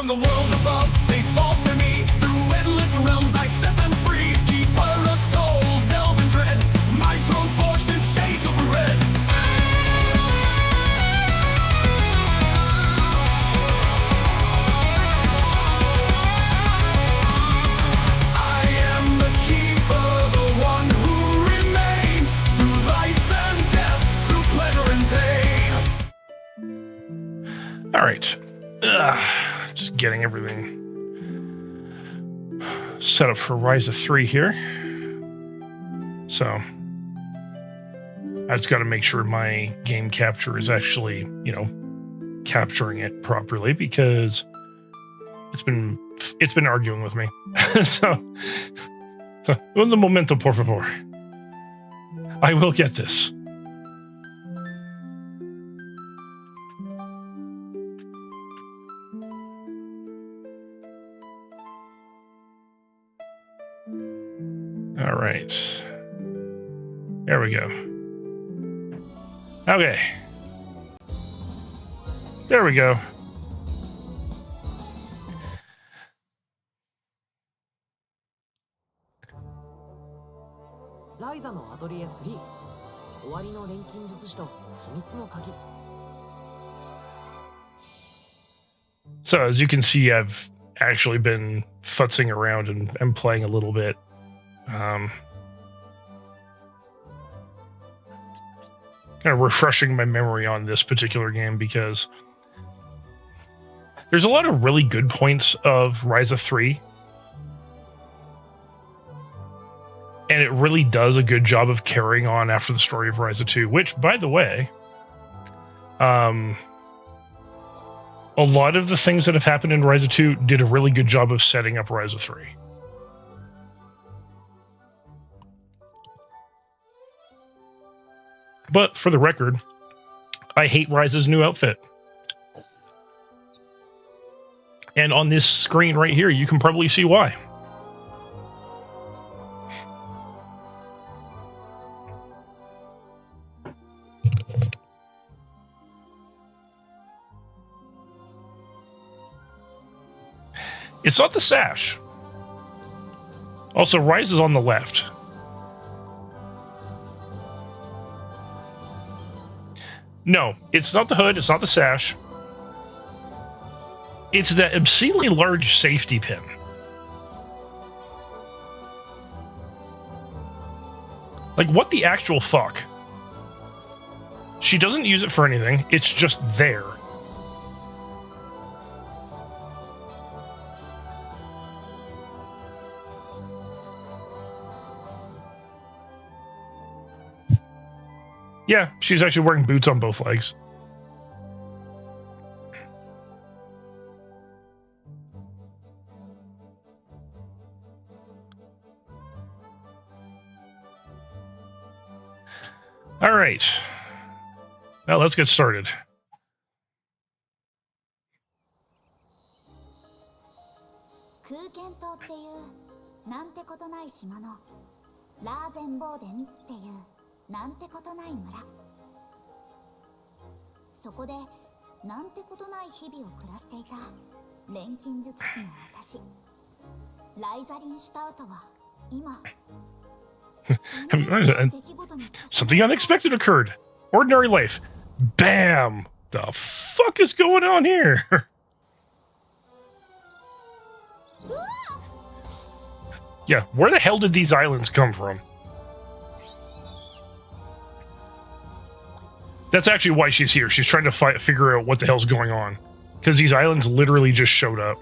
From the world above, they fall to me. Through endless realms, I set them free. Keeper of souls, elven dread. My throne forged in shades of red. I am the keeper, the one who remains. Through life and death, through pleasure and pain. Alright. Just getting everything set up for Ryza 3 here. So I just got to make sure my game capture is actually, you know, capturing it properly, because it's been arguing with me. so un momento, por favor. I will get this. All right. There we go. Okay. There we go. Ryza の Atelier 3 終わりの錬金術師と秘密の鍵 So as you can see, I've actually been futzing around and playing a little bit. Kind of refreshing my memory on this particular game, because there's a lot of really good points of Ryza 3. And it really does a good job of carrying on after the story of Ryza 2, which, by the way, a lot of the things that have happened in Ryza 2 did a really good job of setting up Ryza 3. But for the record, I hate Ryza's new outfit. And on this screen right here, you can probably see why. It's not the sash. Also, Ryza's on the left. No, it's not the hood, it's not the sash. It's that obscenely large safety pin. Like, what the actual fuck? She doesn't use it for anything, it's just there. Yeah, she's actually wearing boots on both legs. All right. Well, let's get started. Something unexpected occurred. Ordinary life. Bam! The fuck is going on here? Yeah, where the hell did these islands come from? That's actually why she's here. She's trying to figure out what the hell's going on. Because these islands literally just showed up.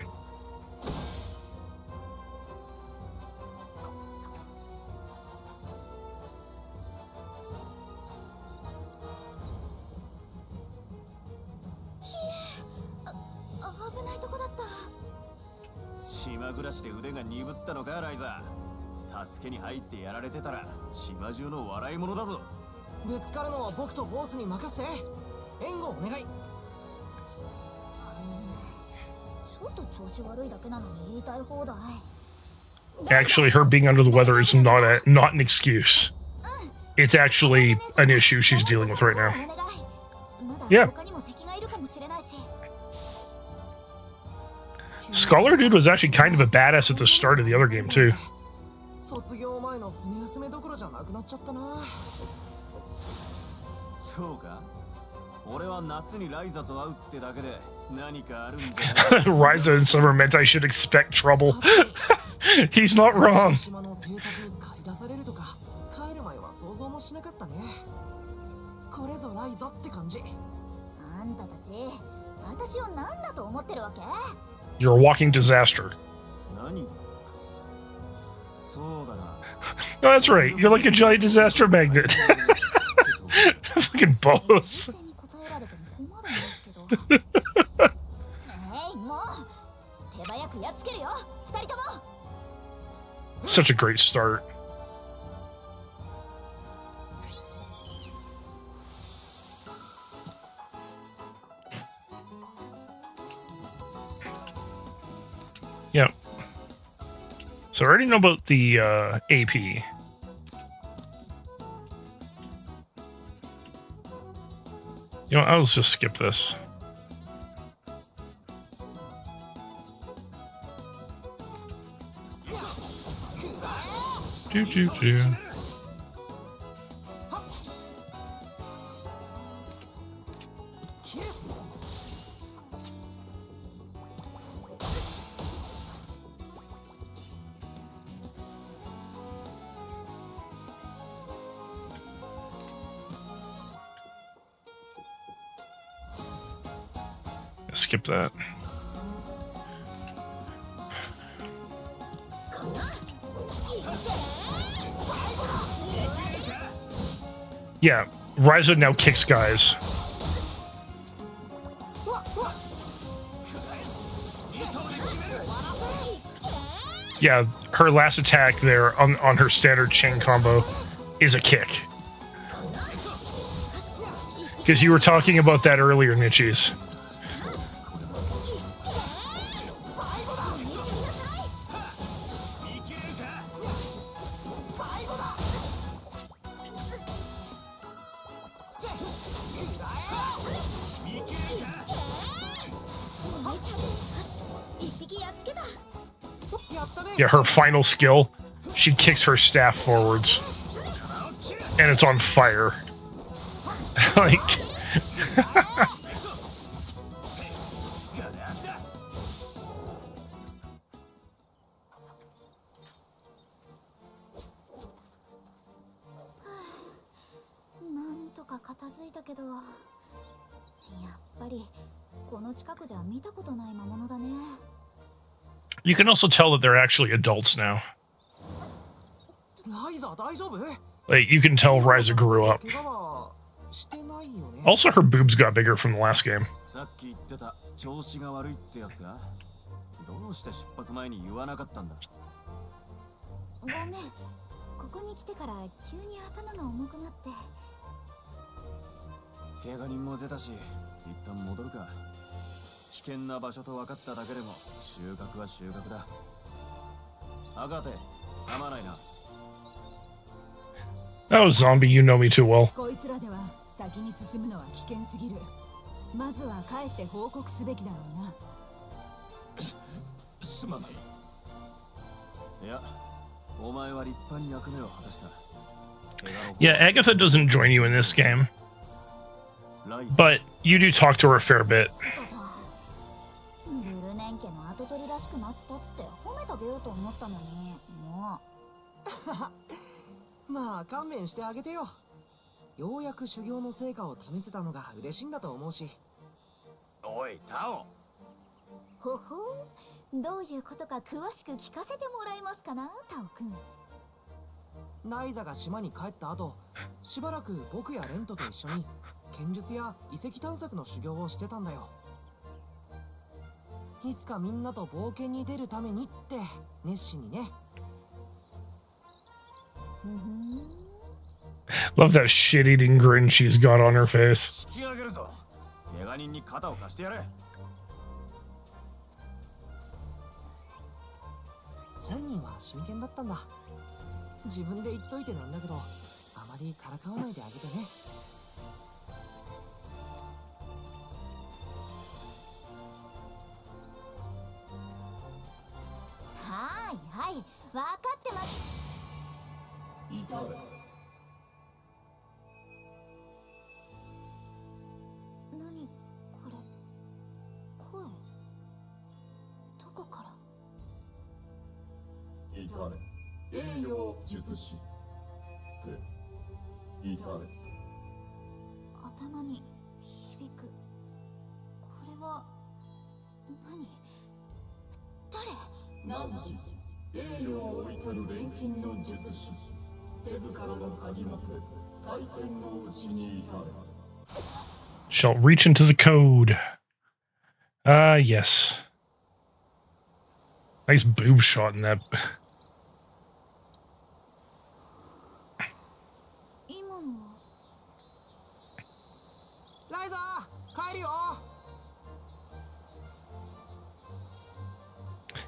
Actually, her being under the weather is not an excuse. It's actually an issue she's dealing with right now. Yeah. Scholar Dude was actually kind of a badass at the start of the other game too. 卒業前の船休めどころじゃなくなっちゃったな。そうか。俺は夏にライザと会うってだけで何かあるんじゃない。Ryza in summer meant I should expect trouble. He's not wrong. 島の偵察に駆り出されるとか、帰る前は想像もしなかったね。これぞライザって感じ。あんたたち、私を何だと思ってるわけ？ You're a walking disaster. 何？そうだな。Oh, that's right. You're like a giant disaster magnet. Fucking boss. に答えられても困るんですけど。もう手早くやっつけるよ、二人とも。Such a great start. Yep. So I already know about the AP. You know, I'll just skip this. Do do do. Skip that. Yeah, Ryza now kicks guys. Yeah, her last attack there on her standard chain combo is a kick. Because you were talking about that earlier, Nichis. Yeah, her final skill, she kicks her staff forwards. And it's on fire. Like...なんとか片付いたけど、やっぱりこの近くじゃ見たことない魔物だね。You can also tell that they're actually adults now. ライザ大丈夫？ Like, you can tell Ryza grew up. 怪我はしてないよね。 Also, her boobs got bigger from the last game. さっき言ってた調子が悪いってやつか？どうして出発前に言わなかったんだ？ごめん、ここに来てから急に頭が重くなって。怪我人も出たし、一旦戻るか。危険な場所と分かっただけでも収穫は収穫だ。アガテ、構わないな。Oh, zombie, you know me too well. こいつらでは先に進むのは危険すぎる。まずは帰って報告すべきだろうな。すまない。いや、お前は立派に役目を果たした。Yeah, Agatha doesn't join you in this game. But you do talk to her a fair bit. ブルネン家の跡取りらしくなったって褒めてあげようと思ったのに、もう。まあ勘弁してあげてよ。ようやく修行の成果を試せたのが嬉しいんだと思うし。おい、タオ。ほほう、どういうことか詳しく聞かせてもらえますかな、タオくん。ライザが島に帰った後、しばらく僕やレントと一緒に剣術や遺跡探索の修行をしてたんだよ。いつかみんなと冒険に出るためにって熱心にね。Love that shit-eating grin she's got on her face. 引き上げるぞ。怪我人に肩を貸してやれ。本人は真剣だったんだ。自分で言っといてなんだけど、あまりからかわないであげてね。はい分かってます。何これ、声どこから。栄養術師って頭に響く。これは何、誰。何栄養を至る錬金の術師、手塚の鍵持て回転のうちに至れ。 Shall reach into the code. Ah, yes. Nice boob shot in that. 今のは。ライザー帰るよ。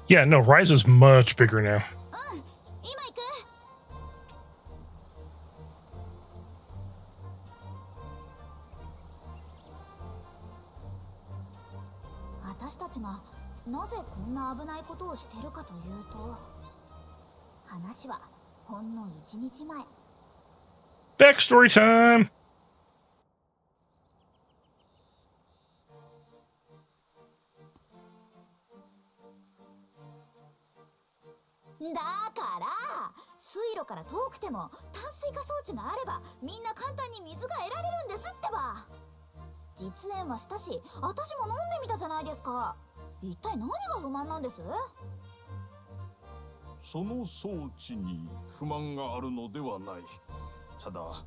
Yeah, no, Ryza's much bigger now. うん、今行く。私たちがなぜこんな危ないことをしてるかというと、話はほんの1日前。 Backstory time! だから水路から遠くても淡水化装置があればみんな簡単に水が得られるんですってば。実演はしたし、私も飲んでみたじゃないですか。一体何が不満なんです？その装置に不満があるのではない。ただ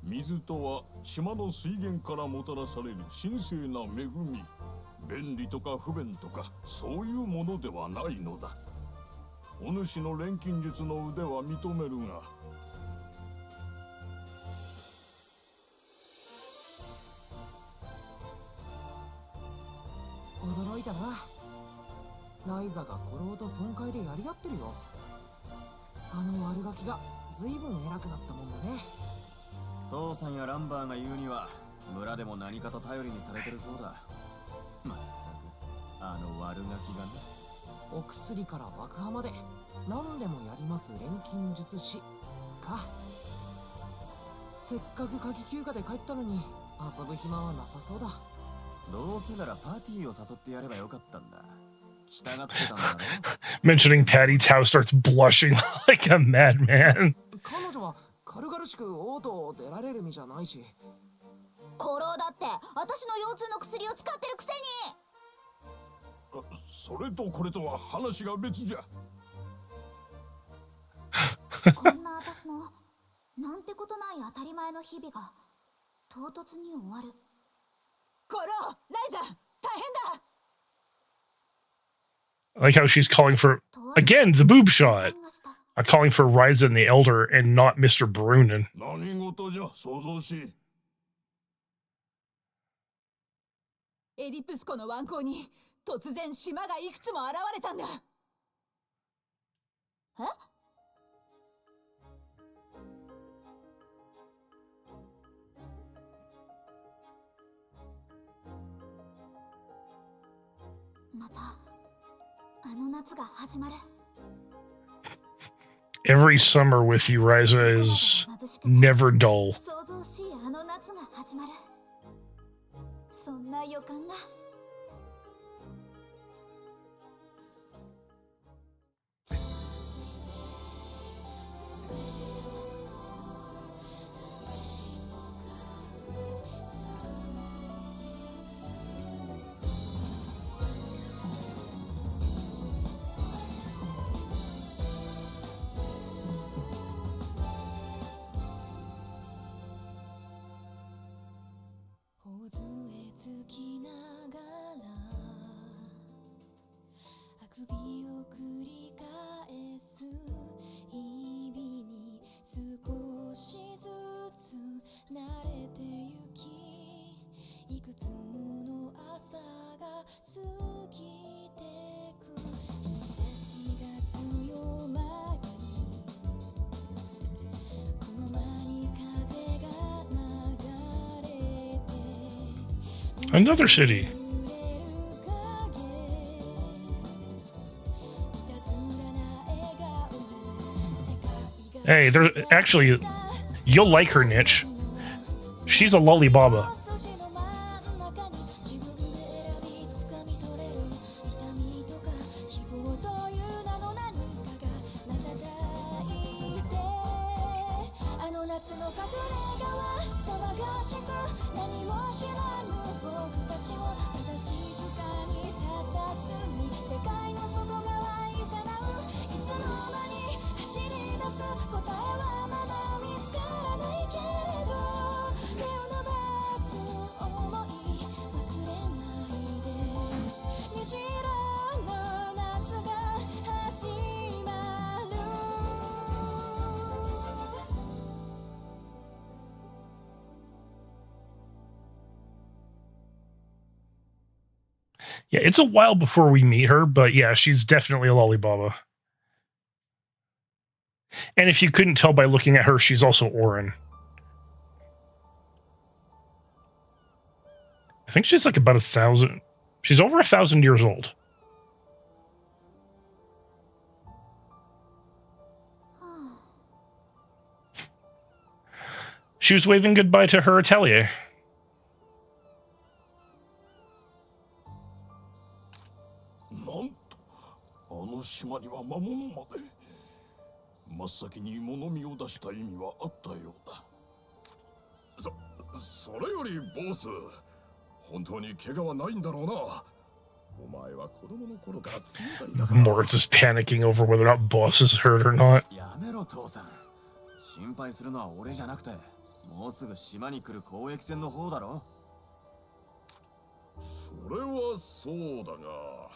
水とは島の水源からもたらされる神聖な恵み。便利とか不便とかそういうものではないのだ。お主の錬金術の腕は認めるが、驚いたな。ライザが古老と損壊でやり合ってるよ。あの悪ガキが随分偉くなったもんだね。父さんやランバーが言うには村でも何かと頼りにされてるそうだ。まったくあの悪ガキがね。お薬から爆破まで何でもやります錬金術師か。せっかく夏季休暇で帰ったのに遊ぶ暇はなさそうだ。どうせならパーティーを誘ってやればよかったんだ。来たがってたんだろ。Mentioning Patty, Tao starts blushing like a madman. 彼女は軽々しくオートを出られる身じゃないし。古老だって私の腰痛の薬を使ってるくせそれとこれとは話が別じゃ。に。こんな私のなんてことない当たり前の日々が唐突に終わる。コロ、ライザ、大変だ。 I like how she's calling for, again, the boob shot. I'm calling for Ryza and the Elder and not Mr. Brunin. 何事じゃ、想像し。エディプス湖の湾口に突然島がいくつも現れたんだ。え？またあの夏が始まる。 Every summer with you, Ryza, is never dull. 想像しいあの夏が始まる。そんな予感が。Another city. Hey, there actually, you'll like her niche. She's a lollybaba. Yeah, it's a while before we meet her, but yeah, she's definitely a lollybaba. And if you couldn't tell by looking at her, she's also Orin. I think she's like about 1,000. She's over 1,000 years old. She was waving goodbye to her Atelier. Moritz is panicking over whether or not Boss is hurt or not. やめろ父さん。心配するのは俺じゃなくて、もうすぐ島に来る交易船の方だろ。それはそうだが。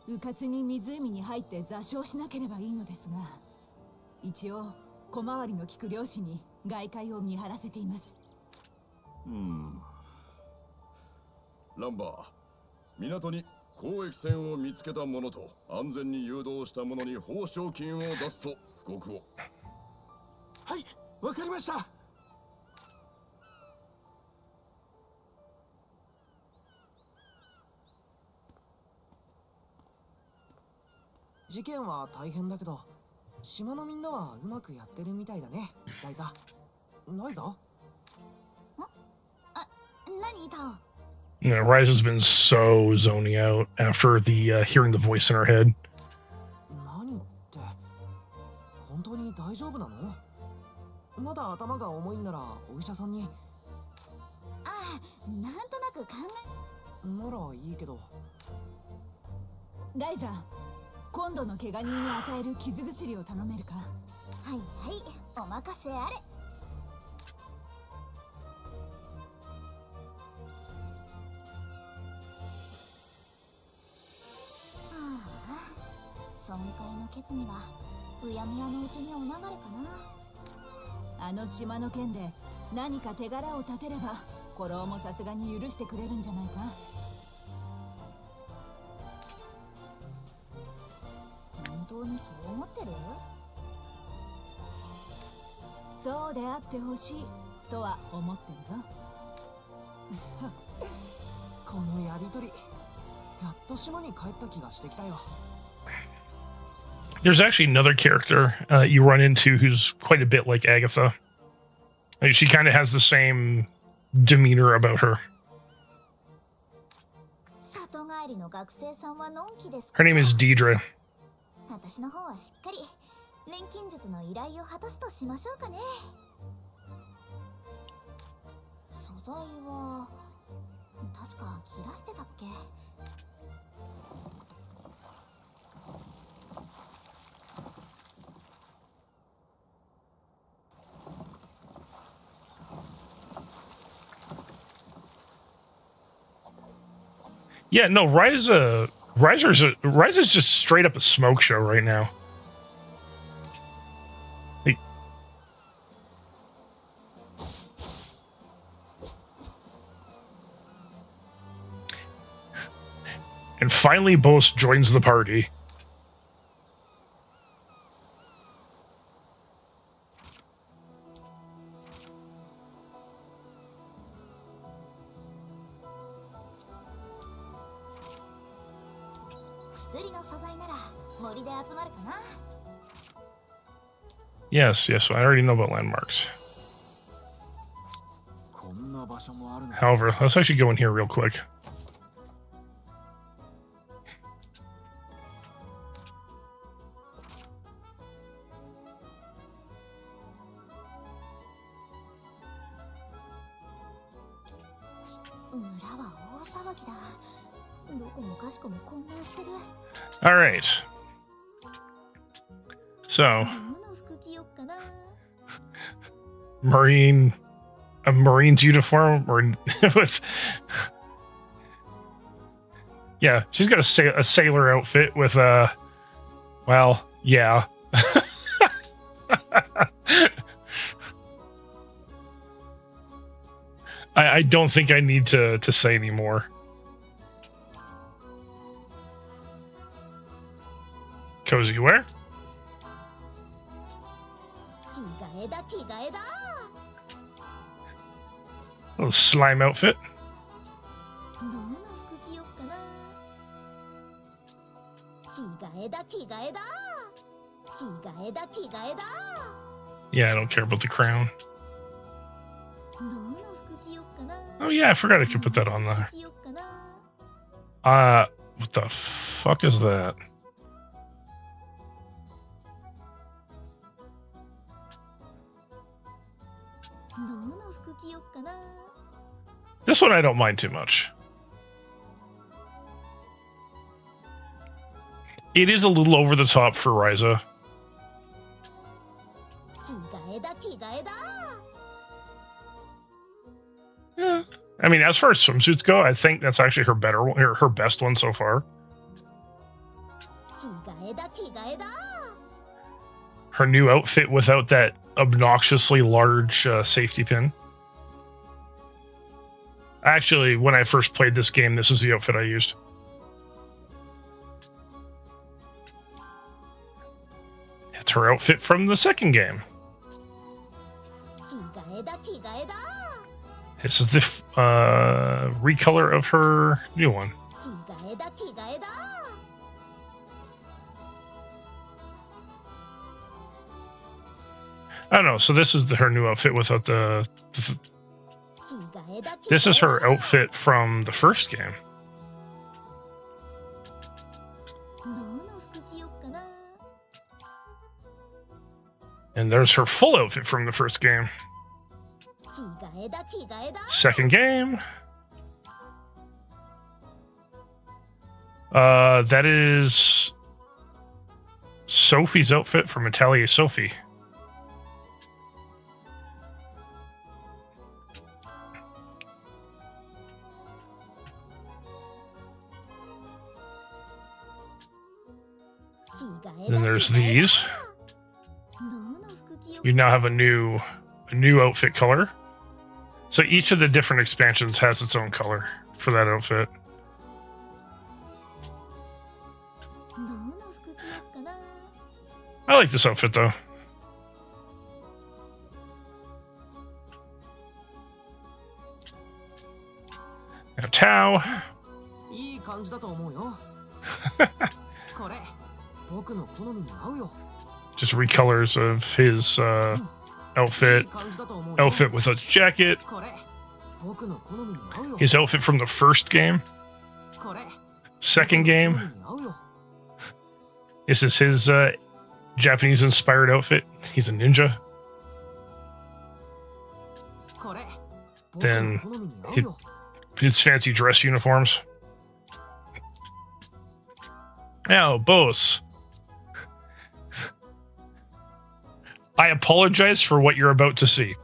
うかつに湖に入って座礁しなければいいのですが、一応小回りの利く漁師に外海を見張らせています。ランバー、港に交易船を見つけた者と安全に誘導した者に報奨金を出すと布告を。はい、わかりました。事件は大変だけど、島のみんなはうまくやってるみたいだね、ライザ。ライザ？何だ？ Yeah, Ryza's been so zoning out after the hearing the voice in her head. 何って本当に大丈夫なの？まだ頭が重いんならお医者さんに。ああ、なんとなく考え。ならいいけど。ライザ、今度の怪我人に与える傷薬を頼めるか？はいはい、お任せあれ。損壊のケツにはうやむやのうちにお流れかな。あの島の件で何か手柄を立てればコロもさすがに許してくれるんじゃないか。本当にそう思ってる？そうであってほしいとは思ってるぞ。このやりとり、やっと島に帰った気がしてきたよ。There's actually another character you run into who's quite a bit like Agatha. Like, she kind of has the same demeanor about her. 里帰りの学生さんはのんきです。 Her name is Deidre. 私の方はしっかり錬金術の依頼を果たすとしましょうかね。素材は確か切らしてたっけ？ Yeah, no, Ryza's just straight up a smoke show right now. And finally, Bose joins the party. Yes, yes, I already know about landmarks. こんな場所もあるの？ However, let's actually go in here real quick. 村は大騒ぎだ。どこもかしこも混乱してる。 All right. So, どの服着よっかな。 a Marine's uniform, or with, yeah, she's got a sailor outfit with well, yeah. I don't think I need to say any more. Cozy wear? 着替えだ着替えだ。 Little slime outfit. どの服着よっかな。着替えだ着替えだ。着替えだ着替えだ。 Yeah, I don't care about the crown. どの服着よっかな。 Oh yeah, I forgot I could put that on there. 着よっかな。 What the fuck is that? This one I don't mind too much. It is a little over the top for Ryza. Yeah. I mean, as far as swimsuits go, I think that's actually her better one, her best one so far. Her new outfit without that obnoxiously large safety pin. Actually, when I first played this game, this was the outfit I used. It's her outfit from the second game. This is the recolor of her new one. I don't know, so this is her new outfit without the this is her outfit from the first game. And there's her full outfit from the first game. Second game. That is Sophie's outfit from Atelier Sophie. Then there's these. We now have a new outfit color. So each of the different expansions has its own color for that outfit. I like this outfit though. Now Tao. Just recolors of his outfit without the jacket. His outfit from the first game. Second game. This is his Japanese-inspired outfit. He's a ninja. Then his fancy dress uniforms. Oh, boss. I apologize for what you're about to see.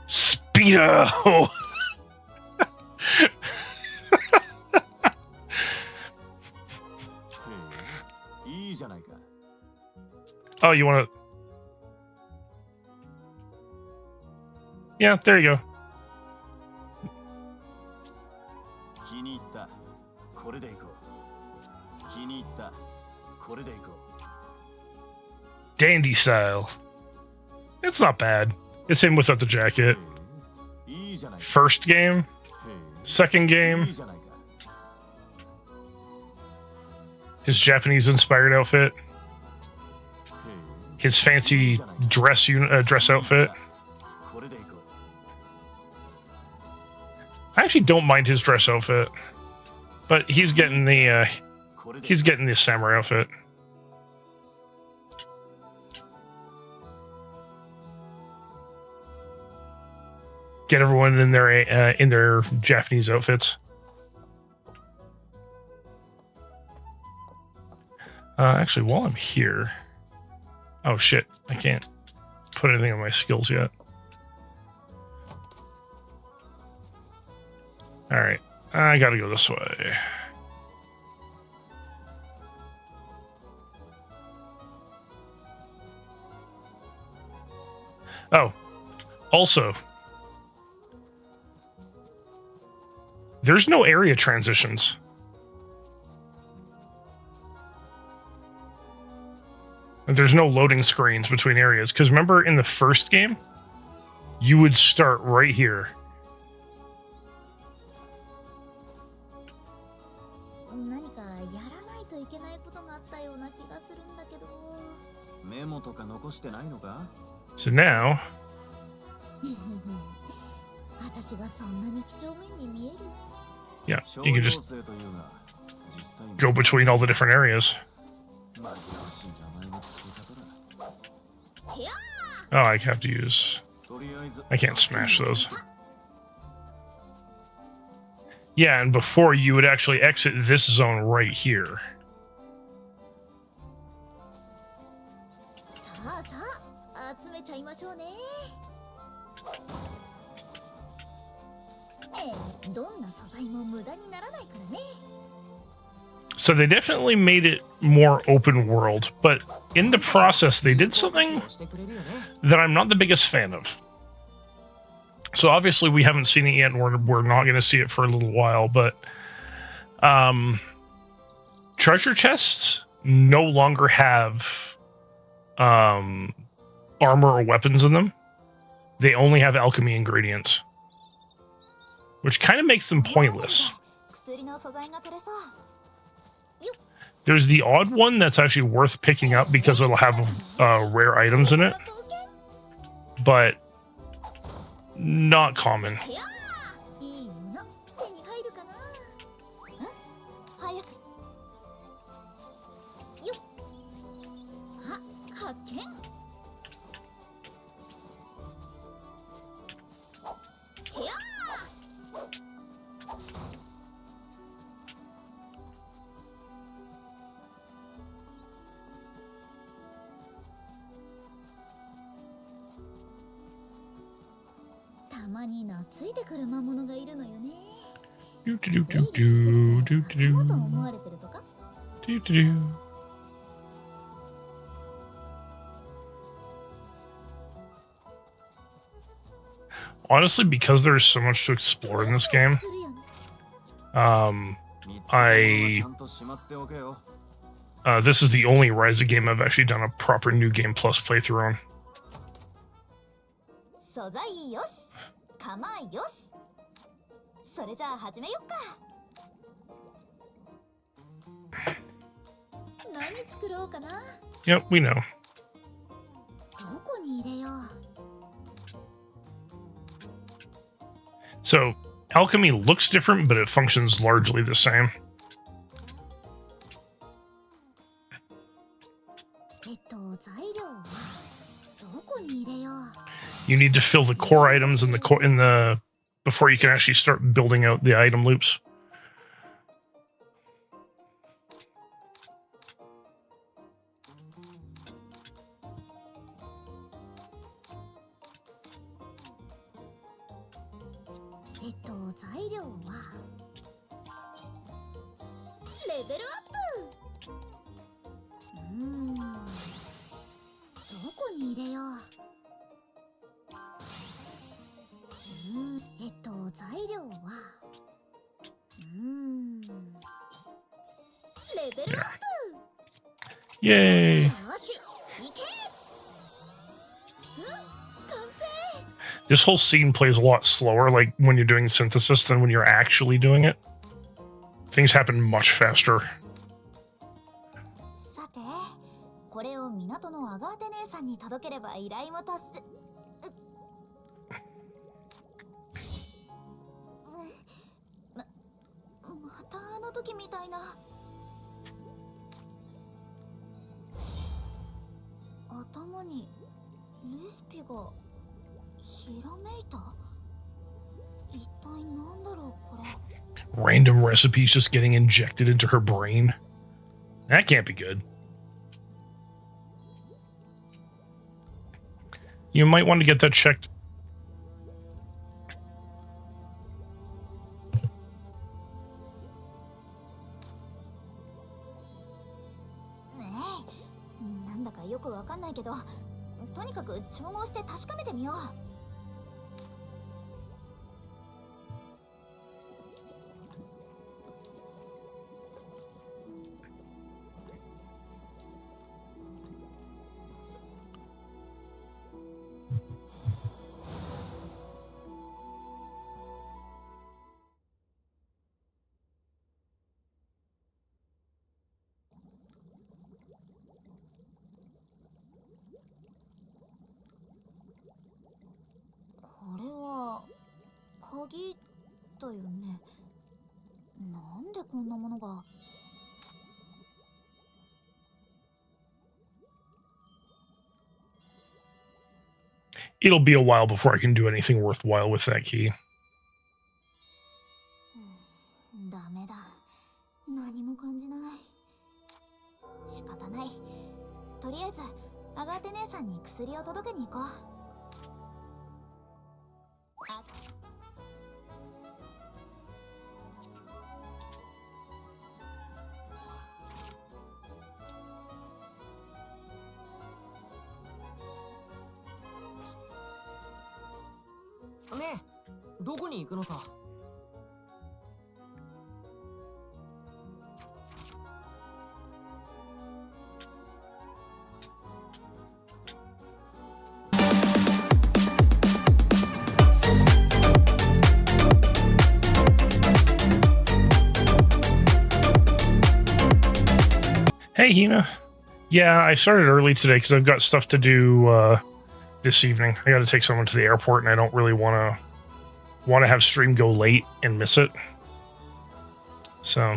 Speedo! Oh, you want to... Yeah, there you go. Dandy style. It's not bad. It's him without the jacket. First game. Second game. his Japanese-inspired outfit, へえ his fancy dress outfit. これでいこう I actually don't mind his dress outfit, but he's getting the これで he's getting the samurai outfit. Get everyone in their Japanese outfits. Actually, while I'm here, oh shit, I can't put anything on my skills yet. All right, I gotta go this way. Oh, also, there's no area transitions. And there's no loading screens between areas. Because remember, in the first game, you would start right here. 何かやらないといけないことがあったような気がするんだけど。メモとか残してないのか So now, 私がそんなに几帳面に見える？ yeah, 小 you can 妖 just 精というが実際に go between all the different areas. 紛らわしい名前の付け方だ Oh, I have to use... とりあえず I can't smash those. Yeah, and before you would actually exit this zone right here. さあさあ、集めちゃいましょうね。どんな素材も無駄にならないからね。 So they definitely made it more open world, but in the process they did something してくれるよね。 that I'm not the biggest fan of. So obviously we haven't seen it yet, and we're not going to see it for a little while, but treasure chests no longer have armor or weapons in them. They only have alchemy ingredients, which kind of makes them pointless. 薬の素材が取れそう。 There's the odd one that's actually worth picking up because it'll have rare items in it, but not common. いいもの手に入るかな。早く。よっ。あ、発見。てやたまに懐いてくる魔物がいるのよね。 Do do do do do do 仲間と do 思われてるとか？ do do do. Honestly, because there's so much to explore in this game, するよね。 見つけたものはちゃんとしまっておけよ this is the only Ryza game I've actually done a proper New Game Plus playthrough on. 素材よし、構えよし。それじゃあ始めよっか。何作ろうかな。 Yep, we know. どこに入れよう。 So, alchemy looks different, but it functions largely the same. 材料はどこに入れよう。 You need to fill the core items in the before you can actually start building out the item loops.材料はレベルアップ。どこに入れよう。材料はレベルアップ。 Yay! よし、いけ。完成。 This whole scene plays a lot slower, like when you're doing synthesis, than when you're actually doing it. Things happen much faster. に届ければ依頼も達す。またあの時みたいな。頭にレシピがひらめいた。一体なんだろうこれ。Random recipes just getting injected into her brain. That can't be good. You might want to get that checked. ねえ、なんだかよくわかんないけど、とにかく調合して確かめてみよう。これは鍵だよね。なんでこんなものが。It'll be a while before I can do anything worthwhile with that key. ダメだ。何も感じない。仕方ない。とりあえずアガーテ姉さんに薬を届けに行こう。ねえ、どこに行くのさ。Hey, Hina. Yeah, I started early today because I've got stuff to do this evening. I got to take someone to the airport, and I don't really want to have stream go late and miss it. So.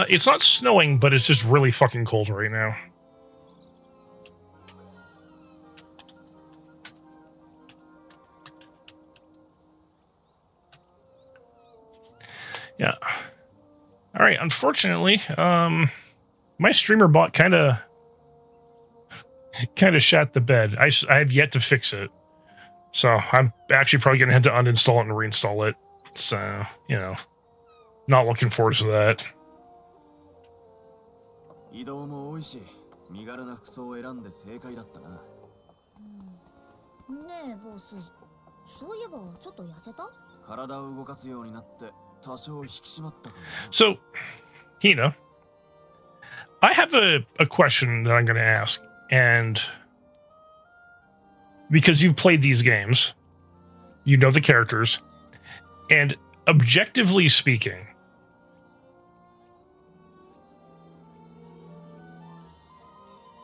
It's not snowing, but it's just really fucking cold right now. Yeah. All right. Unfortunately, my streamer bot kind of shat the bed. I have yet to fix it, so I'm actually probably gonna have to uninstall it and reinstall it. So not looking forward to that. 移動も多いし、身軽な服装を選んで正解だったな。ねえボス、そういえばちょっと痩せた？体を動かすようになって多少引き締まったかも。So, Hina, I have a question that I'm going to ask, and because you've played these games, you know the characters, and objectively speaking,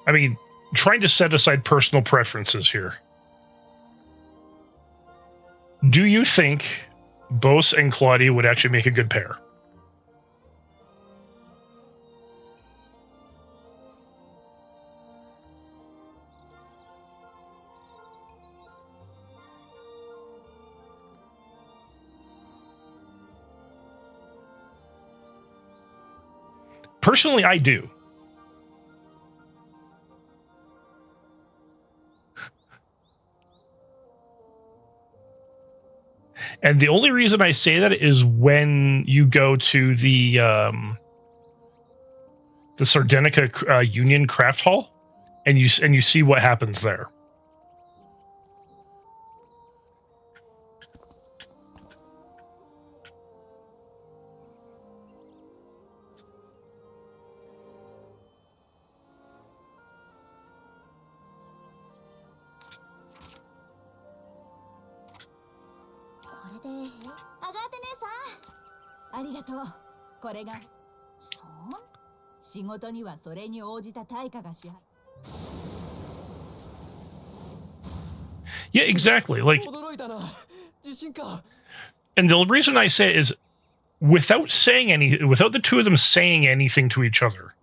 I mean, trying to set aside personal preferences here, do you think Bose and Claudia would actually make a good pair? Personally, I do. And the only reason I say that is when you go to the Sardenica Union Craft Hall, and you see what happens there. て姉さん。ありがとう。これがそう仕事にはそれに応じた対価が支払。 Yeah, exactly. Like, 驚いたな。地震か。 and the reason I say it is without the two of them saying anything to each other,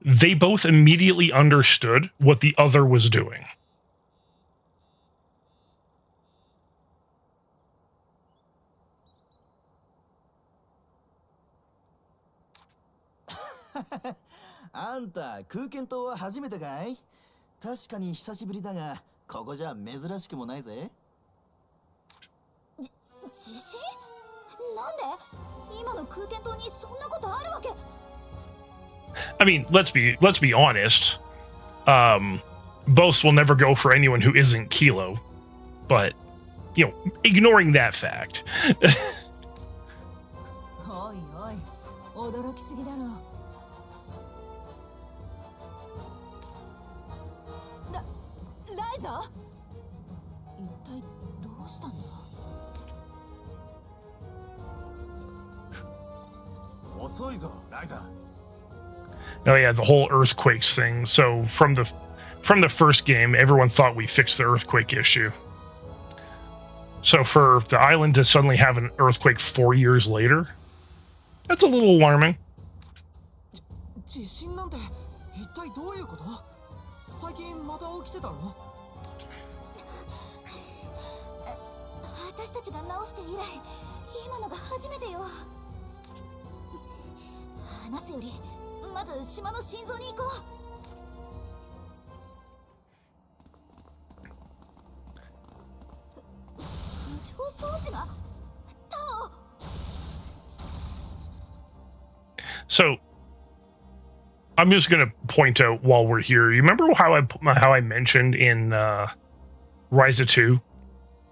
they both immediately understood what the other was doing. Anta, あんた空間島は初めてかい？確かに久しぶりだが、ここじゃ珍しくもないぜ。地震？なんで？今の空間島にそんなことあるわけ？ I mean, let's be honest. Both will never go for anyone who isn't Kilo, but you know, ignoring that fact. おいおい、驚きすぎだろ。ライザ？一体どうしたんだ？遅いぞ、ライザ。 Oh yeah, the whole earthquakes thing. So from the first game, everyone thought we fixed the earthquake issue. So for the island to suddenly have an earthquake 4 years later, that's a little alarming. 地震なんて一体どういうこと？最近また起きてたの？私たちが直して以来、今のが初めてよ。話すよりまず島の心臓に行こう。浮上装置がタオ。 So I'm just going to point out while we're here. You remember how I mentioned in Ryza 2,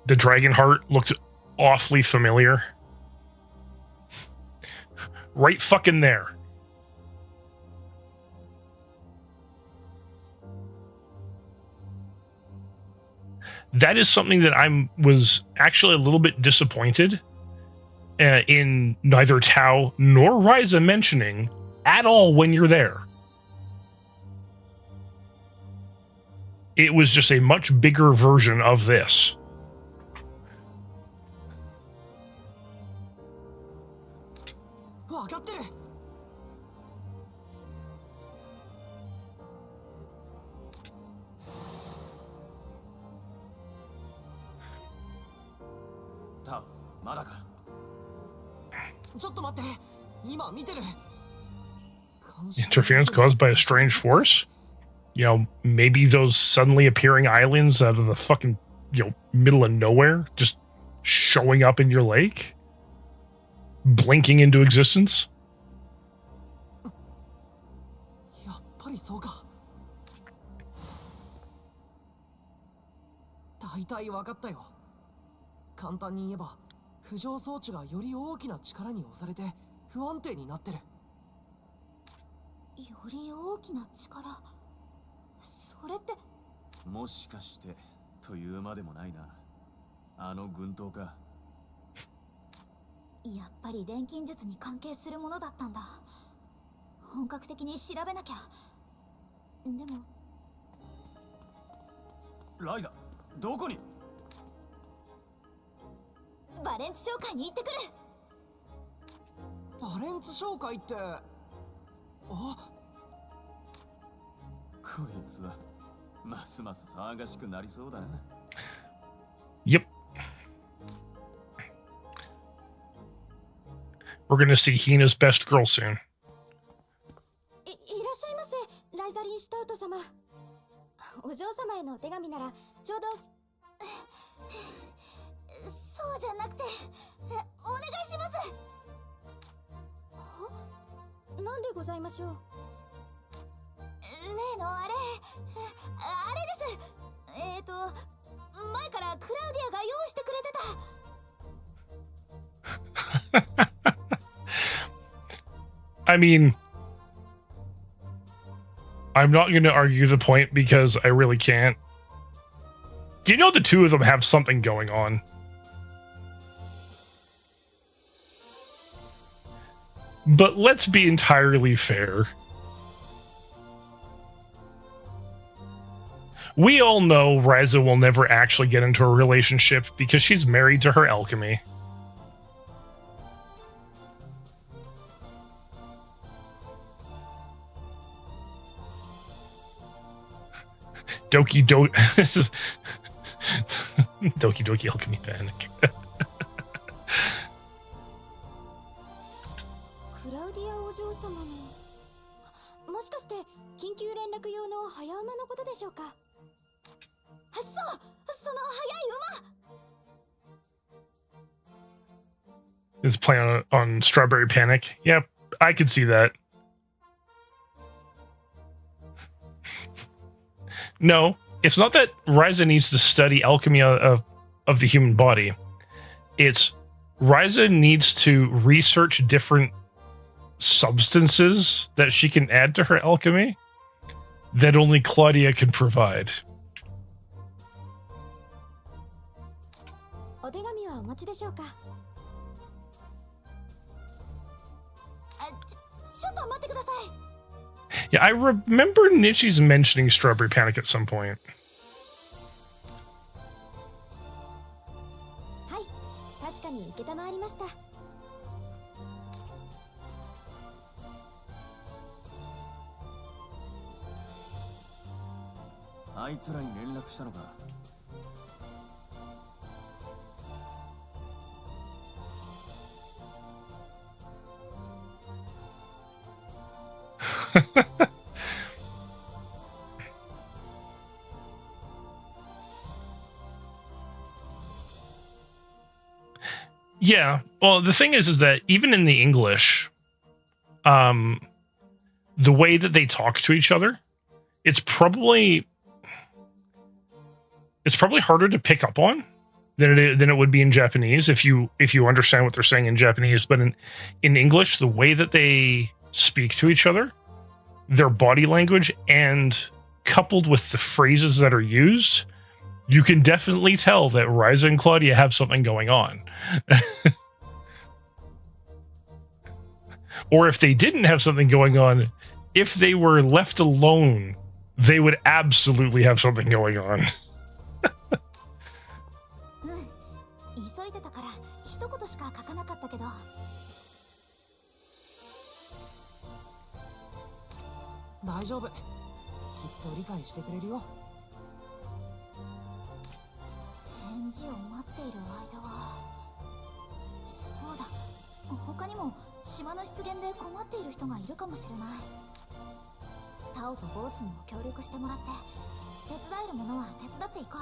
the dragon heart looked awfully familiar? Right fucking there. That is something that was actually a little bit disappointed in neither Tao nor Ryza mentioning at all when you're there. It was just a much bigger version of this. Tao, まだか？ちょっと待って、今見てる。 Interference caused by a strange force? You know, maybe those suddenly appearing islands out of the fucking, you know, middle of nowhere, just showing up in your lake? Blinking into existence? やっぱりそうか。大体分かったよ。簡単に言えば、浮上装置がより大きな力に押されて不安定になってる。より大きな力。それって。もしかしてというまでもないな。あの軍刀か。やっぱり錬金術に関係するものだったんだ。本格的に調べなきゃ。でもライザ、どこに？バレンツ商会に行ってくる。バレンツ商会って、あ、こいつはますます騒がしくなりそうだな。 Yep. We're gonna see Hina's best girl soon. いらっしゃいませ、ライザリン・シュタウト様。お嬢様へのお手紙ならちょうど。そうじゃなくて、お願いします。なんでございましょう。例のあれです。前からクラウディアが用意してくれてた。I mean, I'm not going to argue the point because I really can't. You know, the two of them have something going on. But let's be entirely fair. We all know Ryza will never actually get into a relationship because she's married to her alchemy. Doki Doki Alchemy Panic. クラウディアお嬢様のもしかして緊急連絡用の早馬のことでしょうか。そう、その速い馬。 Is playing on Strawberry Panic. Yep, I could see that. No, it's not that Ryza needs to study alchemy of the human body. It's Ryza needs to research different substances that she can add to her alchemy that only Claudia can provide. お手紙はお持ちでしょうか。ちょっと待ってください。 Yeah, I remember Nishi's mentioning Strawberry Panic at some point. はい、確かに承りました。あいつらに連絡したのか。Yeah, well, the thing is that even in the English, the way that they talk to each other, it's probably harder to pick up on than it would be in Japanese if you understand what they're saying in Japanese. But in English, the way that they speak to each other, their body language, and coupled with the phrases that are used, you can definitely tell that Ryza and Claudia have something going on. Or if they didn't have something going on, if they were left alone, they would absolutely have something going on. 急いでたから一言しか書かなかったけど。大丈夫。きっと理解してくれるよ。返事を待っている間は、そうだ、他にも島の出現で困っている人がいるかもしれない。タオとボースにも協力してもらって、手伝えるものは手伝っていこう。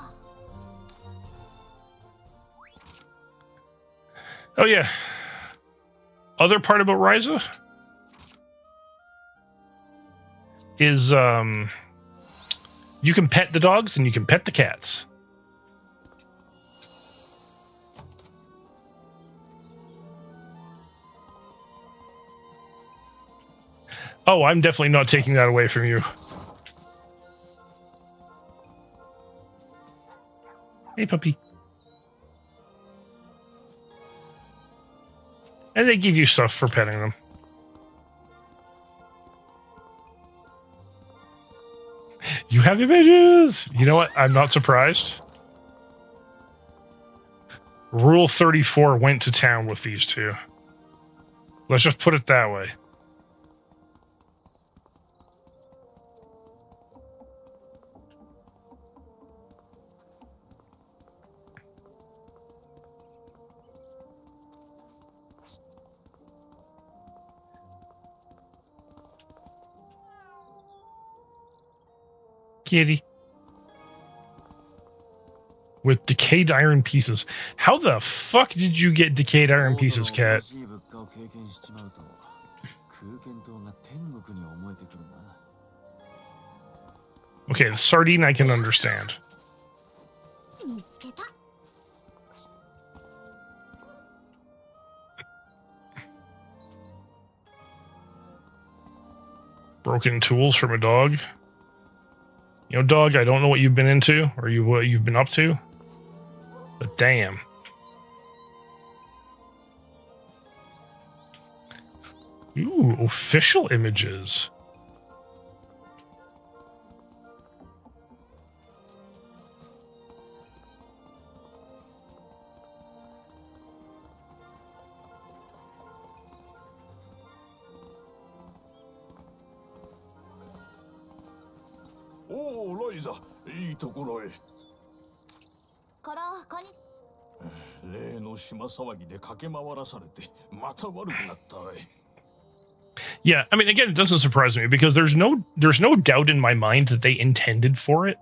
Oh yeah. Other part about Ryza is you can pet the dogs and you can pet the cats. Oh, I'm definitely not taking that away from you. Hey, puppy. And they give you stuff for petting them. You have images! You know what? I'm not surprised. Rule 34 went to town with these two. Let's just put it that way. Kitty. With decayed iron pieces. How the fuck did you get decayed iron pieces, cat? Okay, the sardine I can understand. Broken tools from a dog. You know, dog, I don't know what you've been into or what you've been up to, but damn. Ooh, official images.おお、ライザ、いいところへ。からこんに例の島騒ぎで駆け回らされて、また悪くなったわい。Yeah, I mean, again, it doesn't surprise me because there's no doubt in my mind that they intended for it.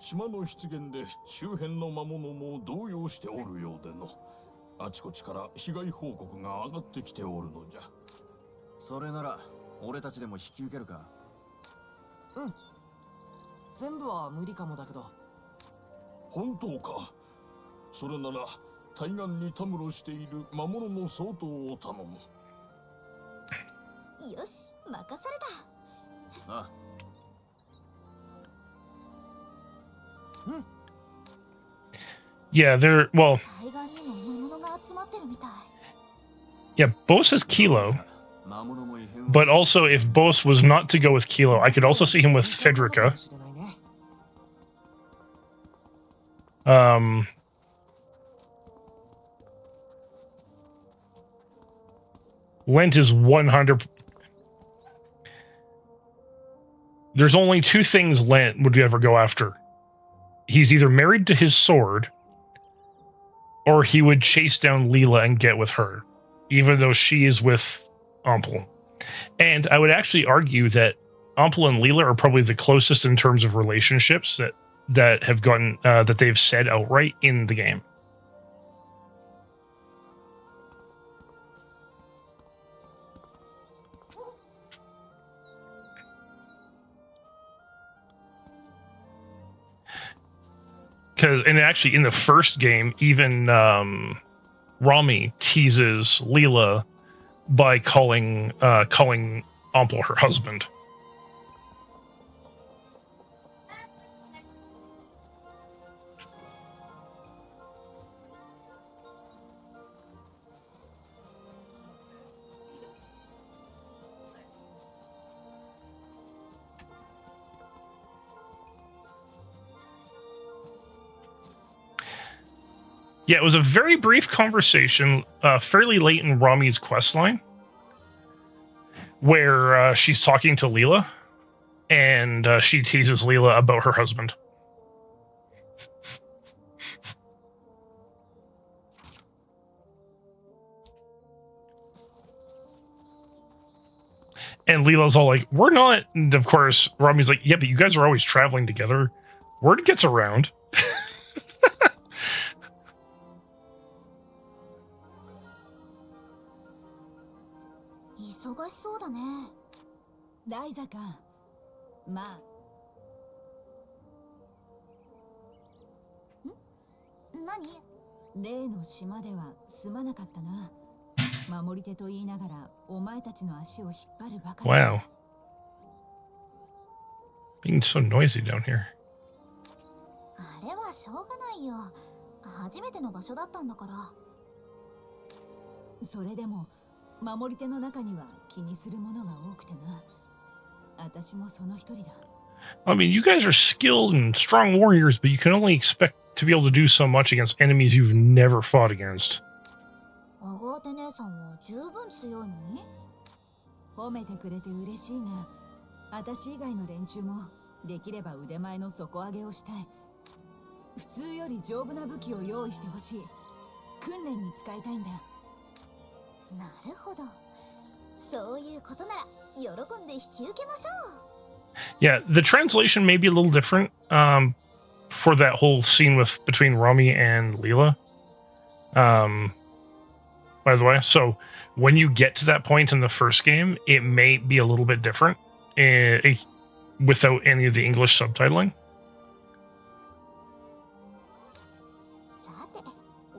島の出現で周辺の魔物も動揺しておるようでの。あちこちから被害報告が上がってきておるのじゃ。それなら俺たちでも引き受けるか。うん。全部は無理かもだけど。本当か。それなら対岸にたむろしている魔物の相当を頼む。よし、任された。ああ。Yeah, they're well. 対岸にも魔物が集まってるみたい。Yeah, Bose has Kilo, 魔物も異変を but also if Bose was not to go with Kilo, I could also see him with Federica. Lent is 100. There's only two things Lent would ever go after. He's either married to his sword, or he would chase down Leela and get with her, even though she is with Ampel. And I would actually argue that Ampel and Leela are probably the closest in terms of relationships that have gotten that they've said outright in the game. And actually, in the first game, even Rami teases Leela by calling Ampel her husband. Yeah, it was a very brief conversation, fairly late in Rami's questline, where she's talking to Leela, and she teases Leela about her husband. And Leela's all like, we're not. And of course, Rami's like, yeah, but you guys are always traveling together. Word gets around. 忙しそうだね。ライザか。まあ。何？例の島ではすまなかったな。守り手と言いながらお前たちの足を引っ張るばかり。Wow. Being so noisy down here. あれはしょうがないよ。初めての場所だったんだから。それでも守り手の中には気にするものが多くてな。私もその一人だ。I mean, you guys are skilled and strong warriors, but you can only expect to be able to do so much against enemies you've never fought against. アガーテ姉さんは十分強いのに？褒めてくれて嬉しいが、私以外の連中もできれば腕前の底上げをしたい。普通より丈夫な武器を用意してほしい。訓練に使いたいんだ。なるほど。そういうことなら喜んで引き受けましょう。Yeah, the translation may be a little different for that whole scene between Rami and Leela. By the way, so when you get to that point in the first game, it may be a little bit different without any of the English subtitling. さて、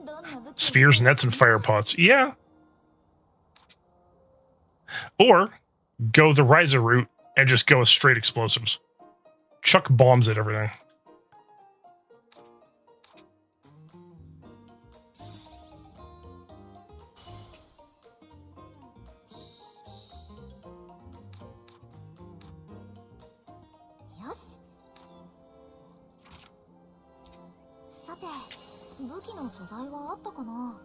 どんな武器？ Spears, nets, and fire pots. Yeah. Or go the Ryza route and just go with straight explosives. Chuck bombs at everything. さて、武器の素材はあったかな。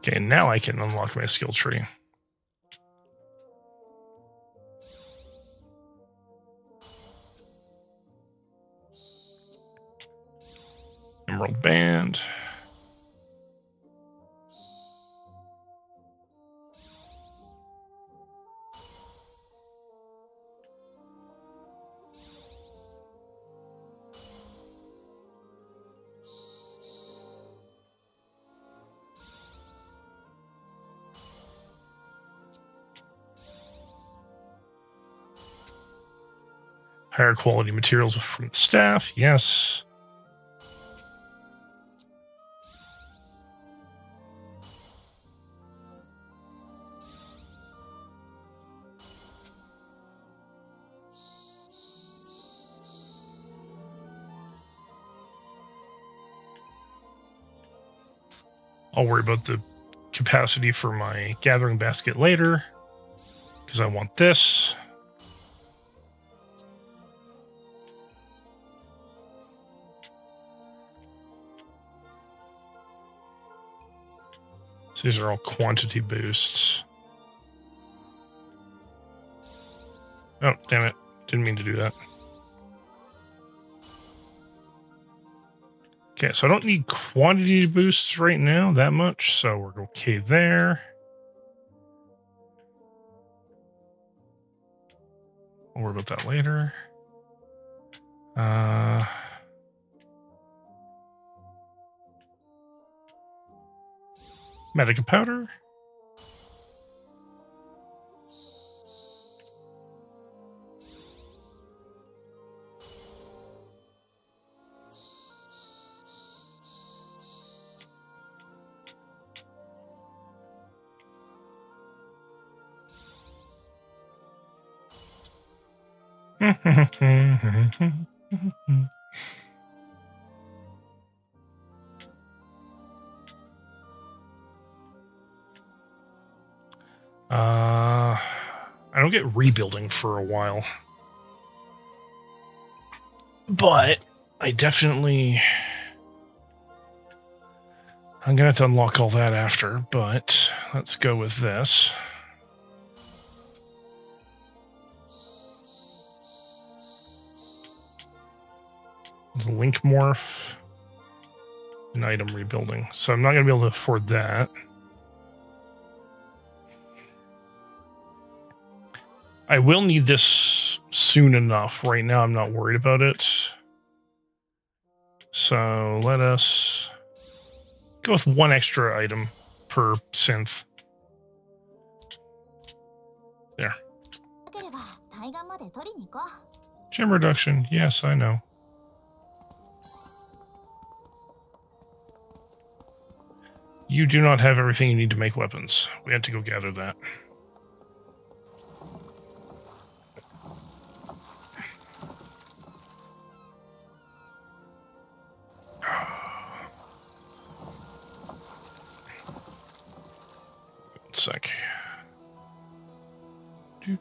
Okay, now I can unlock my skill tree. Emerald Band. Higher quality materials from the staff, yes. I'll worry about the capacity for my gathering basket later, because I want this. So these are all quantity boosts. Oh, damn it. Didn't mean to do that. Okay, so I don't need quantity boosts right now that much, so we're okay there. I'll worry about that later. Medica powder. I don't get rebuilding for a while, but I definitely, I'm gonna have to unlock all that after, but let's go with this. The link morph and item rebuilding. So I'm not going to be able to afford that. I will need this soon enough. Right now I'm not worried about it. So let us go with one extra item per synth. There. Gem reduction. Yes, I know. You do not have everything you need to make weapons. We had to go gather that. One sec. Do.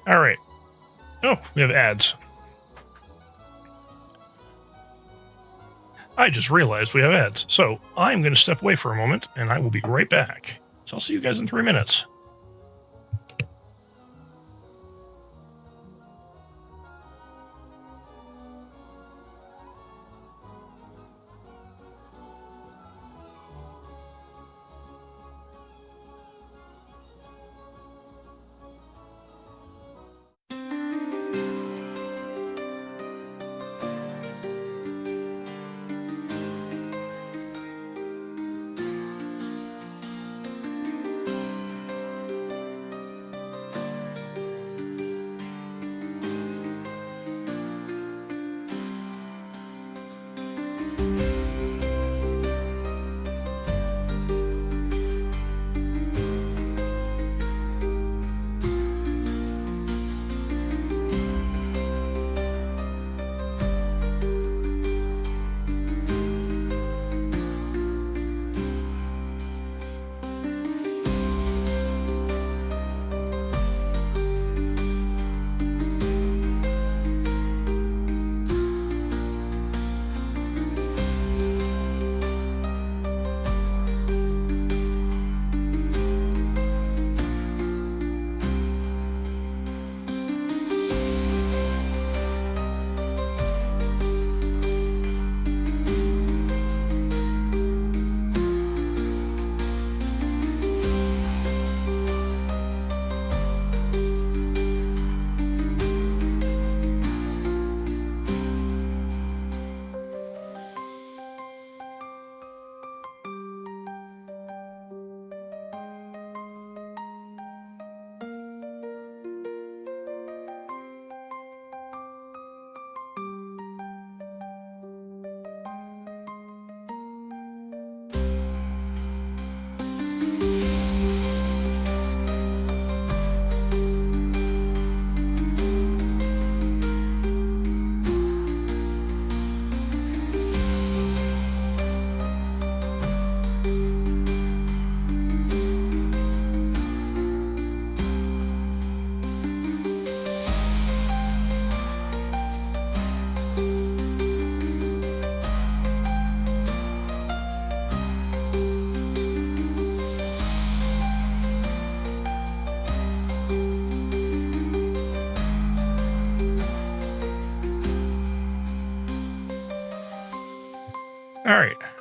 All right. Oh, we have ads. I just realized we have ads. So I'm going to step away for a moment, and I will be right back. So I'll see you guys in 3 minutes.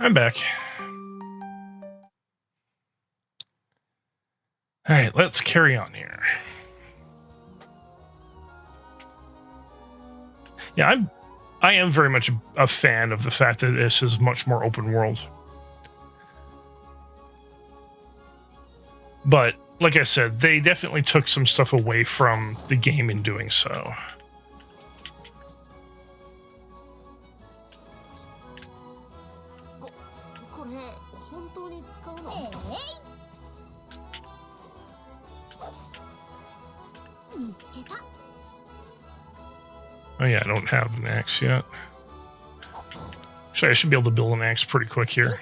I'm back. Alright, let's carry on here. Yeah, I am very much a fan of the fact that this is much more open world. But, like I said, they definitely took some stuff away from the game in doing so. Oh yeah, I don't have an axe yet. Actually, I should be able to build an axe pretty quick here.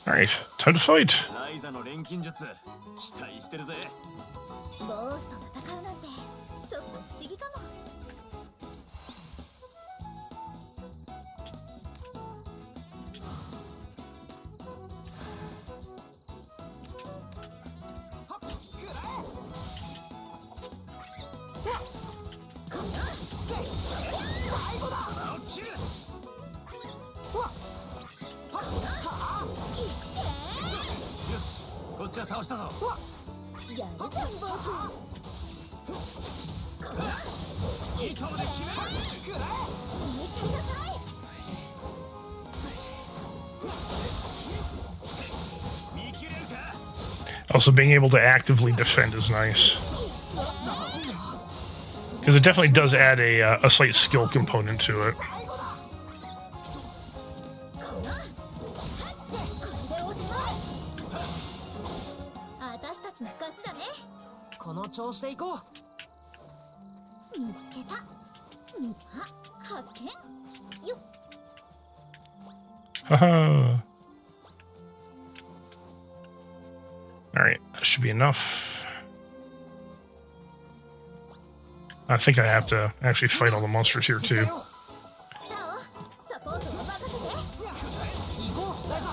Alright, time to fight. Ryza の錬金術期待してるぜ。ボスと戦うなんてちょっと不思議かも。こっちは倒したぞ。やるじゃんボス。いいとこで決めろ。決めちゃいなさい。見切れるか。 Also, being able to actively defend is nice. Because it definitely does add a slight skill component to it. 私たちの勝ちだね。この調子でいこう。見つけた。発見。よっ。 Haha. Alright, that should be enough. I think I have to actually fight all the monsters here too. サオ、サポートも任せて。行こう、ライザ。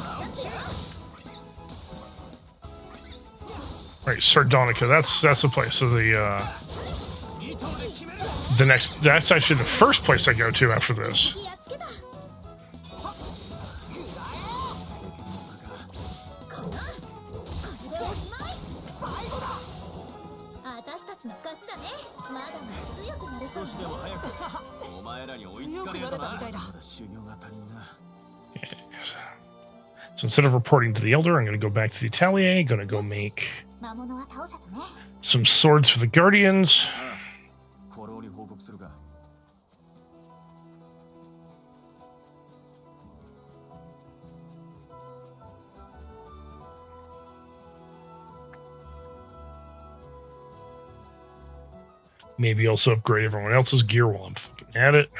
Right, Sardonica, that's the place. So that's actually the first place I go to after this. 気やっつけた。これでおしまい。最後だ。私たちの勝ちだね。まだまだ強くなれそう。少しでも早くお前らに追いつかねえとな。まだ修行が足りんな。 So instead of reporting to the Elder, I'm going to go back to the Atelier. Going to go make 魔物は倒せたね。 some swords for the Guardians. コロに報告するか。 Maybe also upgrade everyone else's gear while I'm fucking at it.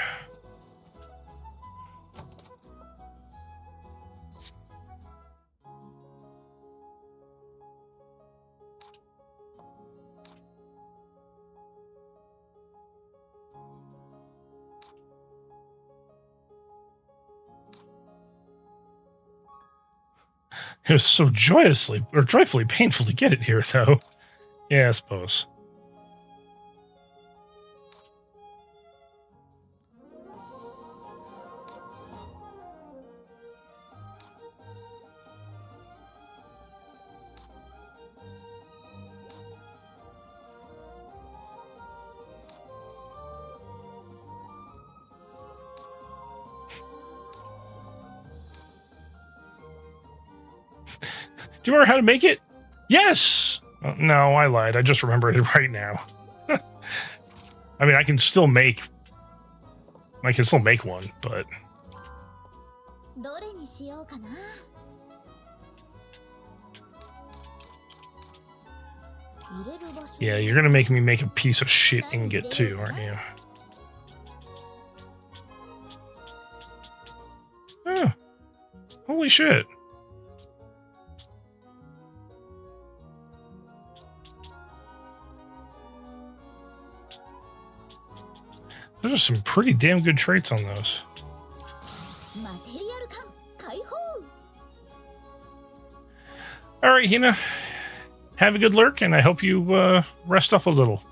It was so joyfully painful to get it here, though. Yeah, I suppose. Do you remember how to make it? Yes! No, I lied. I just remembered it right now. I mean, I can still make one, but どれにしようかな。Yeah, you're gonna make me make a piece of shit ingot too, aren't you? Oh, holy shit. Those are some pretty damn good traits on those. Alright, Hina. Have a good lurk, and I hope you rest up a little.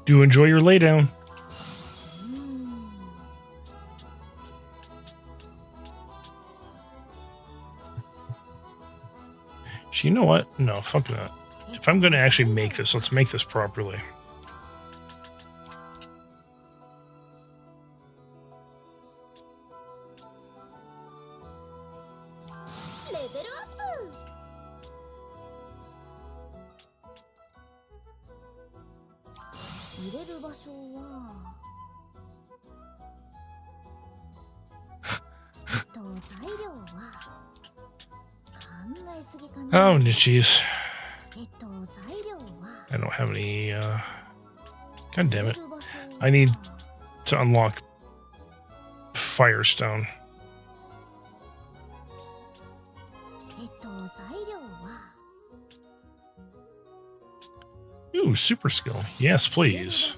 Do enjoy your laydown. You know what? No, fuck that. If I'm going to actually make this, let's make this properly. Oh, nichies. I don't have any, God damn it. I need to unlock Firestone. Ooh, super skill. Yes, please.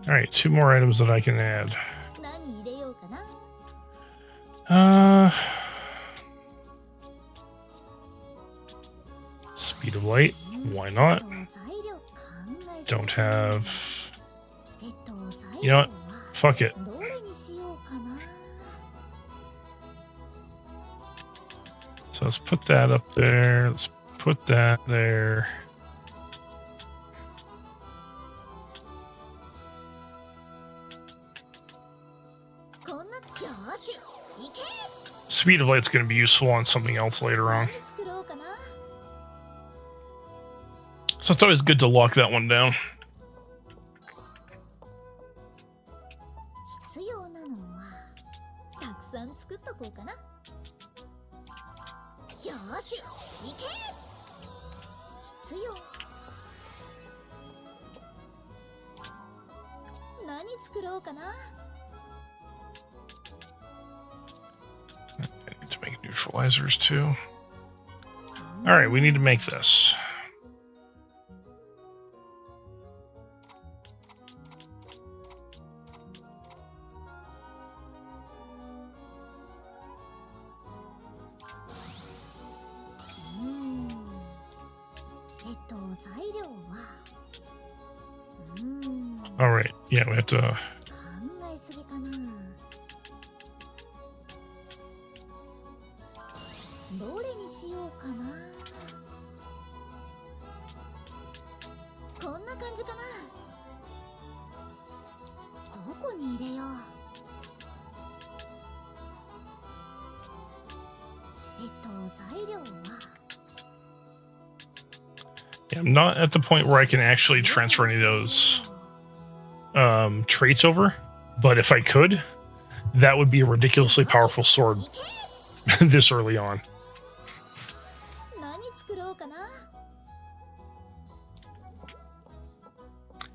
Alright, 2 more items that I can add. Speed of light. Why not? Don't have... You know what? Fuck it. So let's put that up there. Let's put that there. Speed of light's going to be useful on something else later on. So it's always good to lock that one down. I need to make neutralizers too. Alright, we need to make this. Alright, yeah, we have to... Yeah, I'm not at the point where I can actually transfer any of those traits over, but if I could, that would be a ridiculously powerful sword this early on.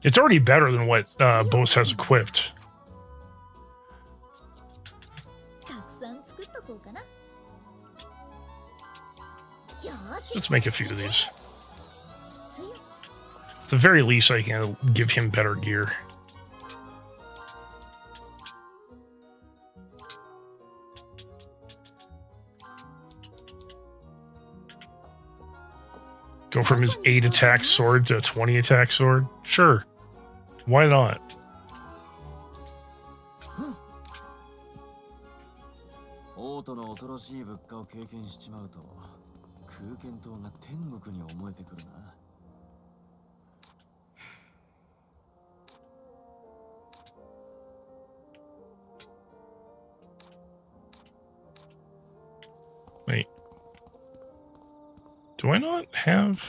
It's already better than what Bose has equipped. Let's make a few of these. At the very least, I can give him better gear. Go from his 8 attack sword to a 20 attack sword? Sure. Why not? Wait. Do I not have...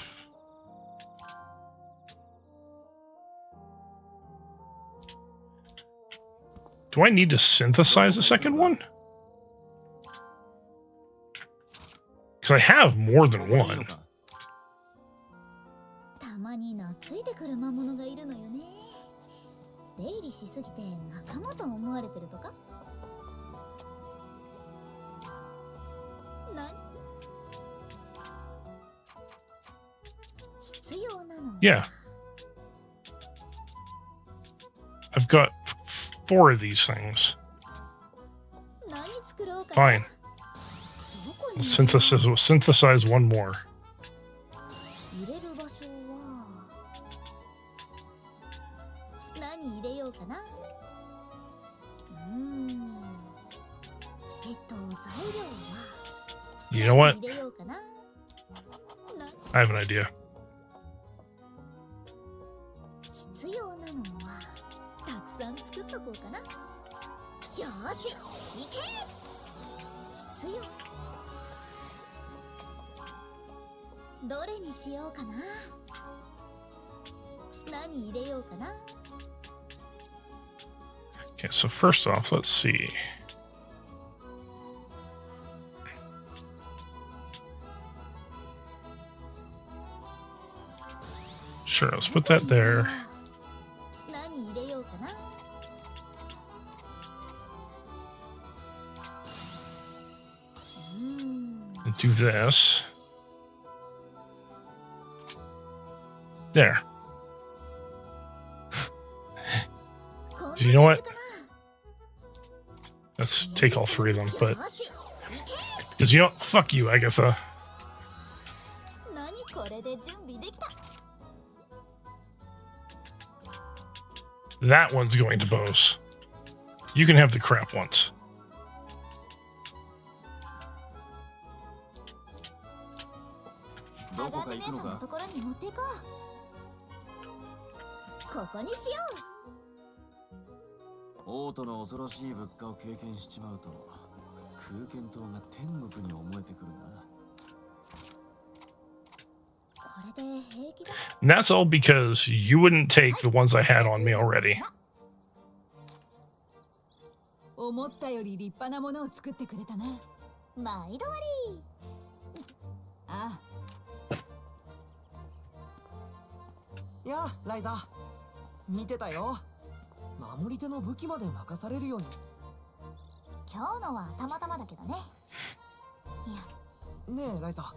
Do I need to synthesize a second one? Because I have more than one. たまに懐いてくる魔物がいるのよね。出入りしすぎて仲間と思われてるとか？何？必要なの？ Yeah. I've got 4 of these things. 何作ろうかな？ Fine. Synthesize one more. 入れる場所は何入れようかな。材料は You know what? 入れようかな。 I have an idea. 必要なのはたくさん作っとこうかな。よーし、いけ！必要。どれにしようかな。何入れようかな。 Okay, so first off, let's see. Sure, let's put that there. 何入れようかな。And do this. There. You know what? Let's take all 3 of them, but because you know, fuck you, Agatha. 何これで準備できた。 That one's going to Bose. You can have the crap ones. アガーテ姉さんのところに持っていこう。ここにしよう。王都の恐ろしい物価を経験しちまうと空間島が天国に思えてくるな。これで平気だ。 And that's all because you wouldn't take the ones I had on me already. 思ったより立派なものを作ってくれたな。毎度あり。ああ。いや、ライザ、見てたよ。守り手の武器まで任されるように。今日のはたまたまだけどね。いや。ねえ、ライザ、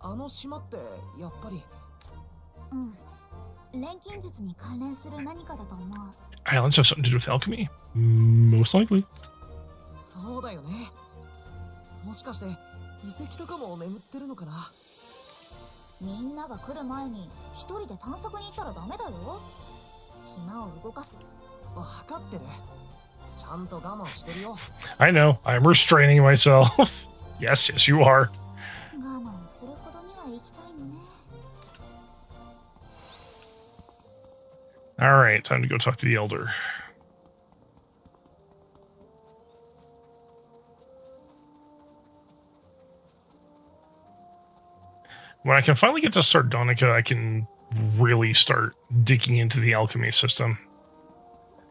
あの島ってやっぱり。錬金術に関連する何かだと思う。 Islands have something to do with alchemy? Most likely. そうだよね。もしかして遺跡とかも眠ってるのかな。みんなが来る前に一人で探索に行ったらダメだよ。島を動かす。わかってる。ちゃんと我慢してるよ。I know. I'm restraining myself. Yes, yes, you are. 我慢するほどには行きたいのね。 All right, time to go talk to the elder. When I can finally get to Sardonica, I can really start digging into the alchemy system.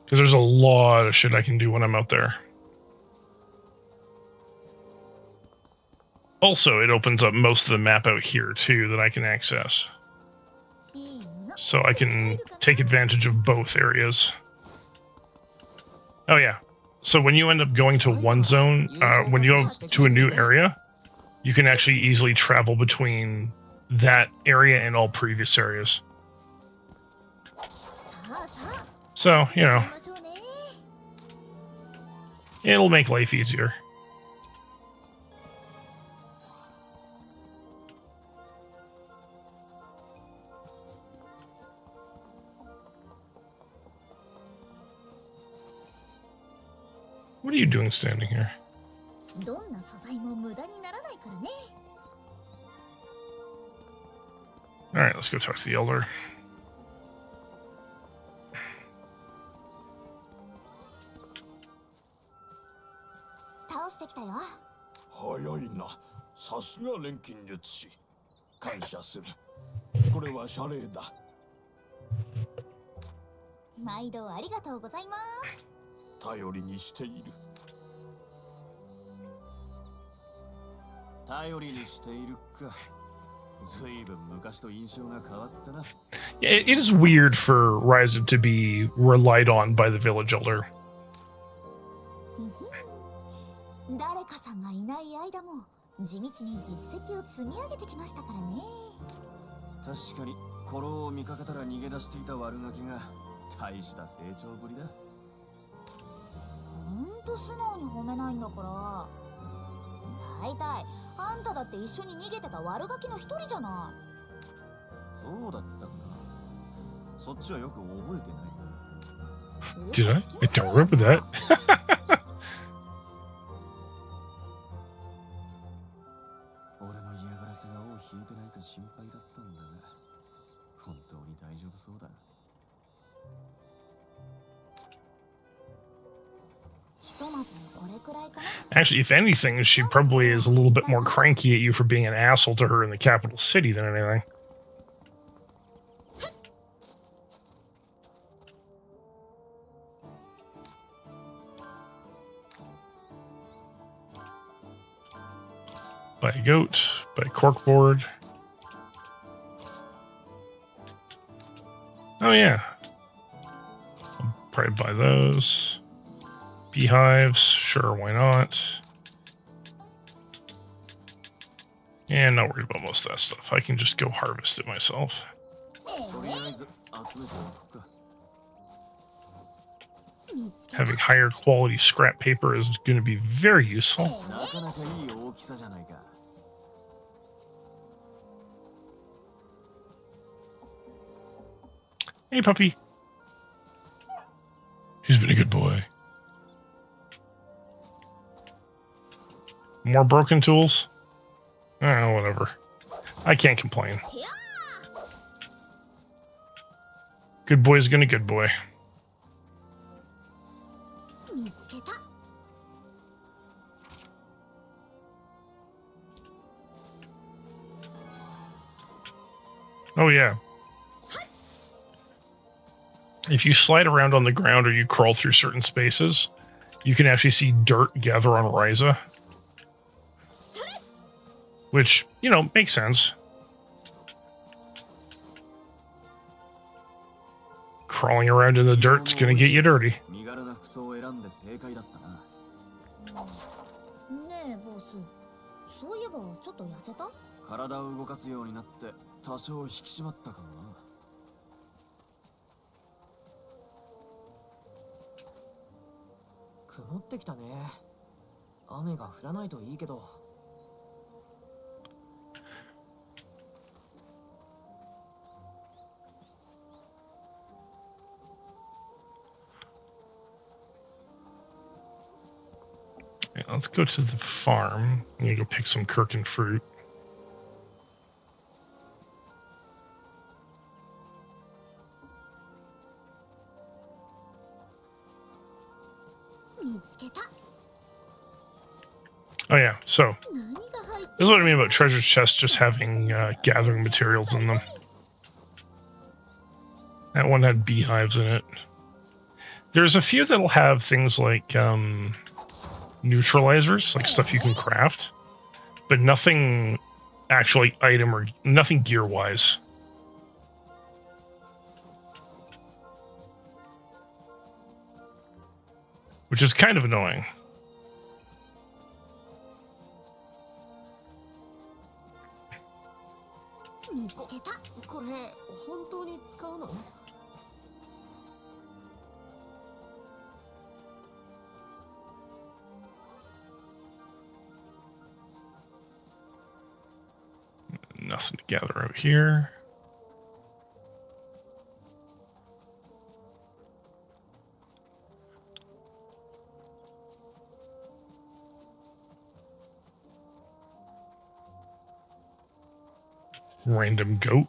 Because there's a lot of shit I can do when I'm out there. Also, it opens up most of the map out here, too, that I can access. So I can take advantage of both areas. Oh, yeah. So when you end up going to one zone, when you go to a new area, you can actually easily travel between that area and all previous areas. So, you know, it'll make life easier. What are you doing standing here? どんな素材も無駄にならないからね。 Alright, let's go talk to the elder. 倒してきたよ。早いな。さすが錬金術師。感謝する。これは謝礼だ。毎度ありがとうございます。頼りにしている。頼りにしているか。ずいぶん昔と印象が変わったな。It is weird for Ryza to be relied on by the village elder. 誰かさんがいない間も地道に実績を積み上げてきましたからね。確かにコロを見かけたら逃げ出していた悪ガキが大した成長ぶりだ。ほんと素直に褒めないんだから。大体あんただって一緒に逃げてた悪ガキの一人じゃない。そうだったかな。そっちはよく覚えてない。Did I? I don't remember that. 俺の嫌がらせが尾を引いてないか心配だったんだが、本当に大丈夫そうだ。ひとまずこれくらいかな。Actually, if anything, she probably is a little bit more cranky at you for being an asshole to her in the capital city than anything. Buy a goat, buy a corkboard. Oh yeah. I'll probably buy those. Beehives, sure, why not? And not worried about most of that stuff. I can just go harvest it myself. とりあえず集めておくか。Having higher quality scrap paper is going to be very useful. なかなかいい大きさじゃないか。Hey, puppy. He's been a good boy. More broken tools? Oh, whatever. I can't complain. Good boy's gonna good boy. 見つけた。Oh, yeah. If you slide around on the ground or you crawl through certain spaces, you can actually see dirt gather on Ryza. Which, you know, makes sense. Crawling around in the dirt's gonna get you dirty. 身軽な服装を選んで正解だったな。ねえボス、そういえばちょっと痩せた？体を動かすようになって多少引き締まったかもな。曇ってきたね。雨が降らないといいけど。Okay, let's go to the farm. I'm gonna go pick some Kirkin fruit. 見つけた。 Oh yeah, so 何が入って this is what I mean about treasure chests just having gathering materials in them. That one had beehives in it. There's a few that'll have things like neutralizers, like stuff you can craft, but nothing actually item or nothing gear wise. Which is kind of annoying. 見つけた。これ本当に使うの？Nothing to gather out here. Random goat.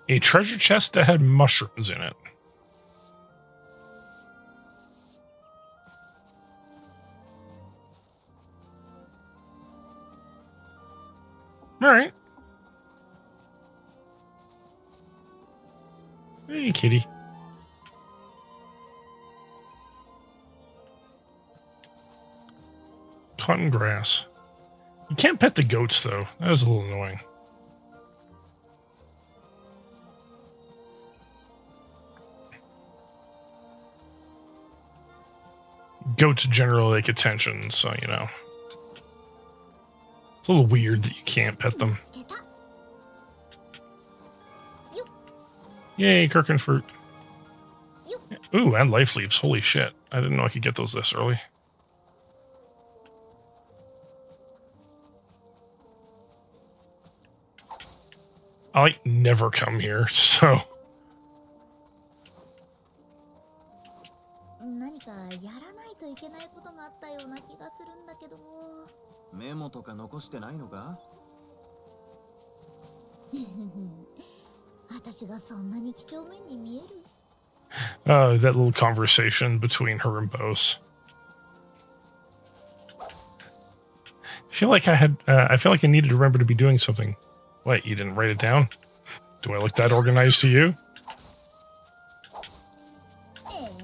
A treasure chest that had mushrooms in it. All right. Hey, kitty. Cotton grass. You can't pet the goats, though. That is a little annoying. Goats generally like attention, so, you know. It's a little weird that you can't pet them. つけた。 Yay, Kirkin fruit. You. Ooh, and life leaves. Holy shit. I didn't know I could get those this early. I like never come here, so 何かやらないといけないことがあったような気がするんだけど。メモとか残してないのか？私がそんなに几帳面に見える？ that little conversation between her and Bose. I feel like I needed to remember to be doing something. What, you didn't write it down? Do I look that organized to you? えい。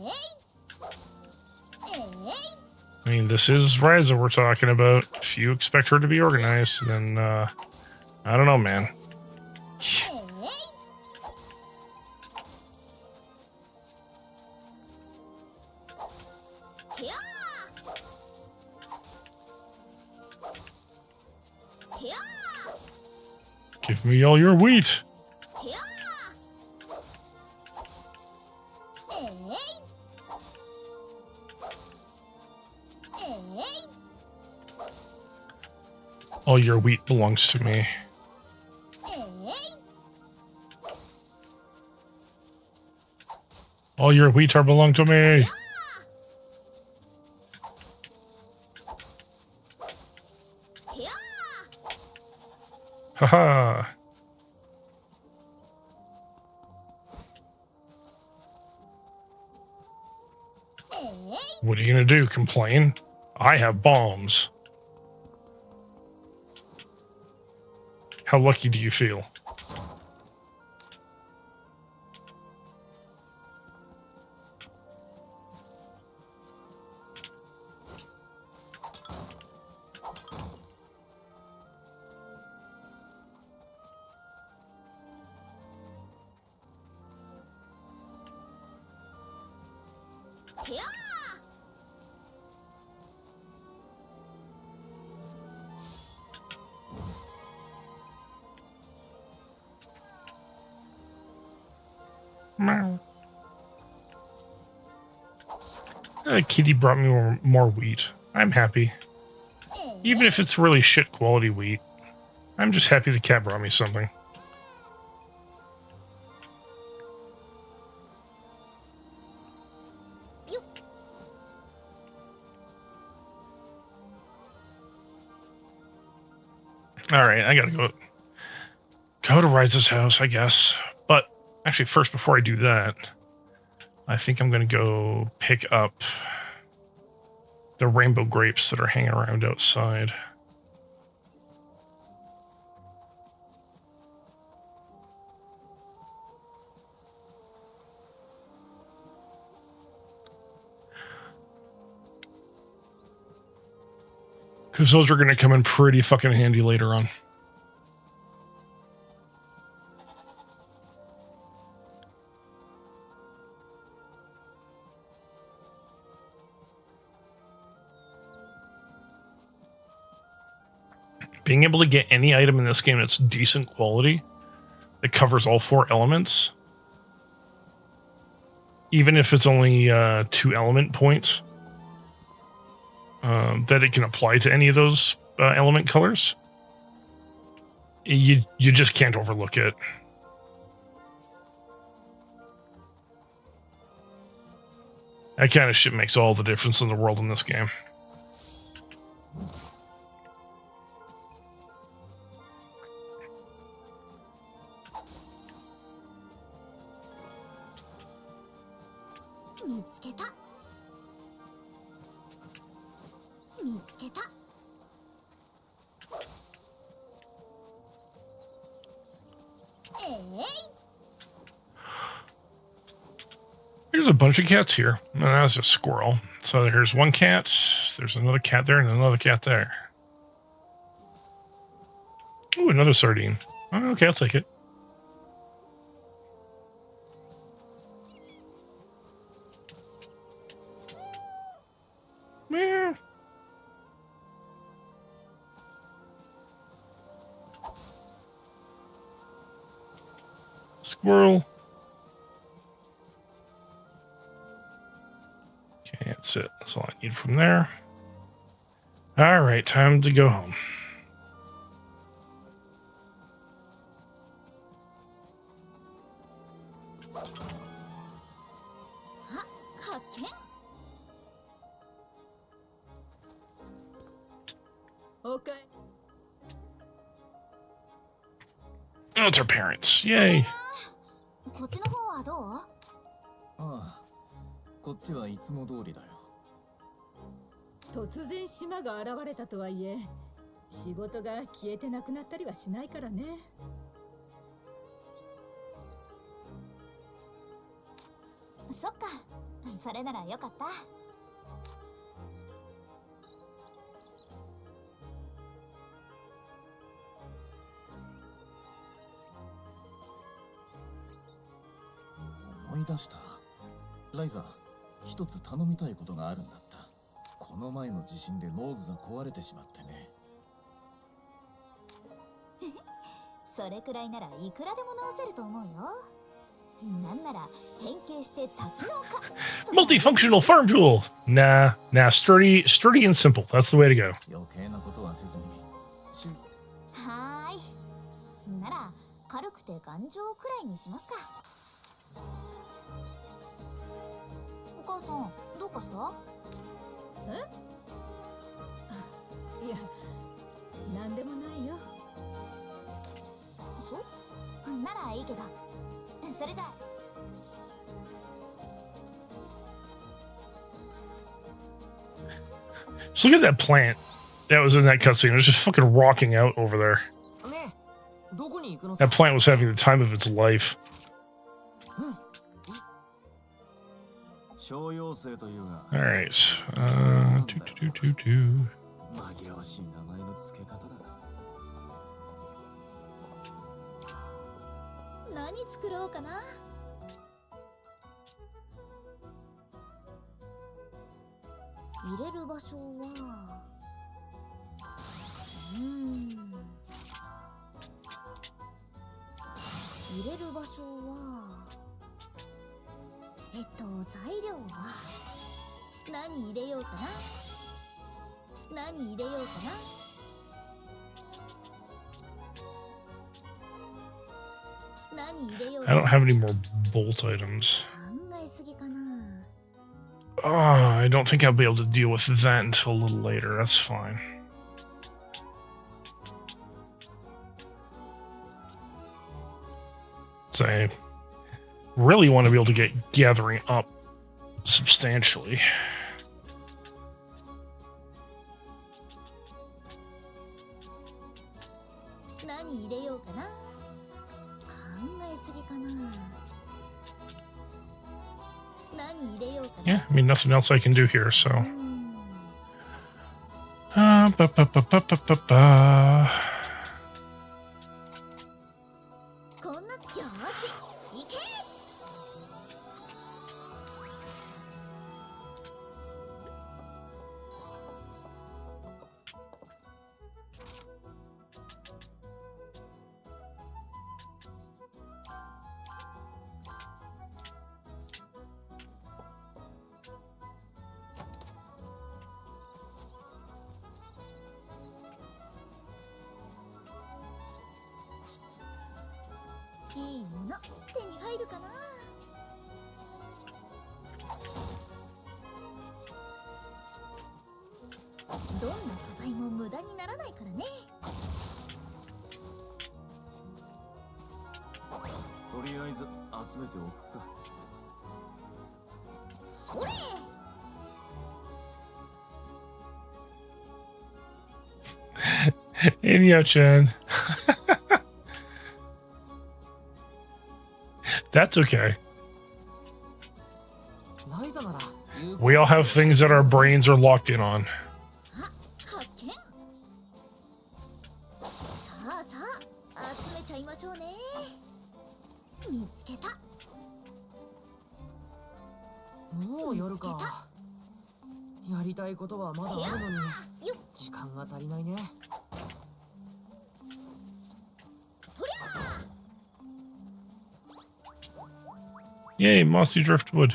I mean, this is Ryza we're talking about. If you expect her to be organized, then, I don't know, man. Give me all your wheat. All your wheat belongs to me. All your wheat are belong to me. Haha. What are you gonna do? Complain? I have bombs. How lucky do you feel? Kitty brought me more wheat. I'm happy. Even if it's really shit quality wheat. I'm just happy the cat brought me something. Alright, I gotta go to Ryza's house, I guess. But actually, first, before I do that, I think I'm gonna go pick up the rainbow grapes that are hanging around outside. Because those are going to come in pretty fucking handy later on. Being able to get any item in this game that's decent quality, that covers all 4 elements, even if it's only 2 element points, that it can apply to any of those element colors, you just can't overlook it. That kind of shit makes all the difference in the world in this game. There's a bunch of cats here. And that's a squirrel. So there's one cat, there's another cat there, and another cat there. Ooh, another sardine. Oh, okay, I'll take it. Yeah. Squirrel. Okay, that's it. That's all I need from there. All right, time to go home. Okay. Oh, it's our parents. Yay. こっちの方はどう？ああ、こっちはいつも通りだよ。突然島が現れたとはいえ、仕事が消えてなくなったりはしないからね。そっか、それならよかった。思い出した。ライザ、一つ頼みたいことがあるんだった。この前の地震で農具が壊れてしまってね。それくらいならいくらでも直せると思うよ。なんなら変形して多機能化。Multifunctional farm tool. Nah, sturdy and simple. That's the way to go. 余計なことはせずに。はーい。なら軽くて頑丈くらいにしますか。お母さん、どうかした？いや、なんでもないよ。そう？ならいいけど。それじゃあ。So look at that plant that was in that cutscene. It was just fucking rocking out over there. ねえ、どこに行くのさ？ That plant was having the time of its life. 小妖精というが。All right. 紛らわしい名前の付け方だ。何作ろうかな。入れる場所は入れる場所は材料は何入れようかな。何入れようかな。何入れようか I な。 don't have any more bolt items. 考えすぎかな。 Oh, I don't think I'll be able to deal with that until a little later. That's fine. So I really want to be able to get gathering up substantially. 何入れようかな。考えすぎかな。何入れようかな。 Yeah, I mean, nothing else I can do here, so. Ba. こんな、よーし、行け。いいもの手に入るかな。どんな素材も無駄にならないからね。とりあえず集めておくか。それ。Inyo-chan. That's okay. ライザなら We all have things that our brains are locked in on. 発見。さあさあ集めちゃいましょうね。見つけた。もう夜か。やりたいことはまだあるのによっ時間が足りないね。とりゃ Yay, mossy driftwood.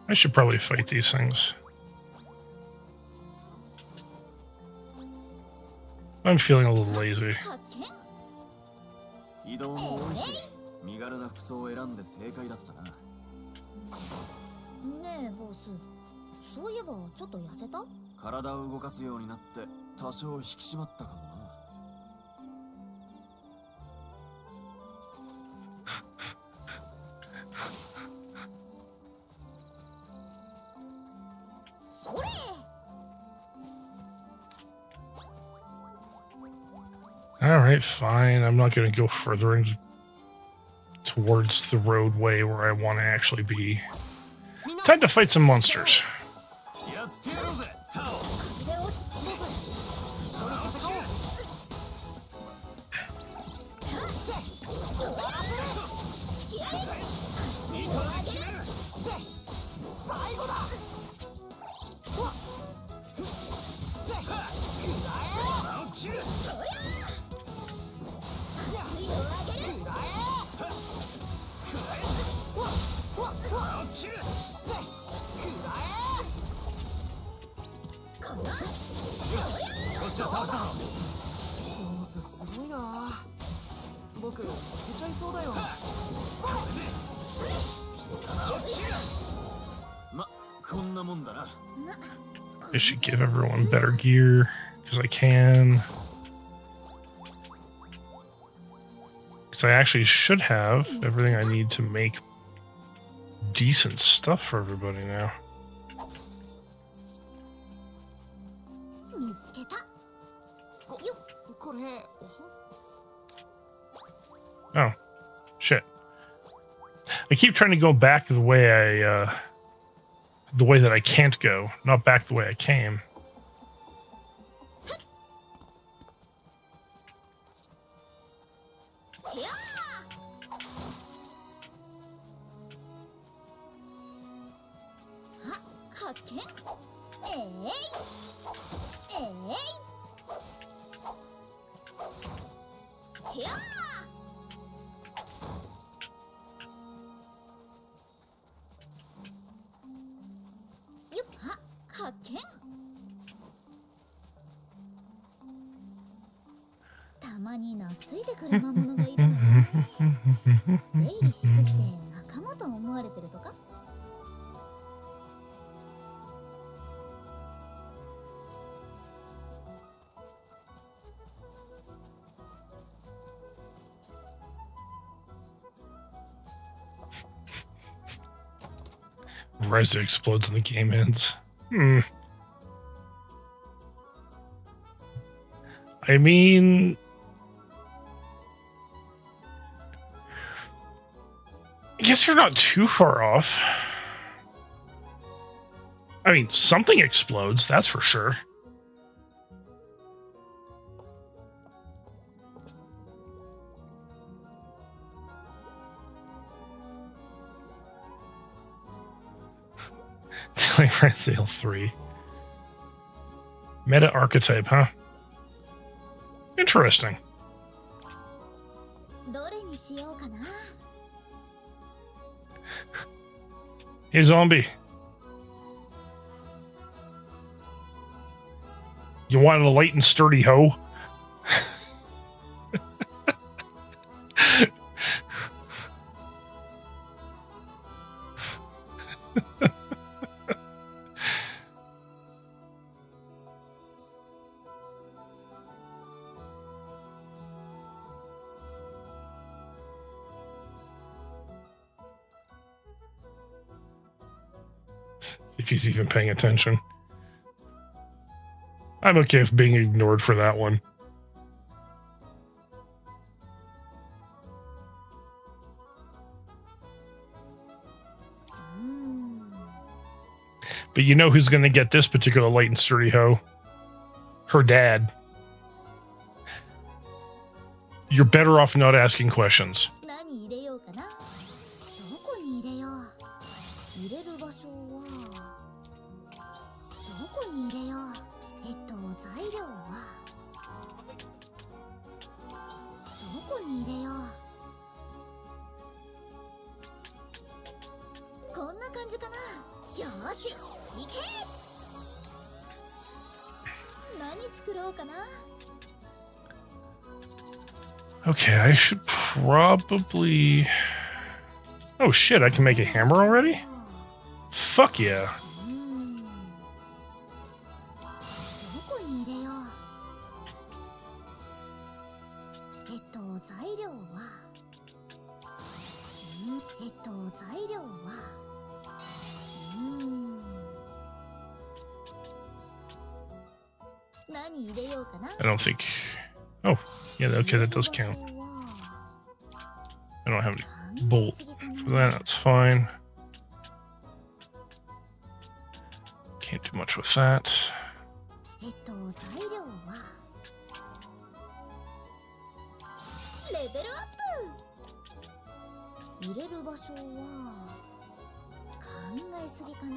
I should probably fight these things. I'm feeling a little lazy. 発見。移動も多いし、身軽な服装を選んで正解だったな。ねえボス、そういえばちょっと痩せた？体を動かすようになって多少引き締まったかもな。それ。 Alright, fine. I'm not going to go further towards the roadway where I want to actually be. Time to fight some monsters. やってやろうぜ、タオ。ボスすごいな。僕負けちゃいそうだよ。ま、こんなもんだな。 I should give everyone better gear, because I can. Because I actually should have everything I need to make decent stuff for everybody now. 見つけた。よっ。これ Oh, shit. I keep trying to go back the way that I can't go, not back the way I came. てやー。あ、発見。えい。えい。てやー。よっ。あ、発見。たまに懐いてくる魔物がいるのね。出入りしすぎて仲間と思われてるとか？ Ryza explodes and the game ends. I mean, I guess you're not too far off. I mean, something explodes, that's for sure. Atelier Sale 3. Meta archetype, huh? Interesting. どれにしようかな。 Hey, zombie. You want a light and sturdy hoe? if he's even paying attention. I'm okay with being ignored for that one. But you know who's going to get this particular light and sturdy hoe? Her dad. You're better off not asking questions. 何入れようかな。どこに入れよう。入れる場所はどこに入れよう。材料はどこに入れよう。こんな感じかな。よーし、行け。何作ろうかな。 Okay, I should probably... Oh shit, I can make a hammer already? Fuck yeah. どこに入れよう。材料は材料は何入れようかな。 I don't think... Oh, yeah, okay, that does count. I don't have any bolt for that, that's fine. Can't do much with that. 材料はレベルアップ。入れる場所は考えすぎかな。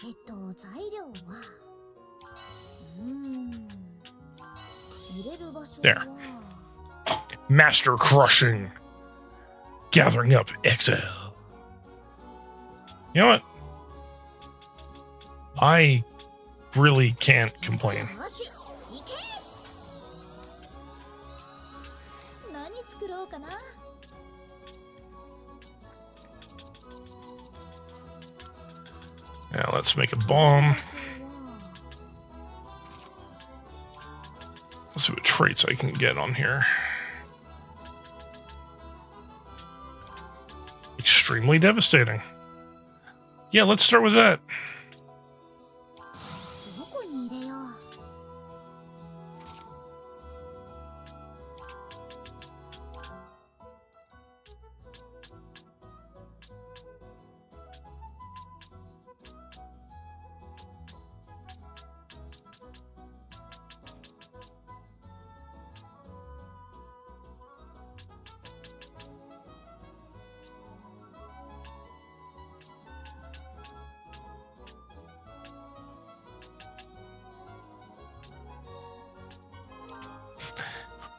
材料は入れる場所 There. は Master crushing. Gathering up exile. You know what? I really can't complain. よし、行け。何作ろうかな。 Now let's make a bomb. Let's see what traits I can get on here. Extremely devastating. Yeah, let's start with that. どこに入れよう。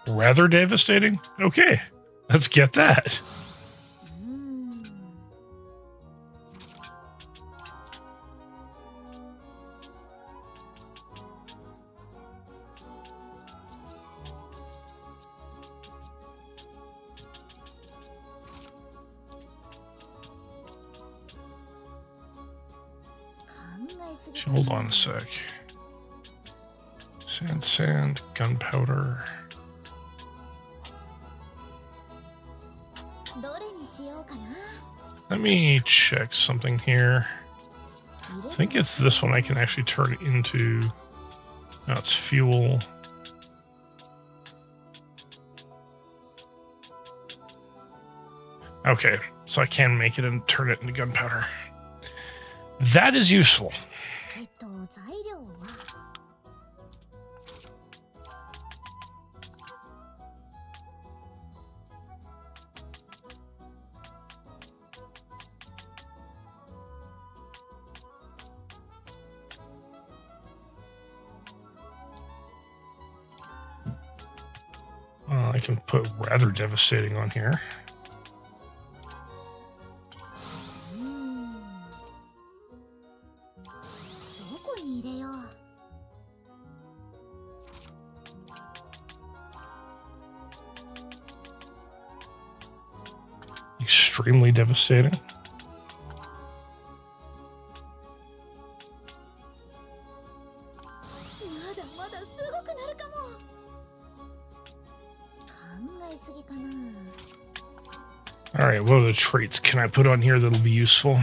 Rather devastating? Okay, let's get that. Hold on a sec. Sand, gunpowder. どれにしようかな。 Let me check something here. I think it's this one I can actually turn it into. No, it's fuel. Okay, so I can make it and turn it into gunpowder. That is useful. 材料は I can put rather devastating on here. どこに入れよう。 Extremely devastating. まだまだすごくなるかも。考えすぎかな。 Alright, what are the traits can I put on here that'll be useful?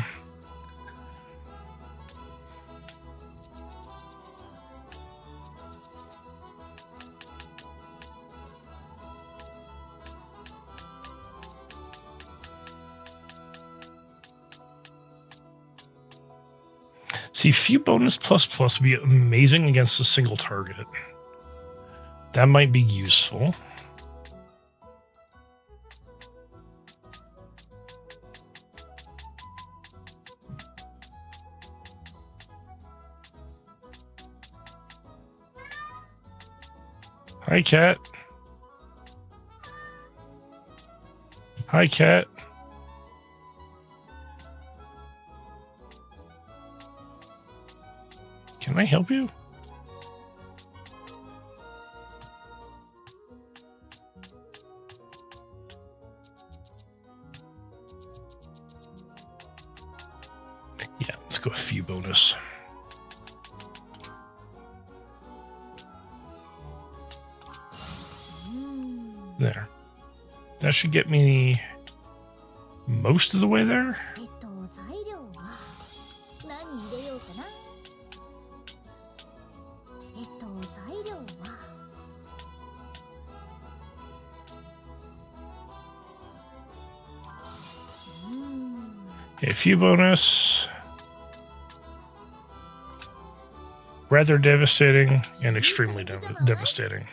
See, few bonus plus plus would be amazing against a single target. That might be useful. Hi, cat. Hi, cat. Can I help you? Yeah, let's go a few bonus. There. That should get me most of the way there. 材料は何入れようかな。材料はA few bonus. Rather devastating and extremely devastating. よ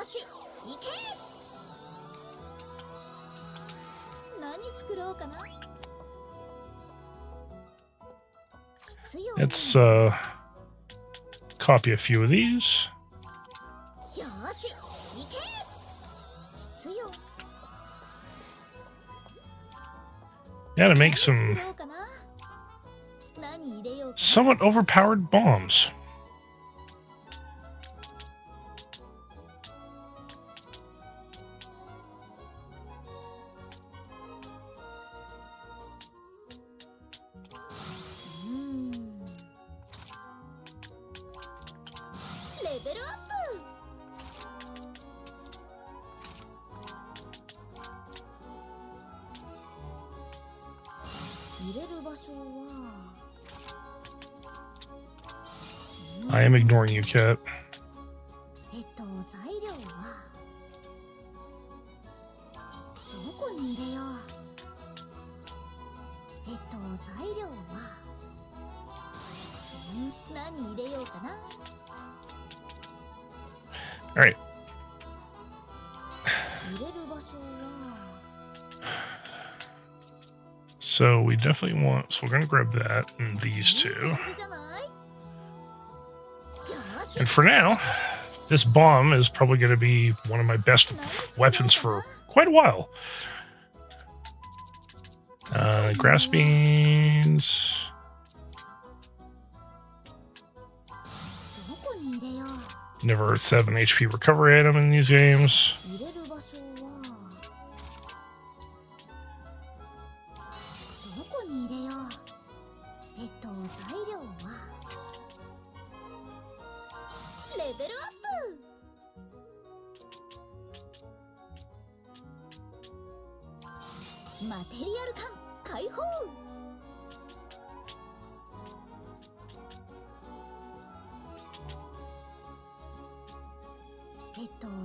し、行け。何作ろうかな。必要。 Let's copy a few of these. よし、行け。必要。 Yeah, to make some 作ろうかな。何入れようかな。 somewhat overpowered bombs. レベルアップ。入れる場所は I am ignoring you, cat. 材料はどこに入れよう。材料は何入れようかな。 All right. 入れる場所は So we definitely want. So we're gonna grab that and these two. いい感じじゃない？よし。 And for now, this bomb is probably going to be one of my best weapons for quite a while. Grass beans. どこに入れよう。 Never 7 HP recovery item in these games. 入れる場所はどこに入れよう。材料はレベルアップ。マテリアル缶解放。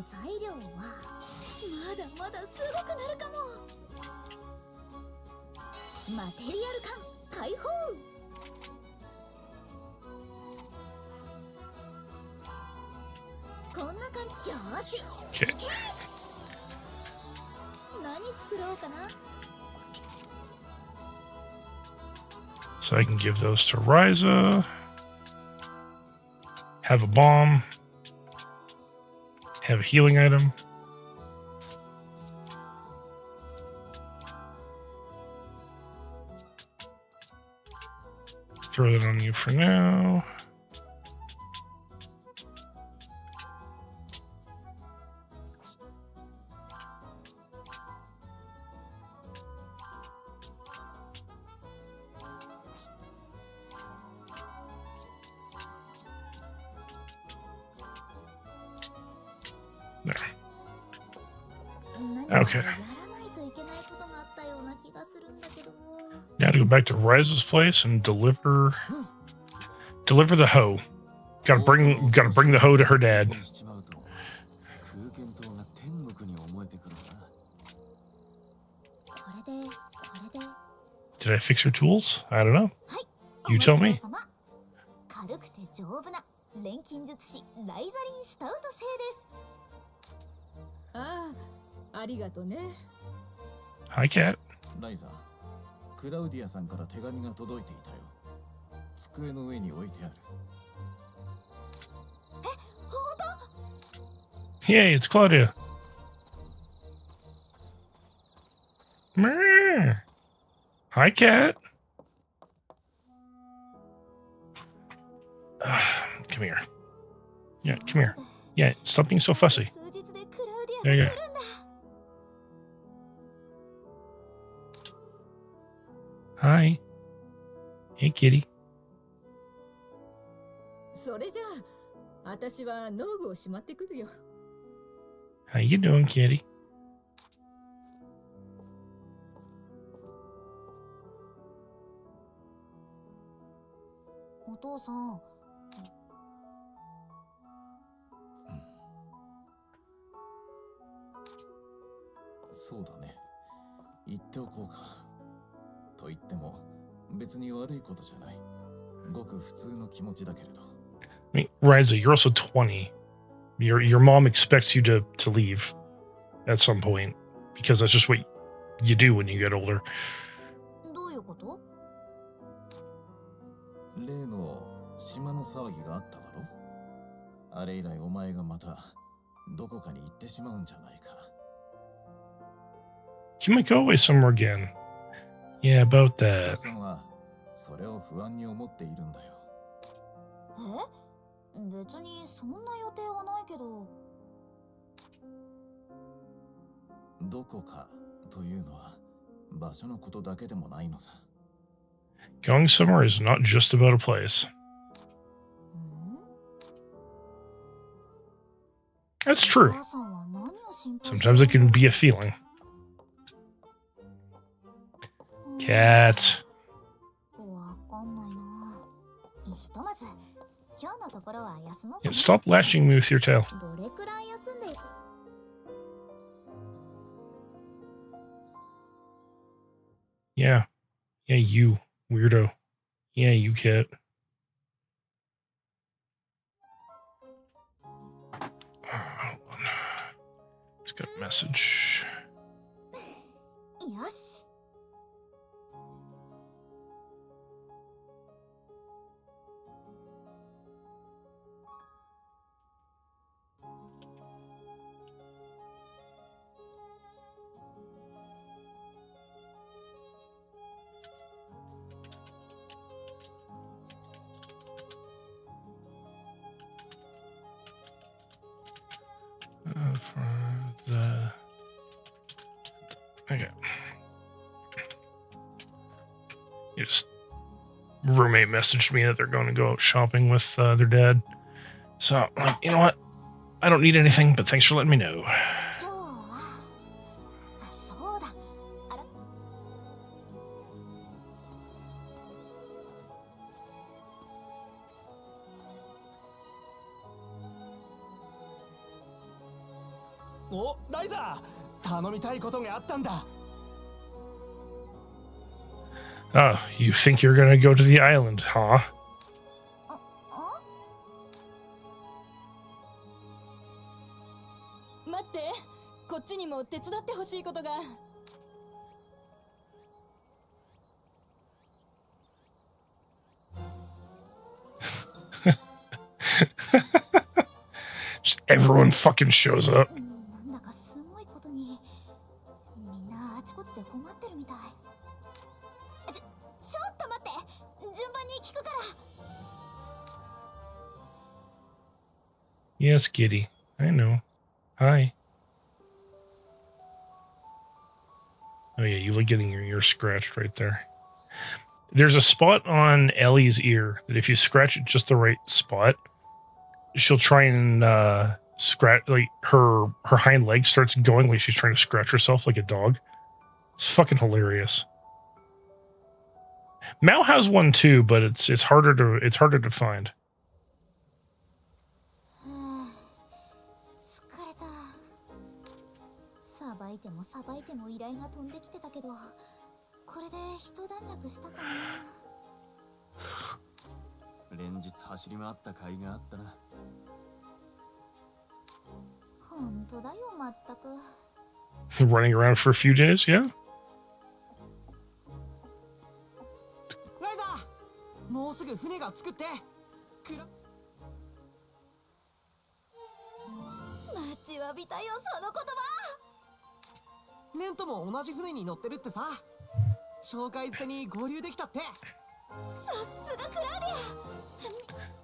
材料はまだまだすごくなるかも。マテリアル缶解放。こんな感じ。よーし。 Okay. 何作ろうかな。 So I can give those to Ryza. Have a bomb. Have a healing item. Throw that on you for now. There. Okay. やらないといけないことがあったような気がするんだけど。 Now to go back to Ryza's place and deliver the hoe. Gotta bring the hoe to her dad. しちまうと空間島が天国に思えてくるな。これで Did I fix her tools? I don't know. はい、You tell me. 軽くて丈夫な錬金術師ライザリン・シュタウト製です。ああ、ありがとね。Hi, cat. ライザ、クラウディアさんから手紙が届いていたよ。机の上に置いてある。え、本 Yay, it's Claudia. Meow. Hi, cat. Come here. Yeah, come here. Yeah, stop being so fussy. 数日でクラウディア There you が go. 来るんだ。Hi. Hey, kitty. それじゃあ、私は農具をしまってくるよ。How you doing, kitty? お父さん、そうだね。言っておこうか。と言っても、別に悪いことじゃない。ごく普通の気持ちだけれど。I mean, Ryza, you're also 20. Your mom expects you to leave at some point because that's just what you do when you get older. どういうこと？例の島の騒ぎがあっただろ。あれ以来お前がまたどこかに行ってしまうんじゃないか。You might go away somewhere again. Yeah, about 父 that. さんはそれを不安に思っているんだよ。え？別にそんな予定はないけど。どこかというのは場所のことだけでもないのさ。Going somewhere is not just about a place. ん？ That's お true. 母さんは何を心配して Sometimes it る can んだ？ be a feeling. Cat. わかんないな。ひとまず今日のところは休もうか Yeah, な。 stop lashing me with your tail. どれくらい休んでいる？ Yeah. Yeah, you, weirdo. Yeah, you cat. Hold on. Just got a message. よし。For the... Okay. Yes. Roommate messaged me that they're going to go out shopping with their dad. So, I'm like, you know what? I don't need anything, but thanks for letting me know. 今日は、あ、そうだ。あら、お、ライザー、頼みたいことがあったんだ。Oh, you think you're going to go to the island, huh? あ、待って、こっちにも手伝ってほしいことが。Just everyone fucking shows up. なんだかすごいことに、みんなあちこちで困ってるみたい。ちょっと待って、順番に聞くから。 Yes, kitty. I know. Hi. Oh yeah, you like getting your ear scratched right there. There's a spot on Ellie's ear that if you scratch it just the right spot, she'll try and scratch, like her hind leg starts going like she's trying to scratch herself like a dog. It's fucking hilarious. Mao has one too, but it's harder to find. はあ、疲れた。さばいてもさばいても依頼が飛んできてたけど、これで一段落したかな。連日走り回った甲斐があったな。本当だよ、まったく。 Running around for a few days, yeah? ライザー、もうすぐ船が着くって。待ちわびたよ、その言葉。レンとも同じ船に乗ってるってさ。紹介捨てに合流できたって。さすがクラウディア。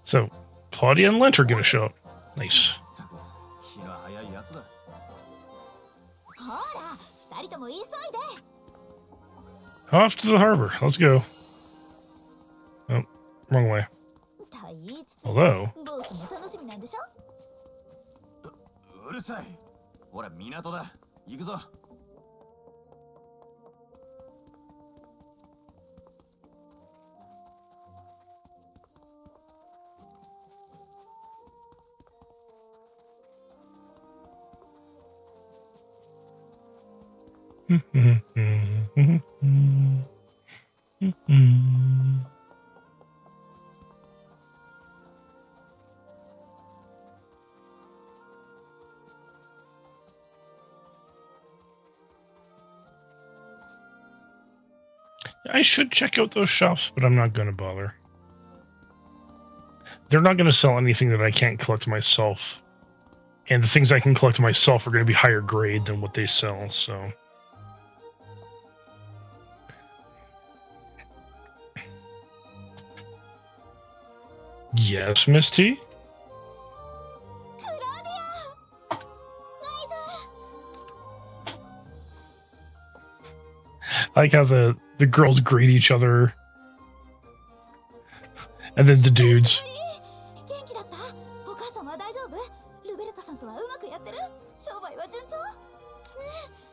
So, Claudia and Lent are gonna show up. Nice. ったく気が早いやつだ。ほら、二人とも急いで。 Off to the harbor. Let's go. Oh, wrong way. と言いつつ、 Although, ボースも楽しみなんでしょ。うるさい。ほら港だ。行くぞ。I should check out those shops, but I'm not going to bother. They're not going to sell anything that I can't collect myself. And the things I can collect myself are going to be higher grade than what they sell, so... Yes, Miss T? クラウディア、ライザー。 I like how the girls greet each other. And then the dudes. 元気だった？お母さんは大丈夫？ルベルタさんとはうまくやってる？商売は順調？ね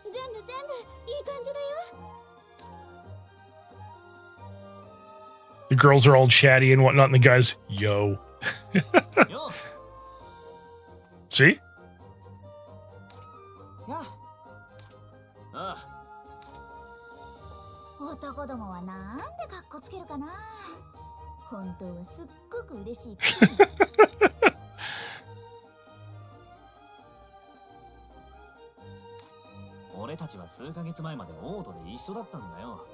え、全部いい感じだよ。 The girls are all chatty and whatnot, and the guys, yo. Yo. See? やあ、ああ、男どもはなんでカッコつけるかな。本当はすっごく嬉しい。俺たちは数ヶ月前までオートで一緒だったんだよ。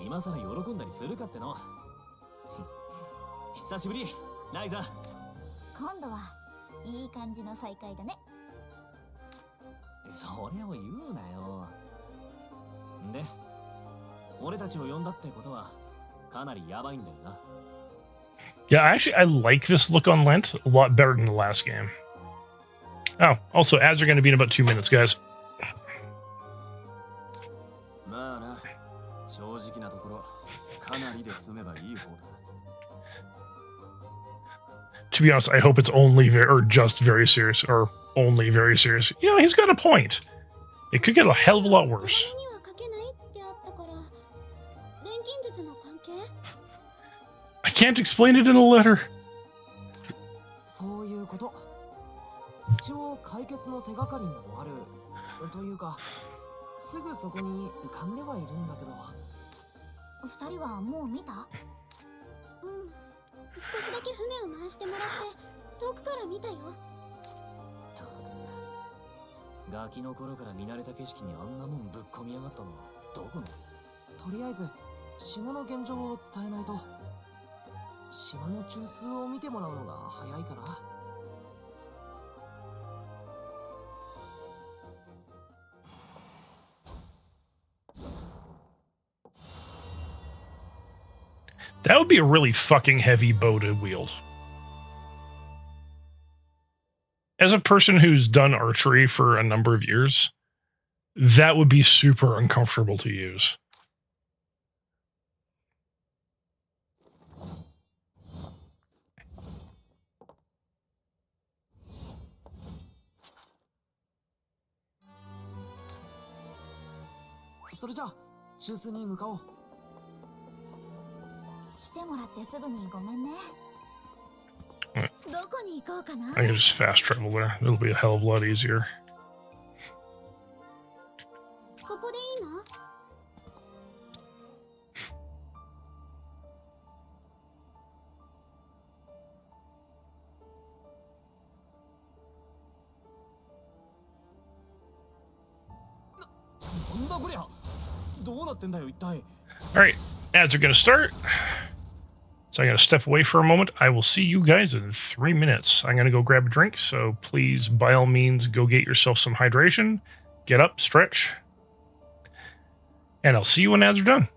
今さら喜んだりするかっての。久しぶり、ライザ。今度はいい感じの再会だね。それを言うなよ。で、俺たちを呼んだってことはかなりヤバいんだよな。Yeah, actually, I like this look on Lent a lot better than the last game. Oh, also, ads are going to be in about 2 minutes, guys. まあな、正直なところ、かなりで済めばいい方だ。To be honest, I hope it's only or just very serious, or only very serious. You know, he's got a point. It could get a hell of a lot worse. 手紙には書けないってあったから、錬金術の関係？ I can't explain it in a letter. そういうこと。一応解決の手がかりもあるというか、すぐそこに浮かんではいるんだけど。二人はもう見た？うん、少しだけ船を回してもらって遠くから見たよ。たく、ガキの頃から見慣れた景色にあんなもんぶっ込みやがったのはどこの？とりあえず島の現状を伝えないと。島の中枢を見てもらうのが早いかな。That would be a really fucking heavy bow to wield. As a person who's done archery for a number of years, that would be super uncomfortable to use. So, 中枢に向かおう。来てもらってすぐにごめんね。どこに行こうかな。 I can just fast travel there. It'll be a hell of a lot easier. ここでいいの？なんだこりゃ。どうなってんだよ一体。 Alright, ads are going to start. So I'm going to step away for a moment. I will see you guys in 3 minutes. I'm going to go grab a drink, so please, by all means, go get yourself some hydration. Get up, stretch. And I'll see you when ads are done.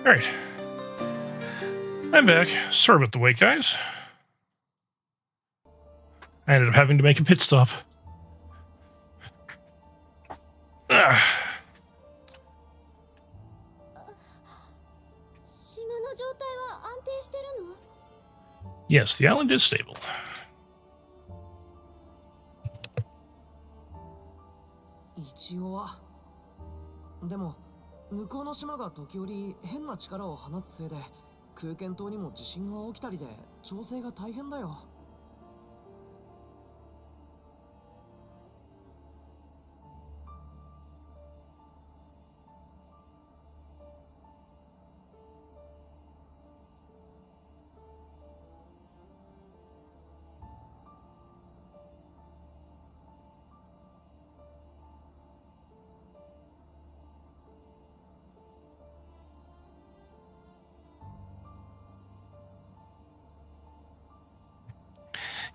Alright. I'm back. Sorry about the wait, guys. I ended up having to make a pit stop. Ah. 島の状態は安定してるの？ Yes, the island is stable. 一応は。でも向こうの島が時折変な力を放つせいで空間島にも地震が起きたりで調整が大変だよ。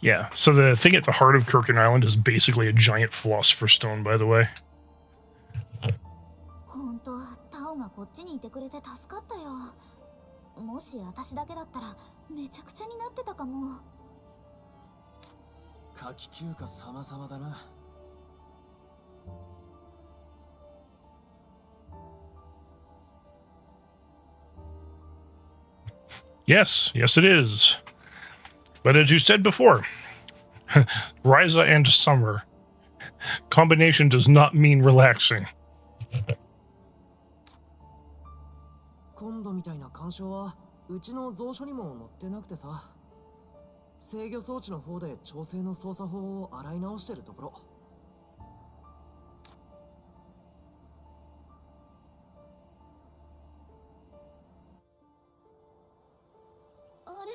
Yeah, so the thing at the heart of Kirkin Island is basically a giant philosopher's stone, by the way. 本当、タオがこっちにいてくれて助かったよ。もし私だけだったらめちゃくちゃになってたかも。夏季休暇様々だな。Yes, yes it is. But as you said before, Ryza and summer. Combination does not mean relaxing. 今度みたいな干渉はうちの蔵書にも載ってなくてさ。制御装置の方で調整の操作法を洗い直してるところ。あれ、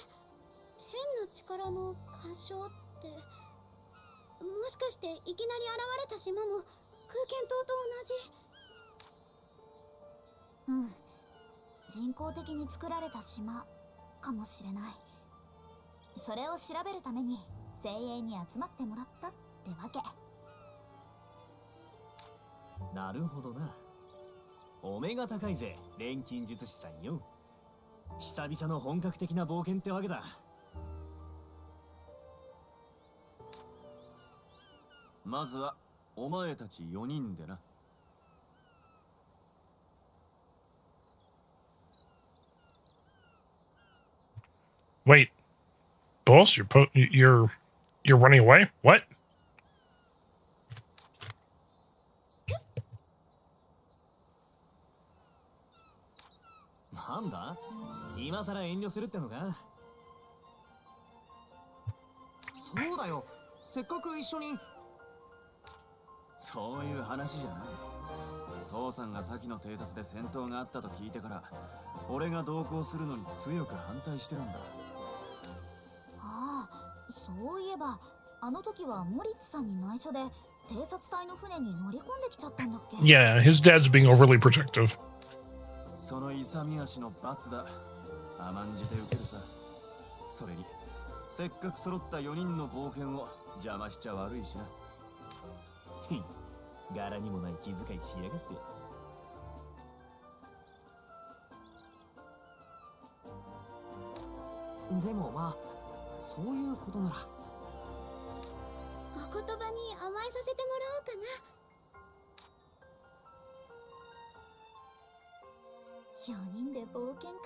変な力の干渉って、もしかしていきなり現れた島も空間島と同じ？うん、人工的に作られた島かもしれない。それを調べるために精鋭に集まってもらったってわけ。なるほどな。お目が高いぜ、錬金術師さんよ。久々の本格的な冒険ってわけだ。まずはお前たち4人でな。Wait, boss, you're running away? What? なんだ？今さら遠慮するってのか？そうだよ。せっかく一緒に。そういう話じゃない。父さんが先の偵察で戦闘があったと聞いてから俺が同行するのに強く反対してるんだ。ああ、そういえばあの時はモリッツさんに内緒で偵察隊の船に乗り込んできちゃったんだっけ？ Yeah, his dad's being overly protective. その勇み足の罰だ。甘んじて受けるさ。それにせっかく揃った4人の冒険を邪魔しちゃ悪いしな。柄にもない気遣いしやがって。でもまあそういうことなら。お言葉に甘えさせてもらおうかな。4人で冒険か。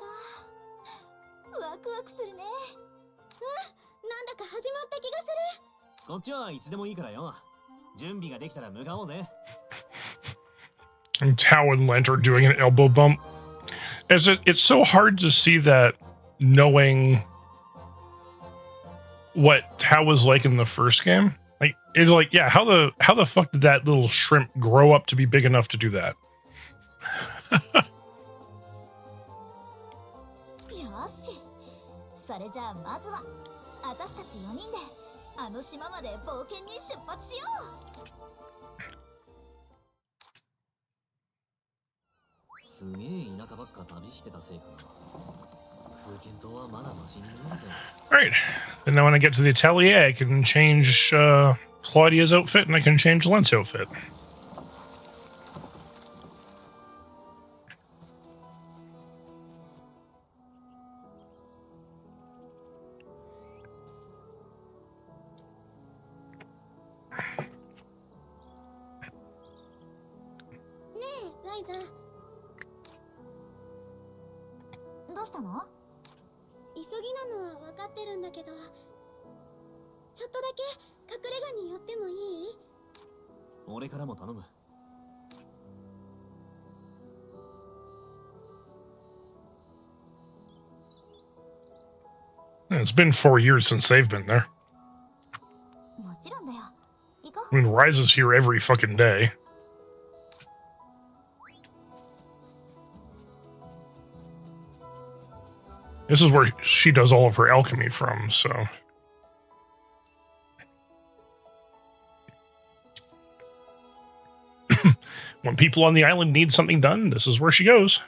ワクワクするね。うん、なんだか始まった気がする。こっちはいつでもいいからよ。準備ができたら向かおうぜ。And Tao and Lent are doing an elbow bump. It's so hard to see that knowing what Tao was like in the first game. Like it's like, yeah, how the fuck did that little shrimp grow up to be big enough to do that? よし、それじゃあまずは私たち4人であの島まで冒険に出発しよう。すげえ田舎ばっか旅してたせいかな。空間島はまだマシに見えるぜ。Alright, and then when I get to the Atelier, I can change Claudia's outfit and I can change Lent's outfit. イザ。どうしたの？急ぎなのは分かってるんだけど、ちょっとだけ隠れ家に寄ってもいい？俺からも頼む。It's been 4 years since they've been there. もちろんだよ。行こ I mean, Ryza's here every fucking day. This is where she does all of her alchemy from, so... When people on the island need something done, this is where she goes.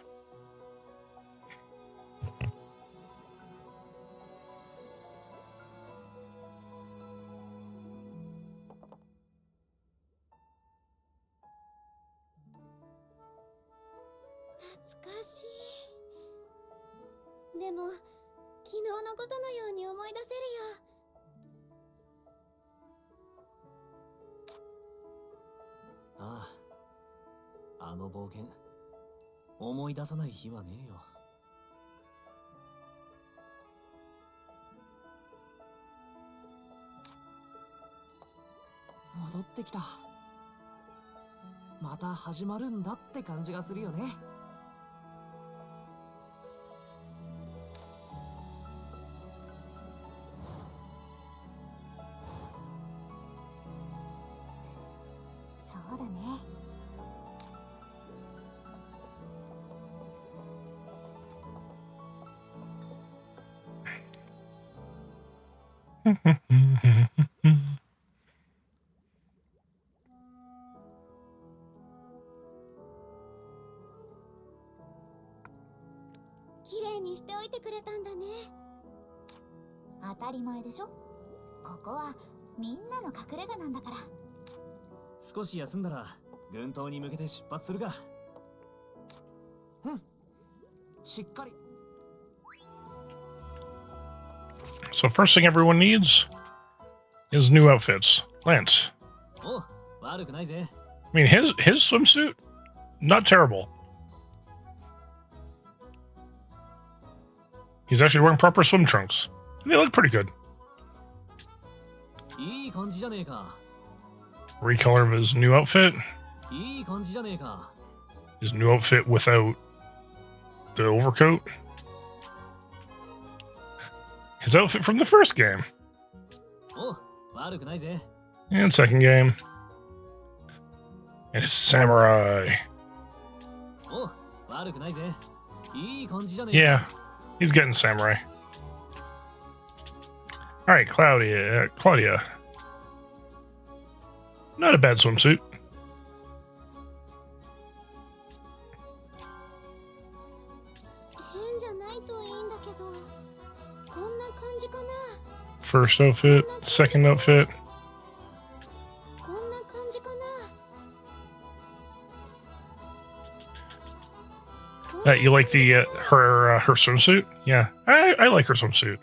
Natsukashi. でも、昨日のことのように思い出せるよ。ああ、あの冒険、思い出さない日はねえよ。戻ってきた。また始まるんだって感じがするよね。そうだね。綺麗にしておいてくれたんだね。当たり前でしょ。ここはみんなの隠れ家なんだから。少し休んだら軍島に向けて出発するか。うん。しっかり。So first thing everyone needs is new outfits. Lance. お、悪くないぜ。I mean, his swimsuit, not terrible. He's actually wearing proper swim trunks. They look pretty good. いい感じじゃねえか。Recolor of his new outfit. いい感じじゃねえか。His new outfit without the overcoat. His outfit from the first game. お、悪くないぜ。And second game. And his samurai. お、悪くないぜ。いい感じじゃねえか。Yeah, he's getting samurai. Alright, Claudia. Not a bad swimsuit. 変じゃないといいんだけど、こんな感じかな。 First outfit, second outfit. こんな感じかな。 You like the her swimsuit? Yeah, I like her swimsuit.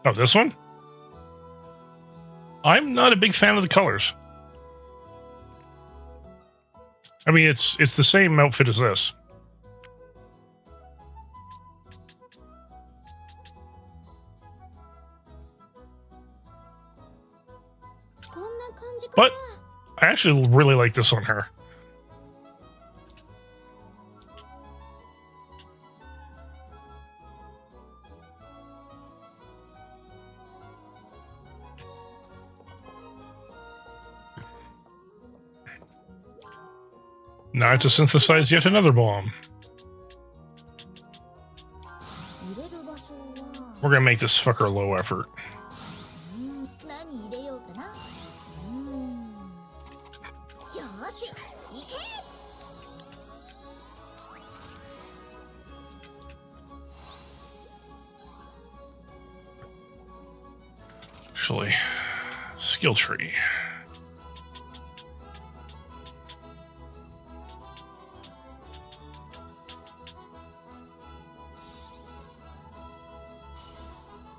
Oh, this one? I'm not a big fan of the colors. I mean, it's the same outfit as this. But I actually really like this on her. Now to synthesize yet another bomb. We're gonna make this fucker low effort. 何入れようかな。よーし、行け。Actually, skill tree.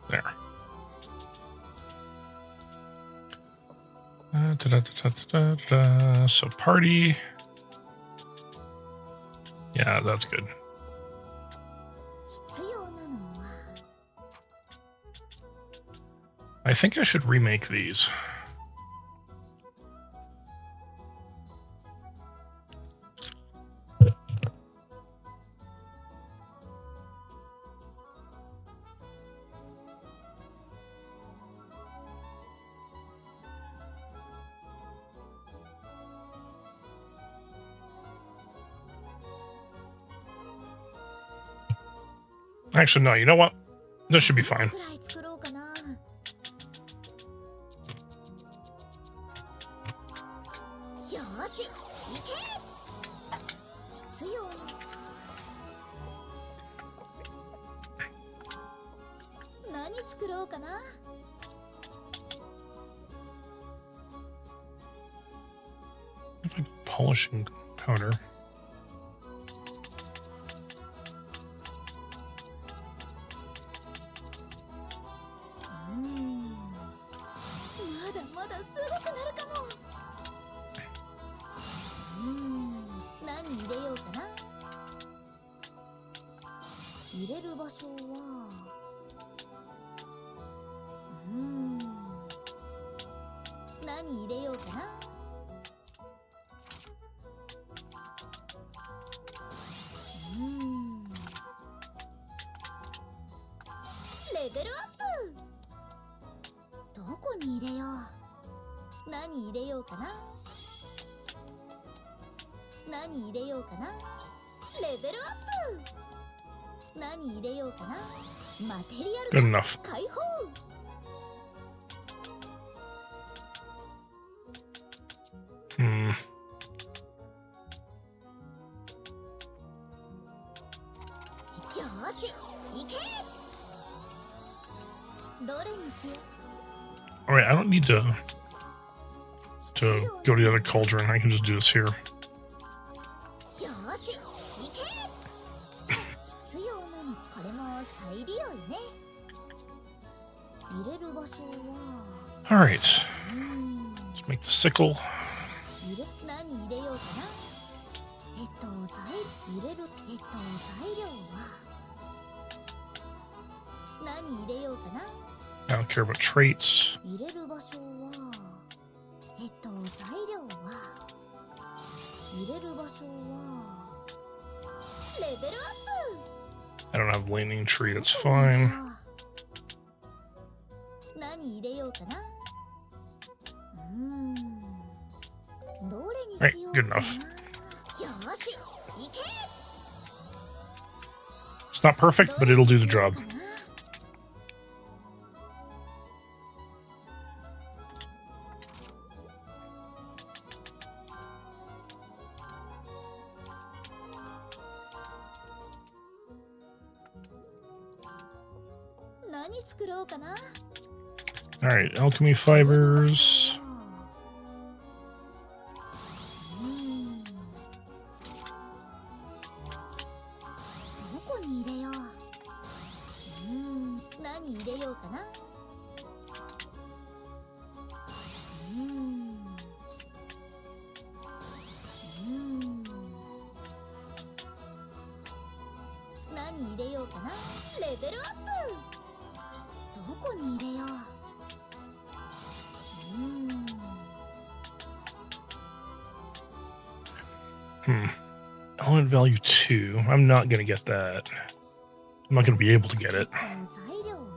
There. So party. Yeah, that's good. 必要なのは I think I should remake these. Actually, no, you know what? This should be fine. くらい作ろうかな。よーし、行け。必要な。何作ろうかな。 Polishing powder. まだまだすごくなるかも。何入れようかな。入れる場所は何入れようかな。レベルアップ。どこに入れよう。何入れようかな。何入れようかな。レベルアップ。何入れようかな。マテリア Good ル enough. 解放。Hmm. よーし、行け。どれにしよう。 Alright, I don't need to go to the other cauldron. I can just do this here. よーし、行け。必要なの。これも再利用よね。入れる場所は Alright. Let's make the sickle. 何入れようかな。入れる材料は何入れようかな。 I don't care about traits. 入れる場所は材料は入れる場所はレベルアップ。 I don't have leaning tree, that's fine. 何入れようかな。どれに Right, しよう good かな。 enough. よーし、行け。 It's not perfect, but it'll do the job. 何作ろうかな。 Alright, alchemy fibers. どこに入れよう。何入れようかな。何入れようかな。レベルアップ。どこに入れよう。Element value 2. I'm not going to get that. I'm not going to be able to get it. 材料は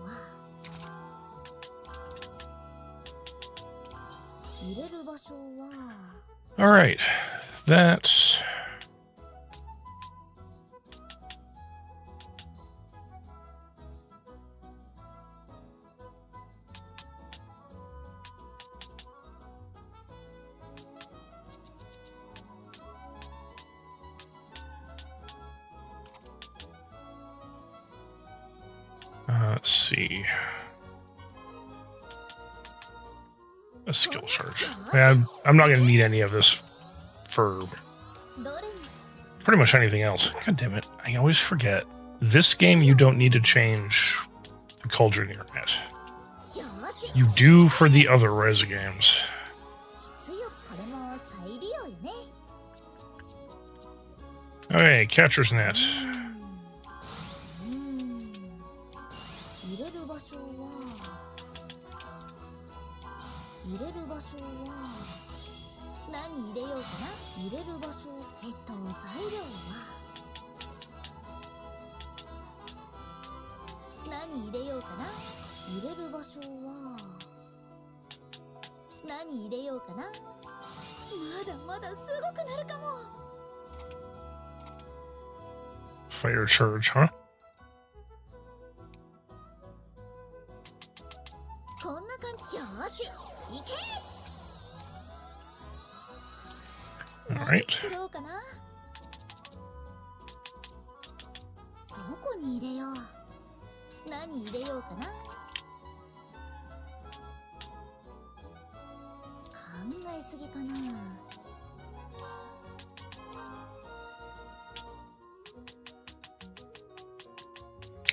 入れる場所は Alright, that's... let's see. A skill charge. I'm not going to need any of this for どれに pretty much anything else. God damn it. I always forget. This game, you don't need to change the cauldron you're at. よーし You do for the other Ryza games. Okay, catcher's net. 入れる場所は何入れようかな。入れる場所、材料は何入れようかな。入れる場所は何入れようかな。まだすごくなるかも。 Fire charge, huh? こんな感じ。よーし、いけ。 Alright. 何作ろうかな。どこに入れよう。何入れようかな。考えすぎかな。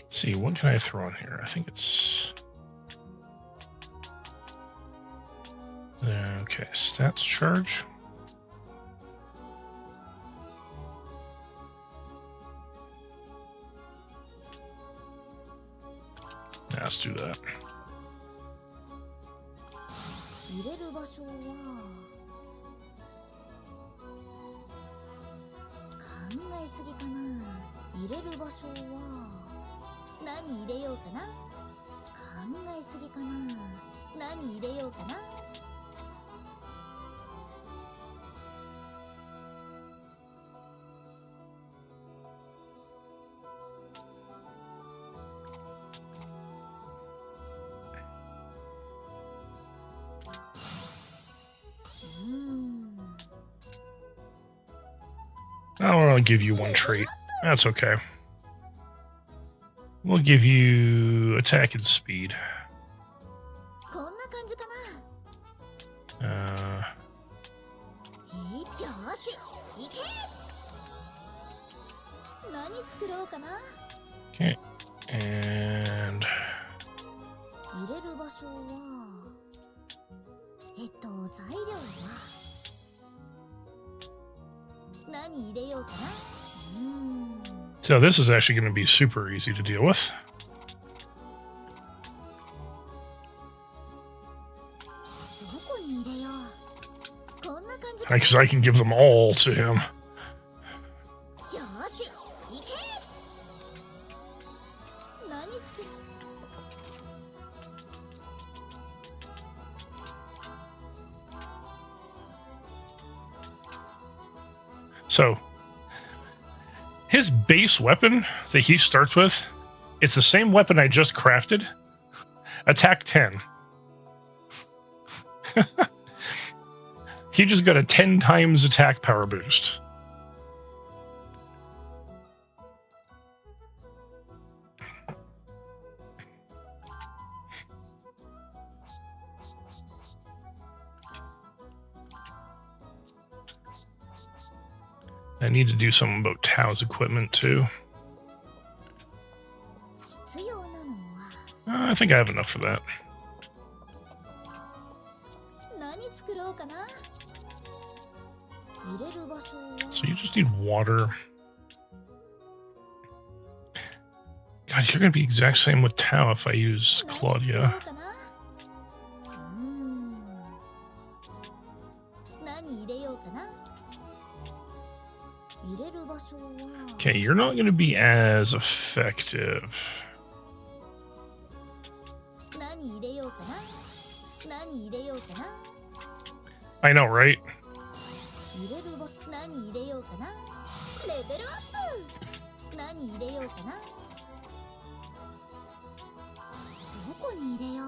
See, what can I throw in here? I think it's... Okay, stats charge. Yeah, let's do that. 入れる場所は考えすぎかな。入れる場所は何入れようかな。考えすぎかな。何入れようかな。 I'll give you one trait. That's okay. We'll give you attack and speed. こんな感じかな。よーし、いけ。何作ろうかな。 Okay. And 入れる場所は材料は何入れようかな。 so this is actually going to be super easy to deal with. どこに入れよう。こんな感じ。 Because I can give them all to him. よーし、いけ。何作る。 So his base weapon that he starts with, it's the same weapon I just crafted. Attack 10. He just got a 10 times attack power boost. I need to do something about Tao's equipment too. 必要なのは I think I have enough for that. 何作ろうかな。入れる場所は So you just need water. God, you're going to be exact same with Tao if I use 何 Claudia. 作ろうかな。何入れようかな。入れる場所は Okay, you're not going to be as effective. 何入れようかな。何入れようかな。 I know, right? 入れる場何入れようかな。レベルアップ。何入れようかな。どこに入れよう。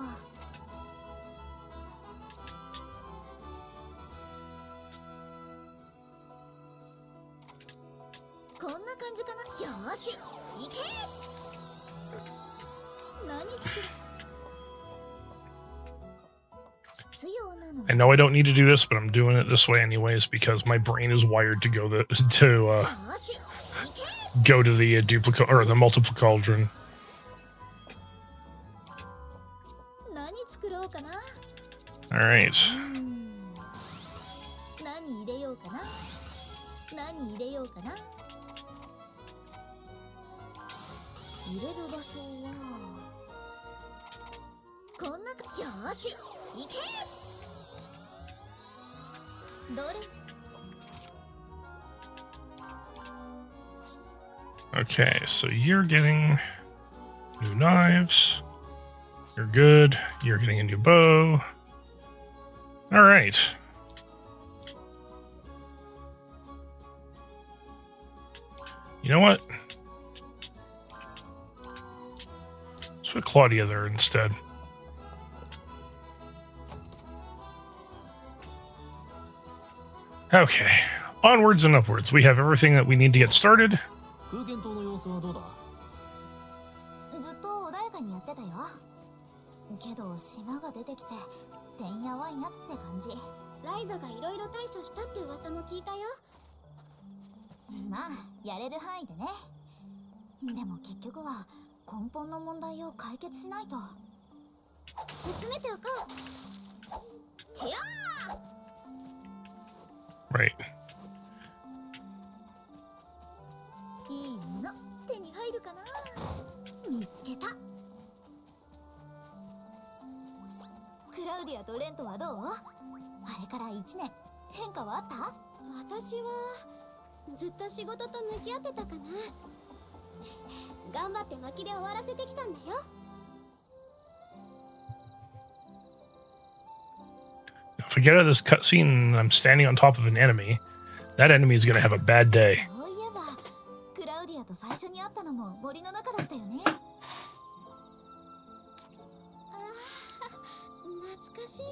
こんな感じかな。よーし、いけ。何作る。必要なの。 I know I don't need to do this, but I'm doing it this way anyways because my brain is wired to goよーし、いけ。 go to the duplicate or the multiple cauldron. 何作ろうかな。 All right. 何入れようかな。何入れようかな。入れる場所はこんなか。よーし行け。どれ。 Okay, so you're getting new knives. You're good. You're getting a new bow. All right. You know what? Let's put Claudia there instead. Okay. Onwards and upwards. We have everything that we need to get started. 空間島の様子はどうだ？ずっと穏やかにやってたよ。けど島が出てきててんやわんやって感じ。ライザがいろいろ対処したって噂も聞いたよ。まあやれる範囲でね。でも結局は根本の問題を解決しないと。詰めておこう。てやー。 Right. いいもの手に入るかな。見つけた。クラウディアとレントはどう？あれから1年変化はあった？私はずっと仕事と向き合ってたかな。頑張って薪で終わらせてきたんだよ。 If I get out of this cutscene and I'm standing on top of an enemy, that enemy is going to have a bad day. そういえばクラウディアと最初に会ったのも森の中だったよね。ああ、懐かしいね。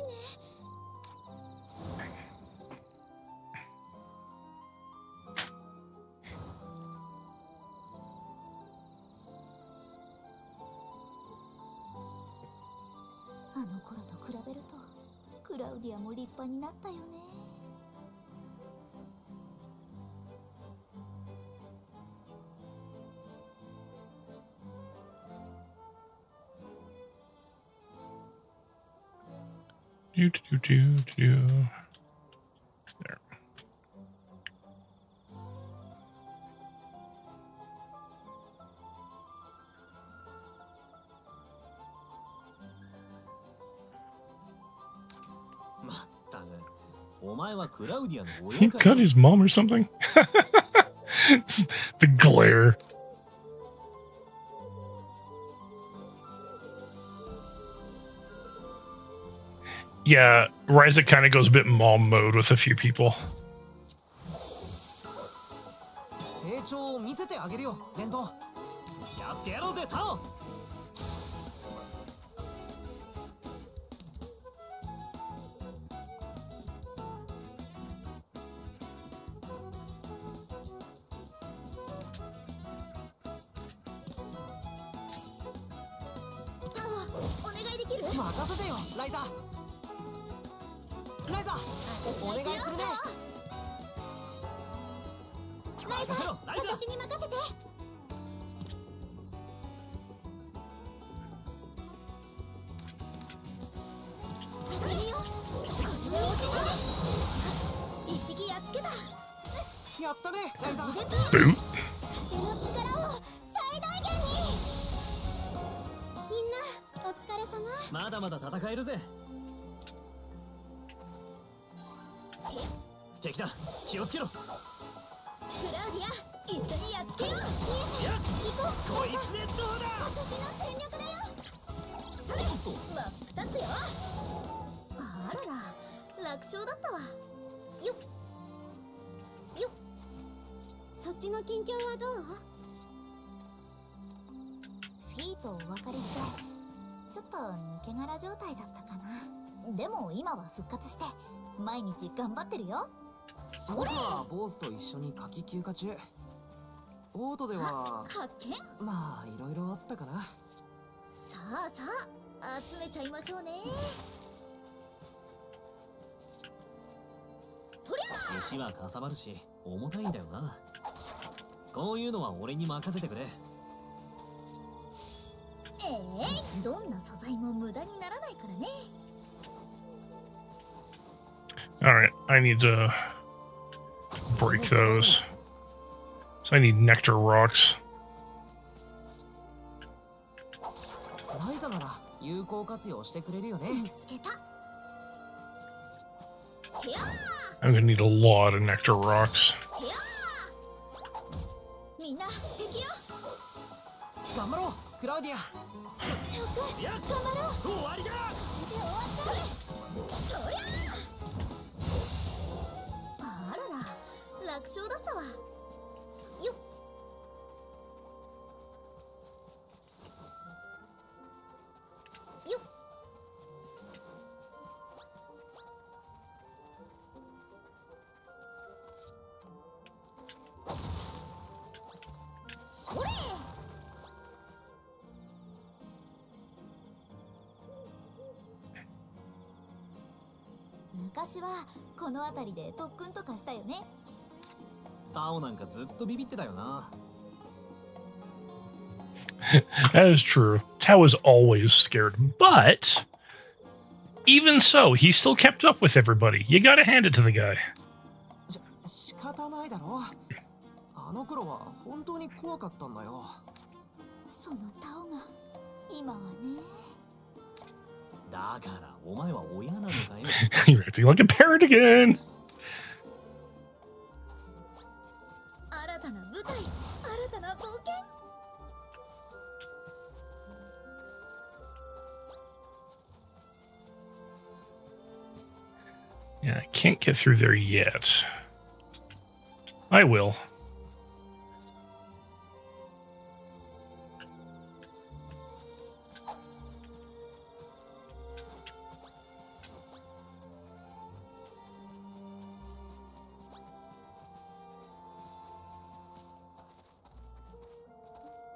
あの頃と比べるとクラウディアも立派になったよね。There. He cut his mom or something? The glare. Yeah, Ryza kind of goes a bit mom mode with a few people. 成長を見せてあげるよ、レント。やってやろうぜ、タオ。お願いできる？任せてよ、ライザ。ライザ、お願いするね。ライザ、私に任せて。それよ、これでおしまい。一匹やっつけた。やったね、ライザ。風の力を最大限に。みんなお疲れ様。まだまだ戦えるぜ。敵だ、気をつけろ。クラウディア、一緒にやっつけよう。いや、行こう。こいつでどうだ。私の戦力だよ。それ、真っ二つよ。あらら、楽勝だったわ。よっよっ。そっちの近況はどう？フィーとお別れしてちょっと抜け殻状態だったかな。でも今は復活して毎日頑張ってるよ。僕はボスと一緒に夏季休暇中。オートでは発見。まあいろいろあったかな。さあさあ集めちゃいましょうね。とりゃ石はかさばるし重たいんだよな。こういうのは俺に任せてくれ。どんな素材も無駄にならないからね。 Alright, I need to break those. So I need nectar rocks. 人なら有効活用してくれるよね。見つけた。チア I'm gonna need a lot of nectar rocks. チアみんな敵よ。頑張ろうクラウディア。頑張ろう。終わりだ。終わったね。そりゃあらら、楽勝だったわ。よっ。よっ。それ。昔はこの辺りで特訓とかしたよね。タオなんかずっとビビってたよな。That is true. Tao was always scared, but even so, he still kept up with everybody. You gotta hand it to the guy. 仕方ないだろ。あの頃は本当に怖かったんだよ。そのタオが今はね。だからお前は親なのかよ。You're acting like a parent again. 新たな舞台、新たな冒険。Yeah, I can't get through there yet. I will.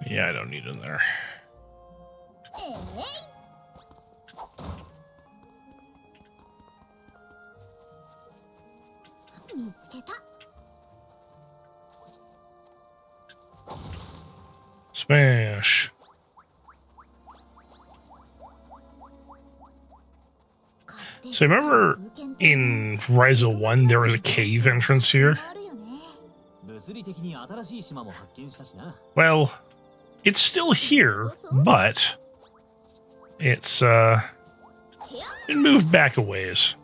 Yeah, I don't need in there. 見つけた。 Smash. So remember in Ryza 1 there was a cave entrance here? あるよね。物理的に新しい島も発見したしな。 Well, it's still here, but it's been moved back a ways.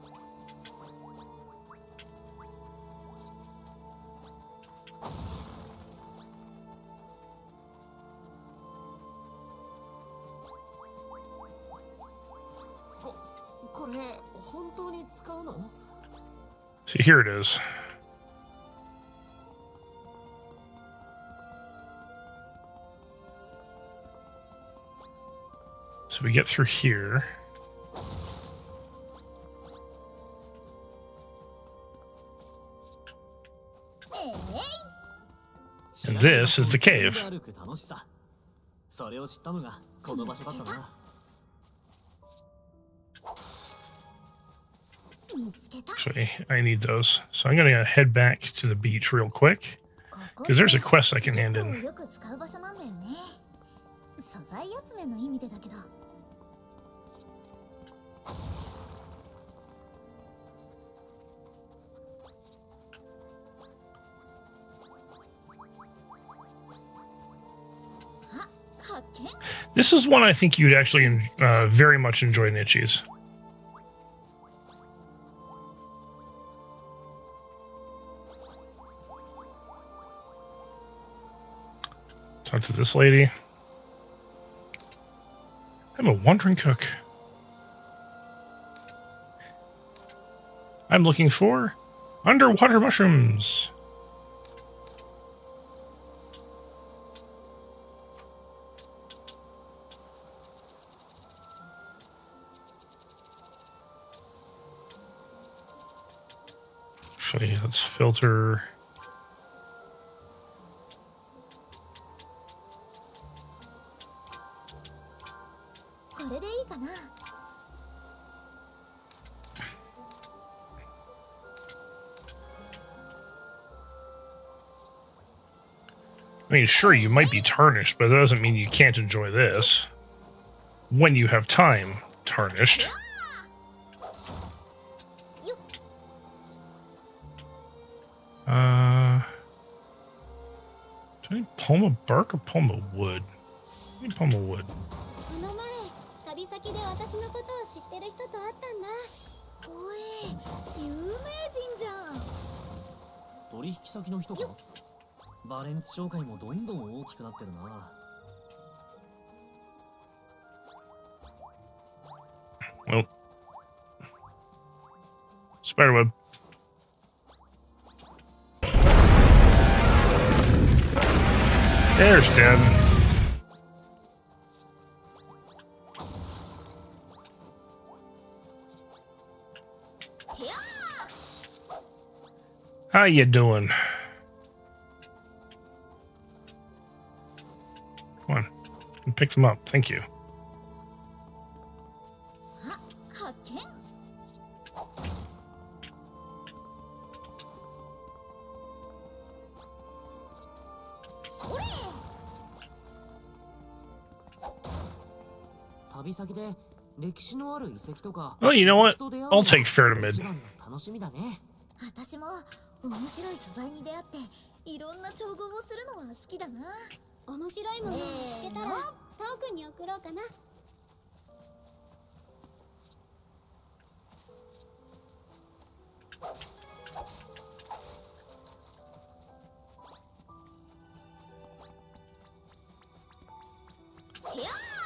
これ本当に使うの？ See, here it is. So we get through here. And this is the cave. 歩く楽しさ。それを知ったのがこの場所だったな。見つけた。 Actually, I need those. So I'm gonna head back to the beach real quick. ここ Because there's a quest I can hand 結構 in. よく使う場所なんだよね。素材集めの意味でだけど。あ、発見。 This is one I think you'd actually very much enjoy, Nichis. Talk to this lady. I'm a wandering cook. I'm looking for underwater mushrooms. Actually, let's filter. I mean, sure, you might be tarnished, but that doesn't mean you can't enjoy this. When you have time, tarnished. Do I need palma bark or palma wood? I need palma wood. 旅先で私のことを知ってる人と会ったんだ。おい、有名人じゃん。取引先の人か。バレンツ商会もどんどん大きくなってるな。Well, spiderweb. There's Dad. How you doing? Come on, pick them up. Thank you. 発見。それ。旅先で歴史のある遺跡とか。 Well, you know what? 人と出会うの I'll が take fair to mid. 一番の楽しみだね。私も面白い素材に出会っていろんな調合をするのは好きだな。面白いものを見つけたらタオくんに送ろうかな。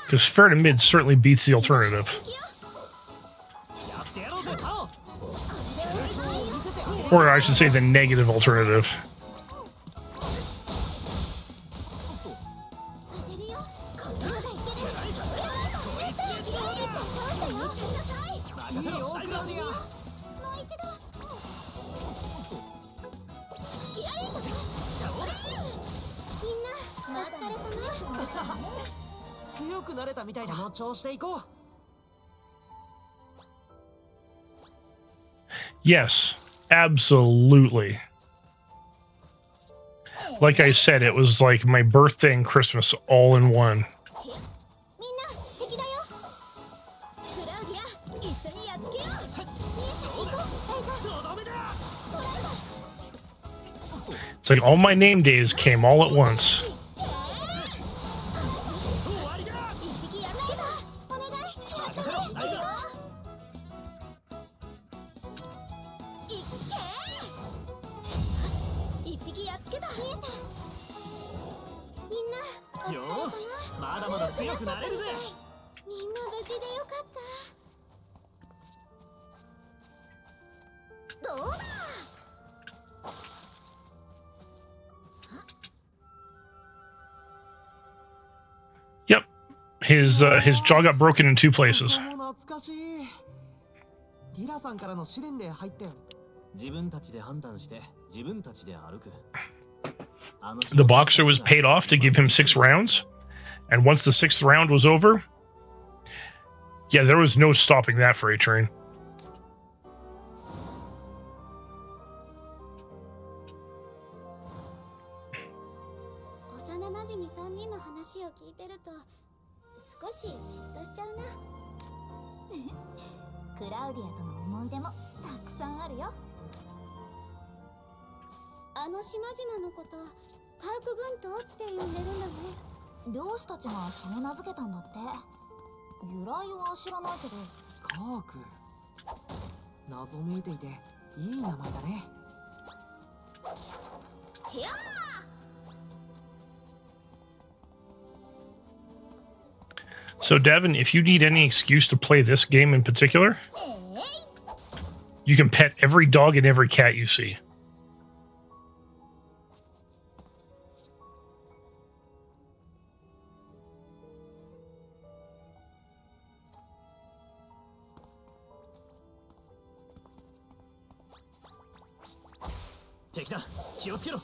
Because fair to mid certainly beats the alternative. やってやろうぜ、タオ。 Or I should say the negative alternative. 当てるよ。任せろ、ライザー。もう一度。みんなお疲れ様。強くなれたみたいだ。この調子でいこう。 Yes, absolutely. Like I said, it was like my birthday and Christmas all in one. みんな敵だよ。クラウディア、一緒にやっつけよう。行こう、ライザ。とどめだ。 It's like all my name days came all at once. 一匹やっつけた。お願い。任せろ、ライザー。一匹やっつけた。見えた。みんなお疲れ様。よーし、まだまだ強くなれるぜ。みんな無事でよかった。どうだ。 Yep, his jaw got broken in 2 places. 懐かしい。ディラさんからの試練で入ったよ。自分たちで判断して自分たちで歩く。 The boxer was paid off to give him 6 rounds, and once the 6th round was over, yeah, there was no stopping that freight train. 幼なじみ3人の話を聞いてると少し嫉妬しちゃうな。クラウディアとの思い出もたくさんあるよ。あの島々のことカーク群島って呼んでるんだね。漁師たちがそう名付けたんだって。由来は知らないけど。カーク。謎めいていていい名前だね。 てや So, Devin, if you need any excuse to play this game in particular, you can pet every dog and every cat you see. 敵だ、気をつけろ。レ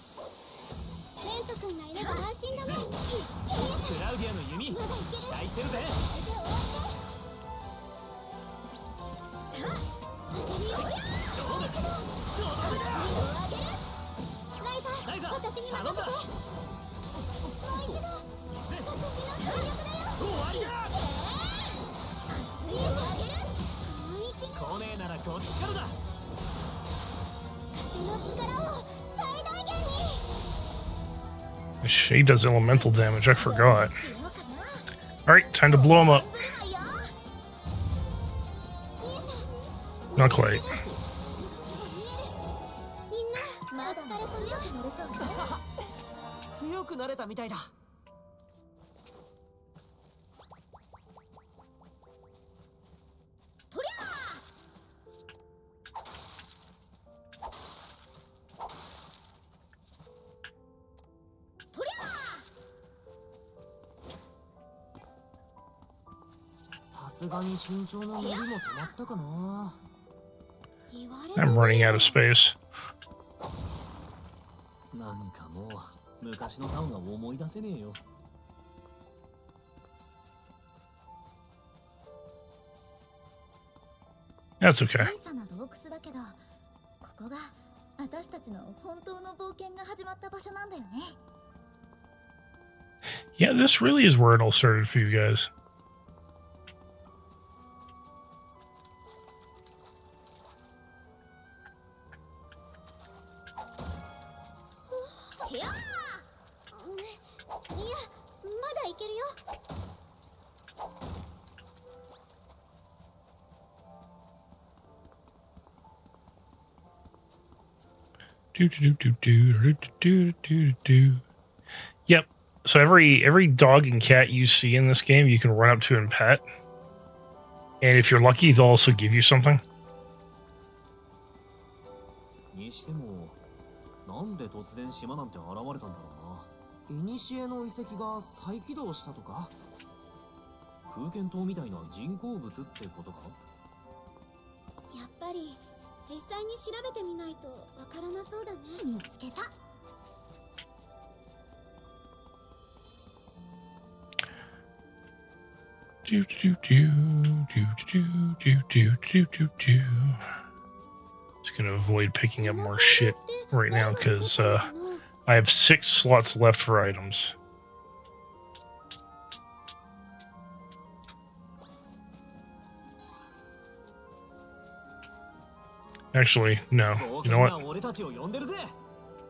ント君がいれば安心だね。クラウディアの弓、期待してるぜ。ライザ、私に任せて。もう一度。私の全力だよ。終わりだ。熱いをあげる。もう一度。来ねえならこっちからだ。風の力を最大限に。 She does elemental damage, I forgot. Alright, time to blow him up. Not quite. みんなお疲れ様。強くなれたみたいだ。とりゃとりさすがに身長の伸びも止まったかな。言われ I'm running out of space. なんかもう昔のタウンが思い出せねえよ。That's okay. 小さな洞窟だけど、ここが私たちの本当の冒険が始まった場所なんだよね。 Yeah, this really is where it all started for you guys. てやいや、まだいけるよ。 Yep. So every dog and cat you see in this game, you can run up to and pet. And if you're lucky, they'll also give you something. にしてもなんで突然島なんて現れたんだろうな。古の遺跡が再起動したとか。風剣島みたいな人工物ってことか。やっぱり実際に調べてみないとわからなそうだね。見つけた。 Just gonna avoid picking up more shit right now because I have 6 slots left for items. Actually, no. You know what?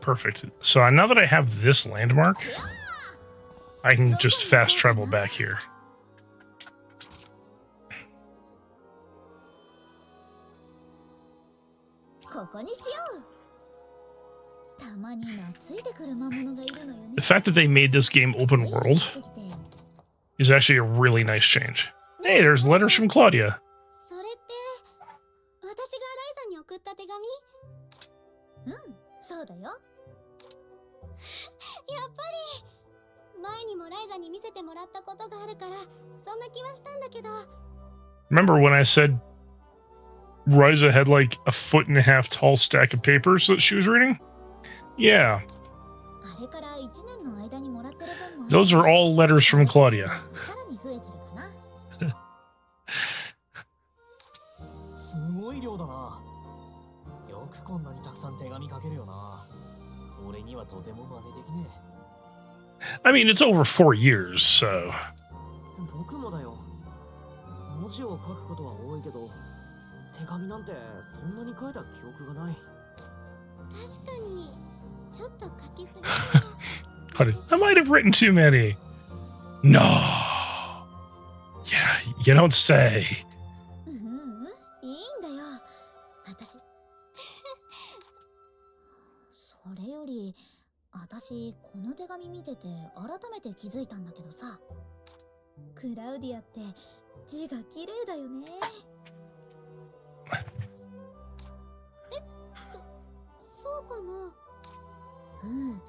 Perfect. So now that I have this landmark, I can just fast travel back here. ここにしよう。たまに懐いてくる魔物がいるのよね。 The fact that they made this game open world is actually a really nice change. Hey, there's letters from Claudia. それって私がライザに送った手紙？うん、そうだよ。やっぱり前にもライザに見せてもらったことがあるからそんな気はしたんだけど。 Remember when I said Ryza had like a 1.5 foot tall stack of papers that she was reading? Yeah. あれから1年の間にもらってる分も。 Those are all letters from Claudia. さらに増えてるかな。すごい量だな。よくこんなにたくさん手紙書けるよな。俺にはとても真似できね I mean, it's over 4 years, so. 僕もだよ。文字を書くことは多いけど、手紙なんてそんなに書いた記憶がない。確かにちょっと書きすぎたな。 But I might have written too many. No. Yeah, you don't say. うんうん、いいんだよ。私。それより、私この手紙見てて改めて気づいたんだけどさ。クラウディアって字が綺麗だよね。そうかな。うん、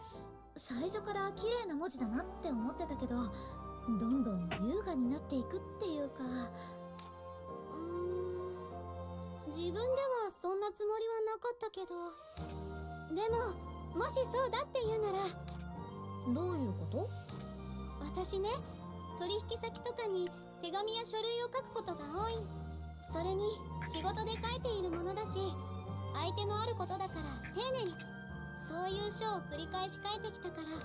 最初から綺麗な文字だなって思ってたけど、どんどん優雅になっていくっていうか。自分ではそんなつもりはなかったけど、でももしそうだって言うなら。どういうこと？私ね、取引先とかに手紙や書類を書くことが多い。それに仕事で書いているものだし、相手のあることだから丁寧にそういう書を繰り返し書いてきたから。は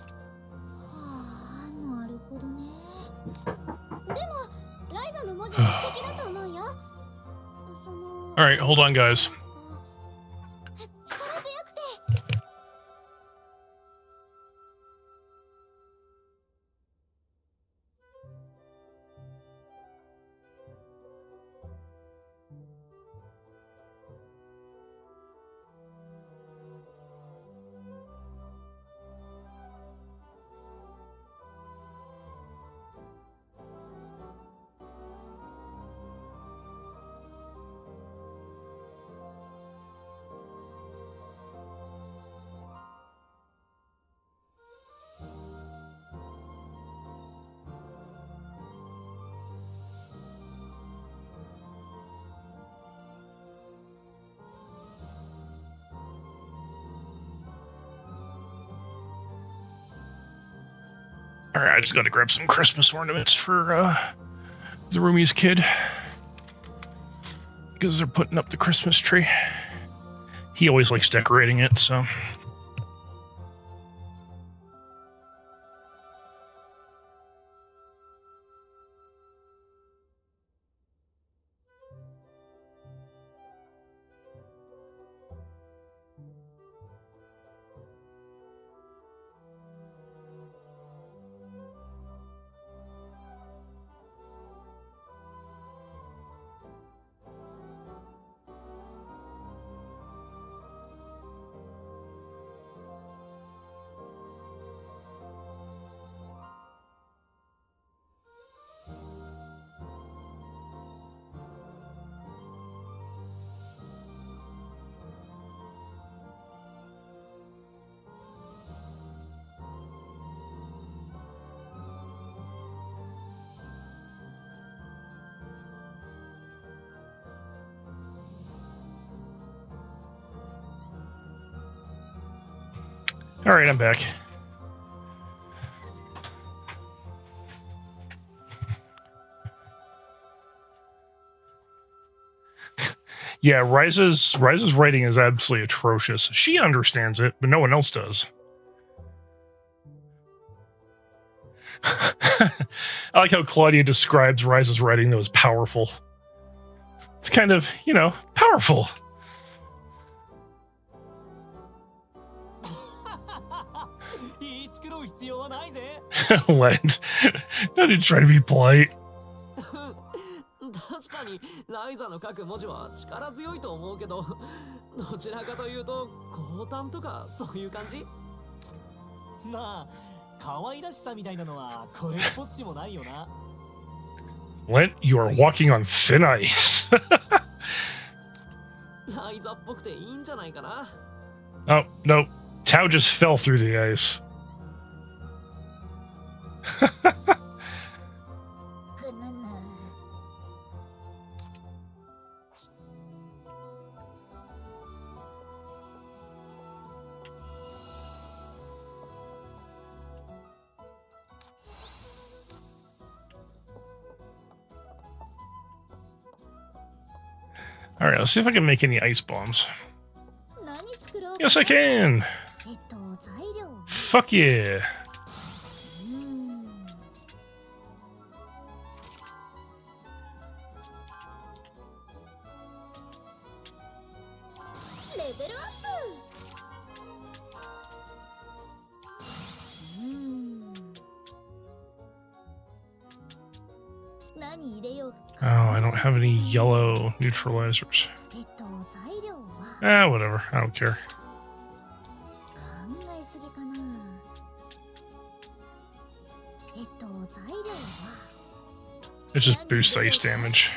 あ、なるほどね。でもライザの文字も素敵だと思うよ。その All right, hold on, guys. 力強くて。Alright, I just gotta grab some Christmas ornaments for the roomie's kid. Because they're putting up the Christmas tree. He always likes decorating it, so... Alright, I'm back. Yeah, Ryza's writing is absolutely atrocious. She understands it, but no one else does. I like how Claudia describes Ryza's writing though as powerful. It's kind of, you know, powerful. Lent. Not even try to be polite. 確かにライザの書く文字は力強いと思うけど、どちらかというと高端とかそういう感じ？まあ可愛らしさみたいなのはこれっぽっちもないよな。Lent, you are walking on thin ice. ライザっぽくていいんじゃないかな。Oh, no. Tao just fell through the ice. Alright, let's see if I can make any ice bombs. Yes, I can! Fuck yeah! Oh, I don't have any yellow neutralizers. Ah, whatever. I don't care. It just boosts ice damage.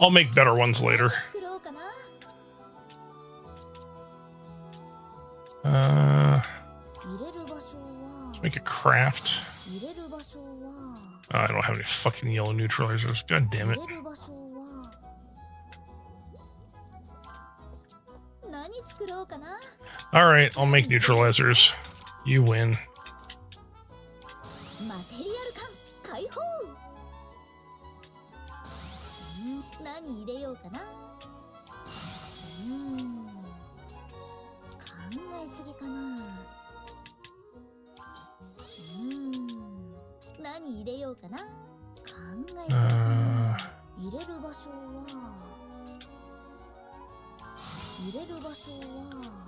I'll make better ones later. Let's make a craft. Oh, I don't have any fucking yellow neutralizers. God damn it. Alright, I'll make neutralizers. You win.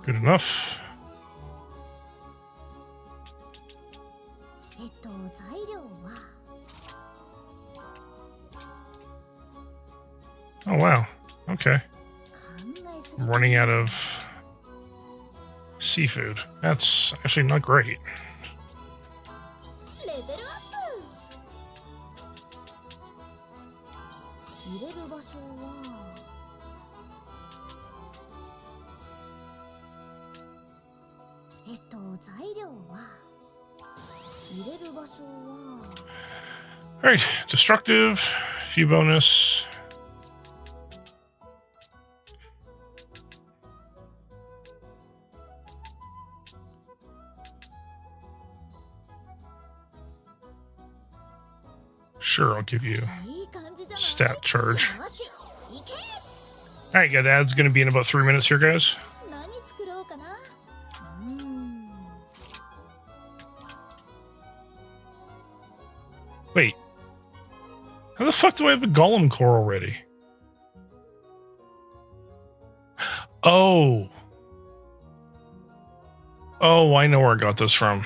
Good enough. Oh wow. Okay. I'm running out of seafood. That's actually not great. 材料は入れる場所は Alright, destructive, few bonus. Sure, I'll give you いい感じじゃない stat charge. よし行け Alright, got ads gonna be in about 3 minutes here, guys. 何作ろうかなWait. How the fuck do I have a golem core already? Oh. Oh, I know where I got this from.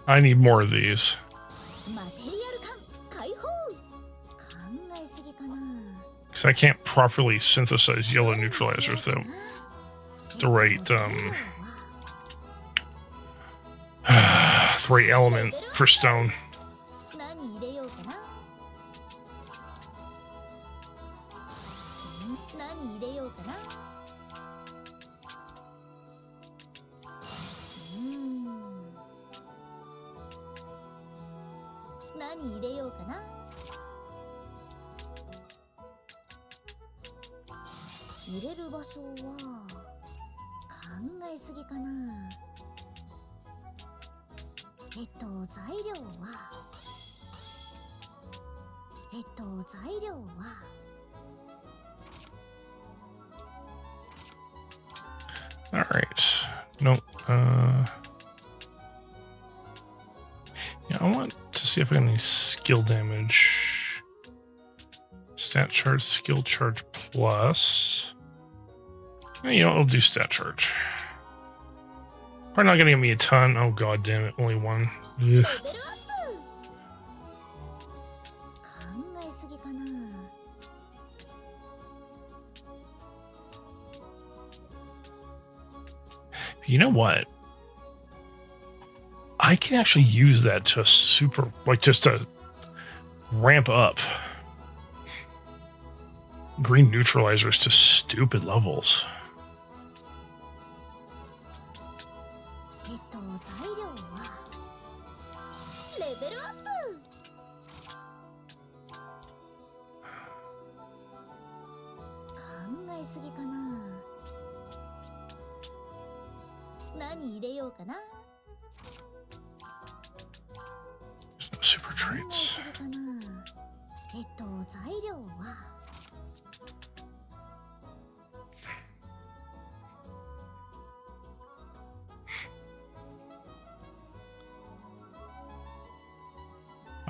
I need more of these. マテリアル感解放考えすぎかな Because I can't properly synthesize yellow neutralizers without the right, the right element for stone. 何入れようかな何入れようかな何入れようかな入れる場所は考えすぎかな材料は材料は Alright. Nope. Yeah, I want to see if I got any skill damage. Stat charge, skill charge plus. You know, I'll do stat charge. Probably not gonna give me a ton. Oh god damn it, only one. Ugh. レベルアップ考えすぎかな You know what? I can actually use that to super, like, just to ramp up green neutralizers to stupid levels. 材料はレベルアップ考えすぎかな何入れようかな No super 考え traits. すぎかな材料は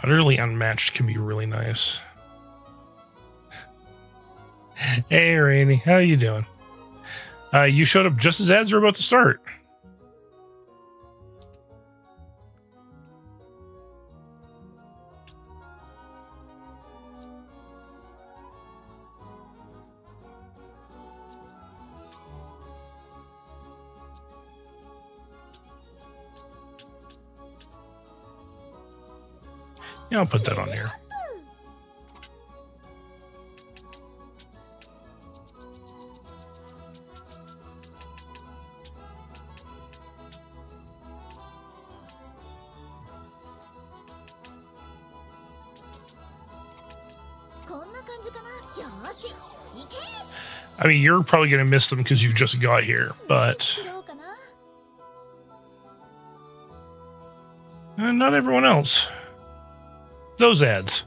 Utterly unmatched can be really nice. Hey, Rainy, how you doing? You showed up just as ads were about to start. Yeah, I'll put that on here. I mean, you're probably going to miss them because you just got here, but not everyone else. Those ads.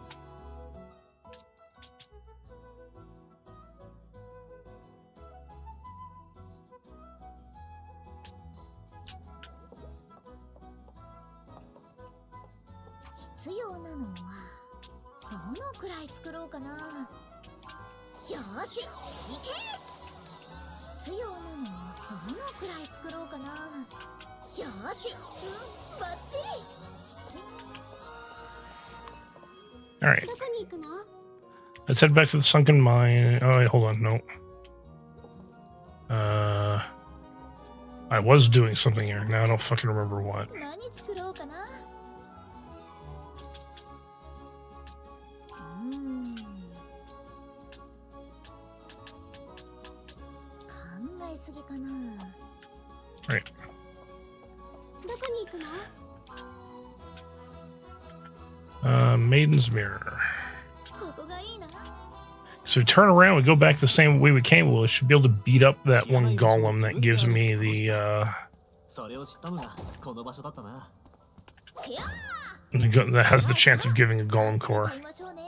All right. Let's head back to the sunken mine. Oh, wait, hold on. No. I was doing something here. Now I don't fucking remember what. すぎかな。 Right. どこに行くの？ Maiden's Mirror. ここがいいな。 So we turn around, we go back the same way we came. Well, I should be able to beat up that one golem that gives me the それを知ったのがこの場所だったな。 that has the chance of giving a golem core. 集めちゃいましょうね。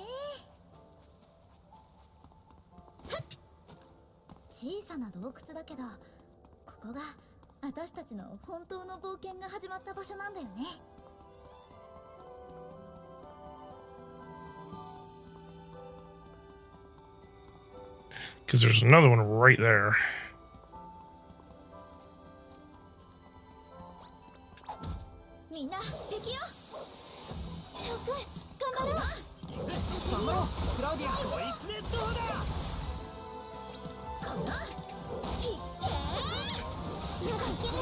小さな洞窟だけど、ここが私たちの本当の冒険が始まった場所なんだよね。 Because there's another one right there. みんな敵よ。よく頑張ろう。頑張ろうクラウディア。こいつでどうだ。このいっけー。よくいける。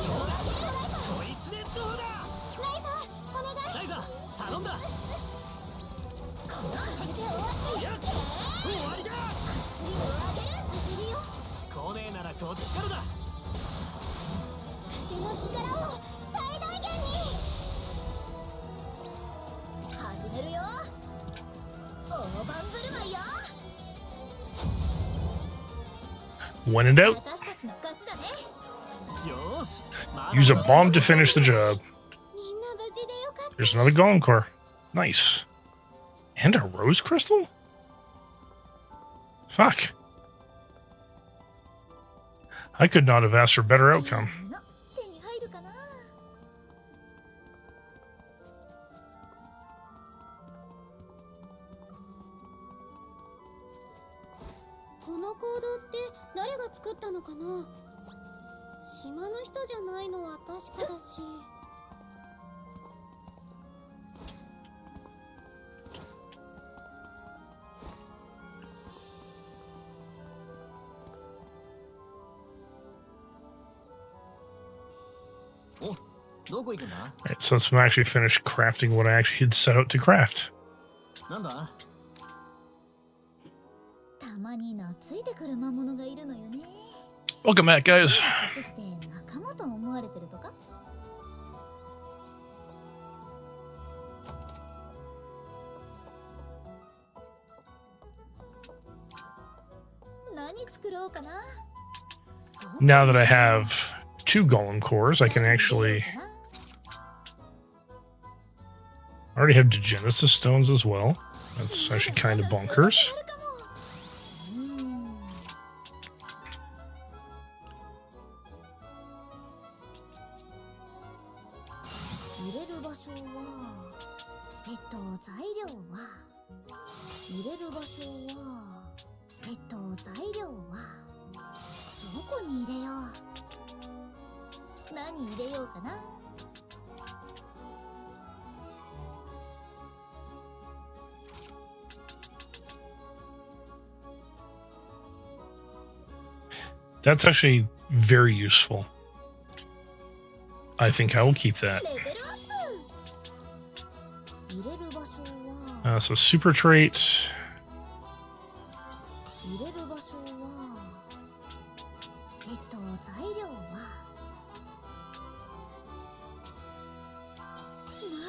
こいつでどうだ。ライザーお願い。ライザ頼んだ。この腕をいっけー。終わりだ。次を上げる。当てるよ。来ねえならこっちからだ。風の力を最大限に。 始めるよ。大盤振る舞いよ。 When in doubt, 私たちの勝ちだね。よーし。 use a bomb to finish the job. みんな無事でよかった。 There's another golem core. Nice. And a rose crystal? Fuck. I could not have asked for a better outcome. 手に入るかな。 この行動って誰が作ったのかな。島の人じゃないのは確かだし。お、どこ行くんだ。 Right, so let's actually finish crafting what I actually had set out to craft. なんだ。たまに懐いてくる魔物がいるのよね。 Welcome back, guys. すぎて仲間と思われてるとか。何作ろうかな。 Now that I have 2 golem cores, I can actually... I already have Degenesis stones as well. That's actually kind of bonkers. 入れる場所は材料は入れる場所は材料はどこに入れよう。何入れようかな。 That's actually very useful. I think I will keep that. レベルアップ。入れる場所は So super trait. 入れる場所は材料はま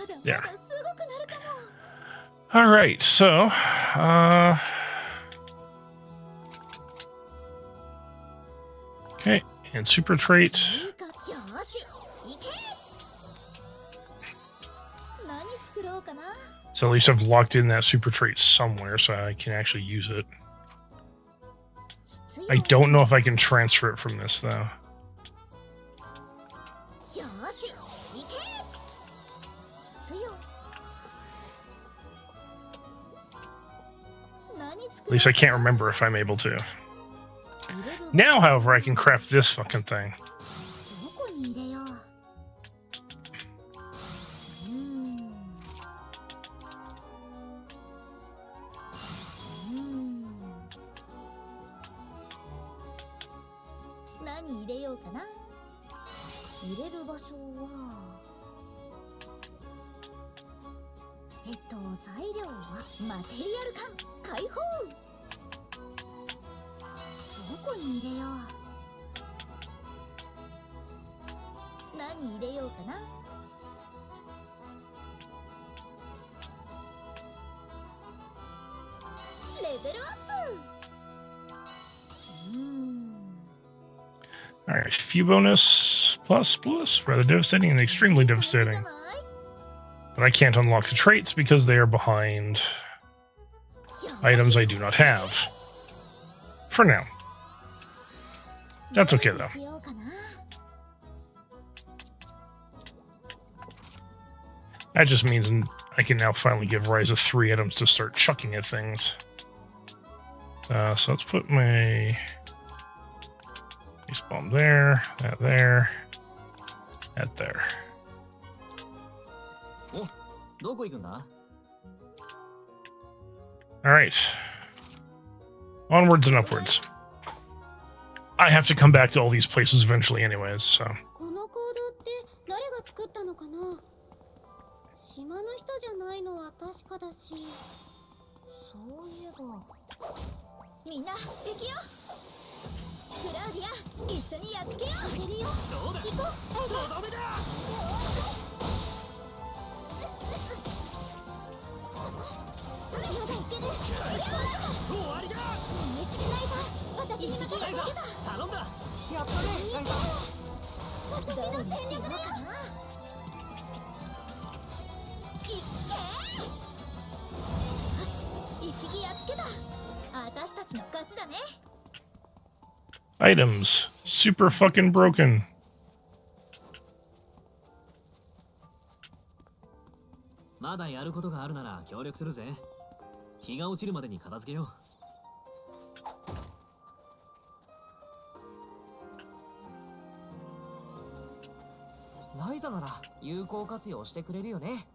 だまだすごくなるかも。 All right, so okay, and super trait. いいか、よーし、いけ。何作ろうかな。 So at least I've locked in that super trait somewhere, so I can actually use it. I don't know if I can transfer it from this though. よーし、いけ。必要。何作ろうかな。 At least I can't remember if I'm able to. Now, however, I can craft this fucking thing. どこに入れよう。何入れようかな。入れる場所は材料はマテリアル缶解放。どこに入れよう。何入れようかな。レベルアップ。Alright, few bonus, plus, rather devastating and extremely devastating. But I can't unlock the traits because they are behind items I do not have. For now. That's okay though. That just means I can now finally give Ryza 3 items to start chucking at things. So let's put my base bomb there, that there, that there. お、どこ行くんだ? Alright. Onwards and upwards. I have to come back to all these places eventually anyways, so. この行動って誰が作ったのかな。島の人じゃないのは確かだし。そういえば。みんな敵よ。クラウディア、一緒にやっつけよう。いけるよ。どうだ。行こう。とどめだ。それまだいける。終わりだ。めっちゃないさ。私に負けない。頼んだ。やったね、ライザ。私の戦力だから。いっけ。よし、一匹やっつけた。私たちの勝ちだね。Items. Super fucking broken. まだやることがあるなら協力するぜ。日が落ちるまでに片付けよう。ライザなら有効活用してくれるよね。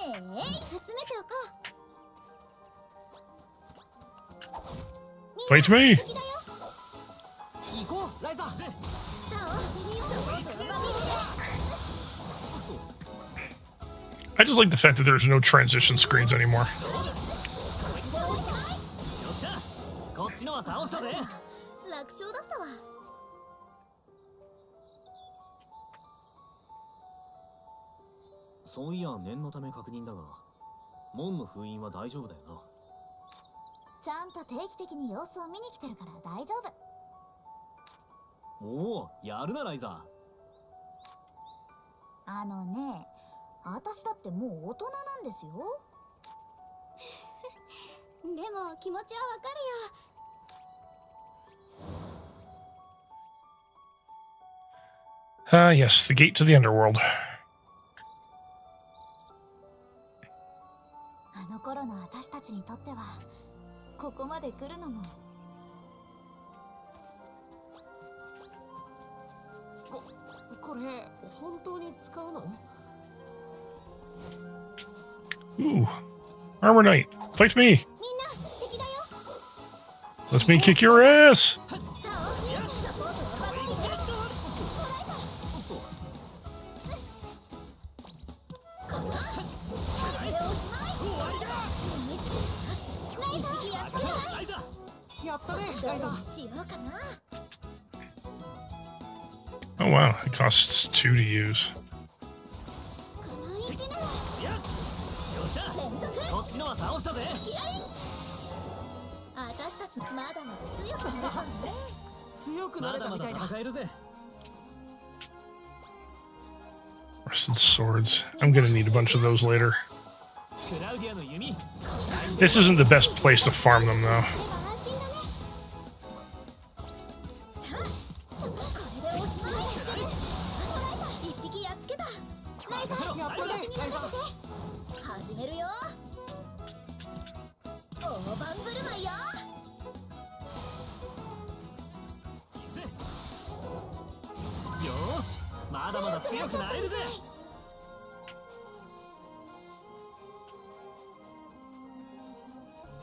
集めておこう。 Fight me! 行こう、ライザ。I just like the fact that there's no transition screens anymore. よっしゃ、こっちのは倒したぜ。楽勝だったわ。そういや念のため確認だが、門の封印は大丈夫だよな。ちゃんと定期的に様子を見に来てるから大丈夫。おお、やるなライザ。あのね、私だってもう大人なんですよ。でも気持ちはわかるよ。Yes, the gate to the underworld. あの頃の私たちにとってはここまで来るのも。これ本当に使うの？ Ooh. Armor Knight, fight me! みんな敵だよ。 Let me kick your ass! やったね、ライザ。しようかな。 Oh wow, it costs 2 to use. こっちのは倒したぜ。私たちまだまだ強くなるからね。強くなまだまだれたみたいだ。戦えるぜ。 Rusted swords. I'm gonna need a bunch of those later. クラウディアの弓。 This isn't the best place to farm them though. 一匹やっつけた。ライザやったね、ライザ。始めるよ。大盤振る舞いよ。よーし、まだまだ強くなれるぜ。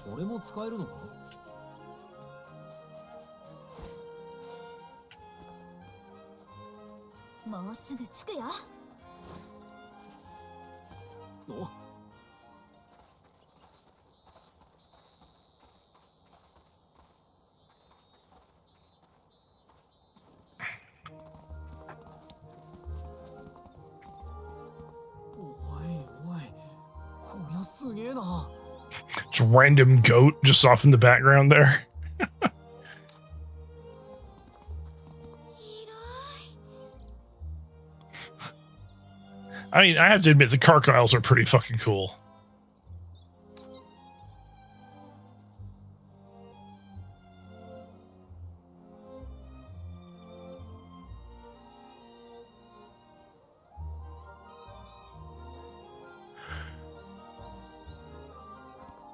これも使えるのか？もうすぐ着くよ。お、すげえな。 It's a random goat just off in the background there. 広 I mean, I have to admit, the Carkyles are pretty fucking cool.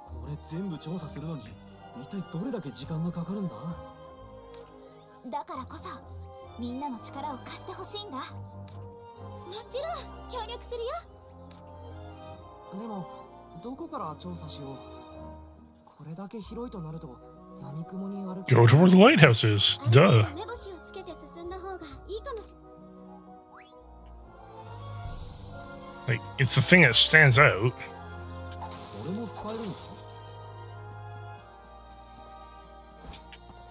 これ全部調査するのに一体どれだけ時間がかかるんだ？いだからこそみんなの力を貸してほしいんだ。もちろん協力するよ。でもどこから調査しよう。これだけ広いとなると闇雲に歩き Go to where the lighthouse is. ある程 Duh. 度目星をつけて進んだ方がいいかもし Like, it's the thing that stands out. これも使えるんですか？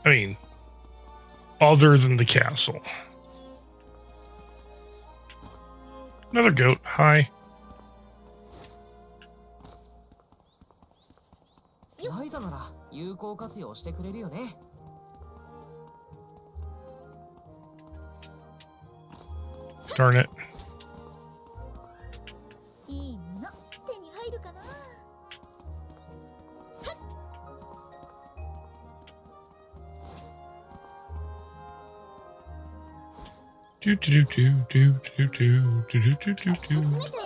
I mean, other than the castle. Another goat. Hi. ライザなら有効活用してくれるよね。 Darn it. いいもの手に入るかな。 Do do do do do do do do do do do. めてよ。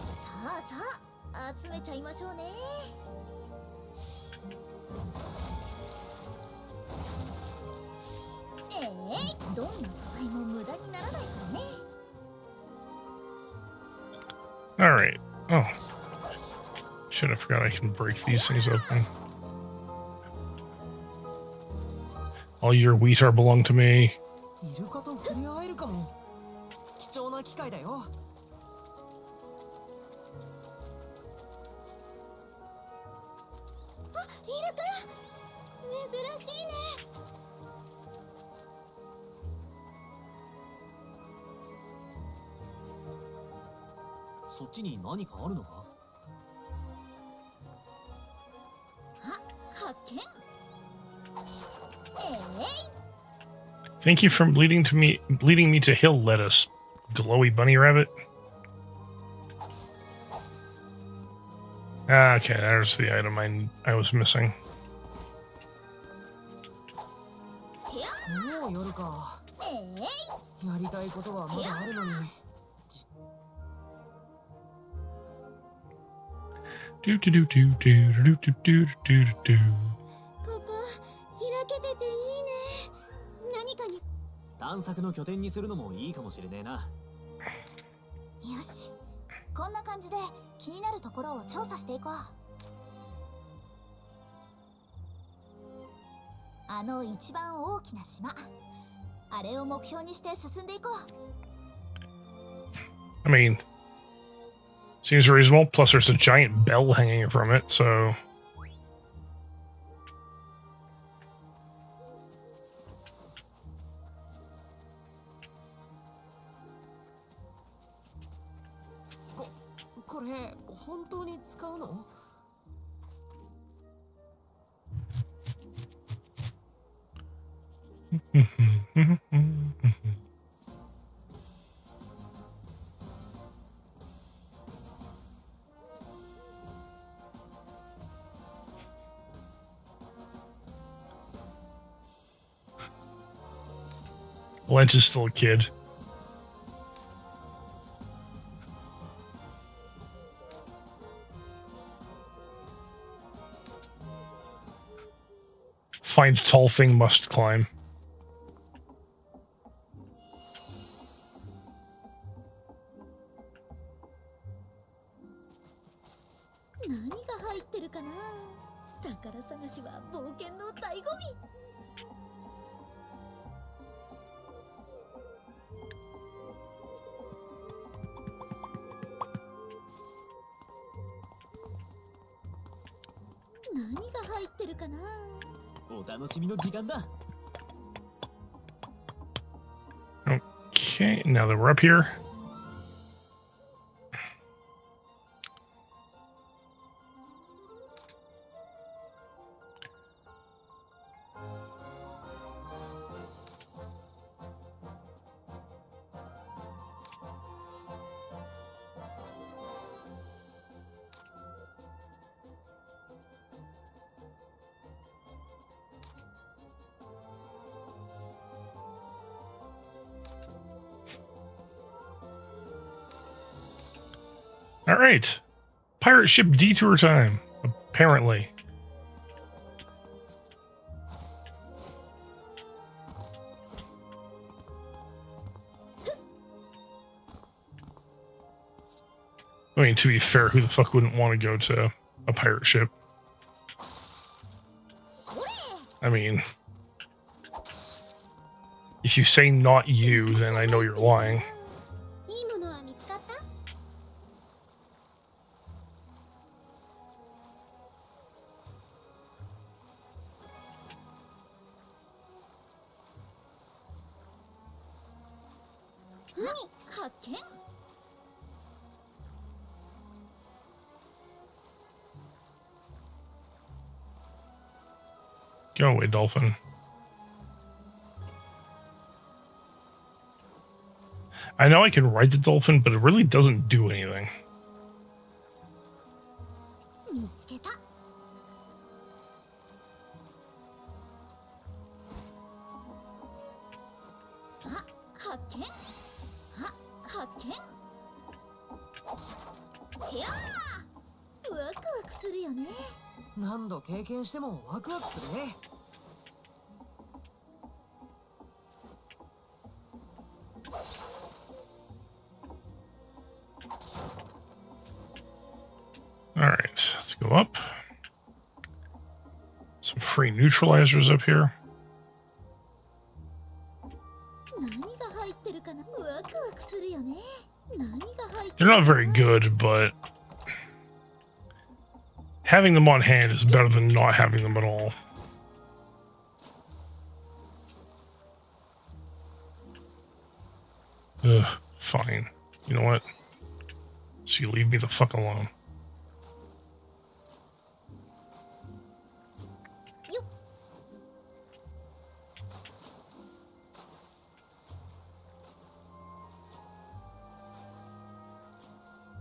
さあさあ集めちゃいましょうね。どんな素材も無駄にならないからね。 All right. Oh. Shit, I forgot I can break these things open. All your wheat are belong to me. イルカと触れ合えるかも。貴重な機会だよ。あ、イルカ珍しいね。そっちに何かあるのか？ 発見。Thank you for leading me to hill lettuce, glowy bunny rabbit. Ah, okay, there's the item I was missing. もう夜か。やりたいことはまだあるのに。 Do do do do do do do do do do. ここ開けてていいね。何かに探索の拠点にするのもいいかもしれねえな。よし、こんな感じで気になるところを調査していこう。あの一番大きな島、あれを目標にして進んでいこう。 I mean, seems reasonable. Plus, there's a giant bell hanging from it, so. これ本当に使うの？ Lent is still a kid. Find tall thing must climb. 何が入ってるかな。宝探しは冒険の醍醐味。何が入ってるかな。お楽しみの時間だ。Okay, now that we're up here. All right, pirate ship detour time. Apparently, I mean, to be fair, who the fuck wouldn't want to go to a pirate ship? I mean, if you say not you, then I know you're lying. いいものは見つかった？何発見？ Go away, dolphin. I know I can ride the dolphin, but it really doesn't do anything. 見つけた。あ、発見。あ、発見。ちゃー。ワクワクするよね。何度経験してもワクワクするね。 All right, let's go up. Some free neutralizers up here. 何が入ってるかな。ワクワクするよね。何が入って They're る not very good, but having them on hand is better than not having them at all. Ugh, fine. You know what? So you leave me the fuck alone.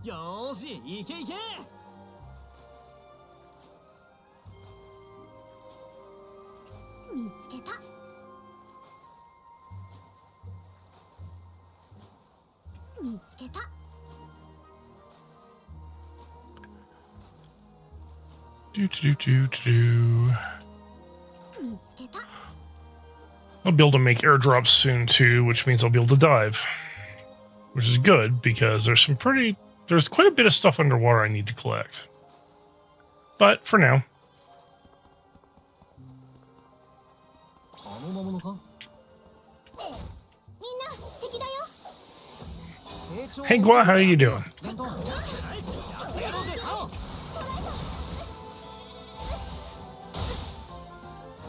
よーし、いけいけ。見つけた。見つけた。 Do do do do do. 見つけた。 I'll be able to make airdrops soon too, which means I'll be able to dive, which is good because there's quite a bit of stuff underwater I need to collect. But for now. あの魔物か？みんな敵だよ。 Hey Gua, how are you doing? 当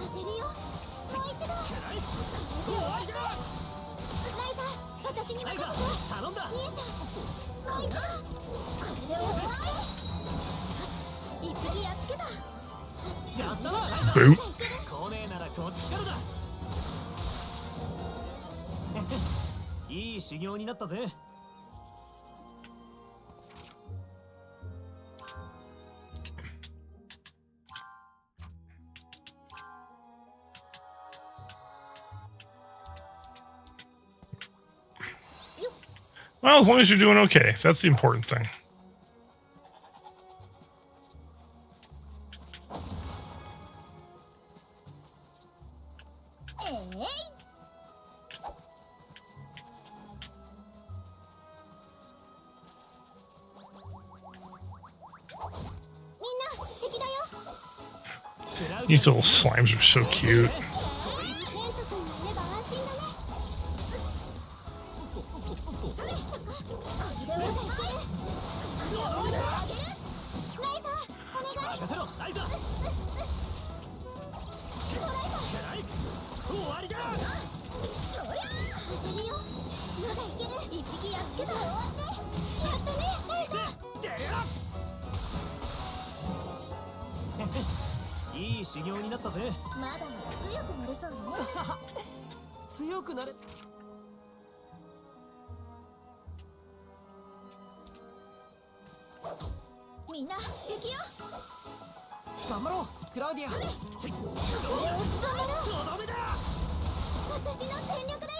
てるよ。もう一度。ライザー、私に任せて。頼んだ。見えた。もう一度。これでおしまい。一匹やっつけた。やったな、ライザ Boot. 来ねえならこっちからだ。いい修行になったぜ。Well, as long as you're doing okay, that's the important thing. みんな敵だよ。 These little slimes are so cute. レント君がいれば安心だね。それ、これでおしまい。ライザー、お願い。任せろ、ライザー。終わりだ。当てるよ。まだいける。一匹やっつけた。やったねライザ。いい修行になったぜ。まだまだ強くなれそうね。強くなれ。みんな敵よ。頑張ろうクラウディア。よし頑張ろう。私の全力だよ。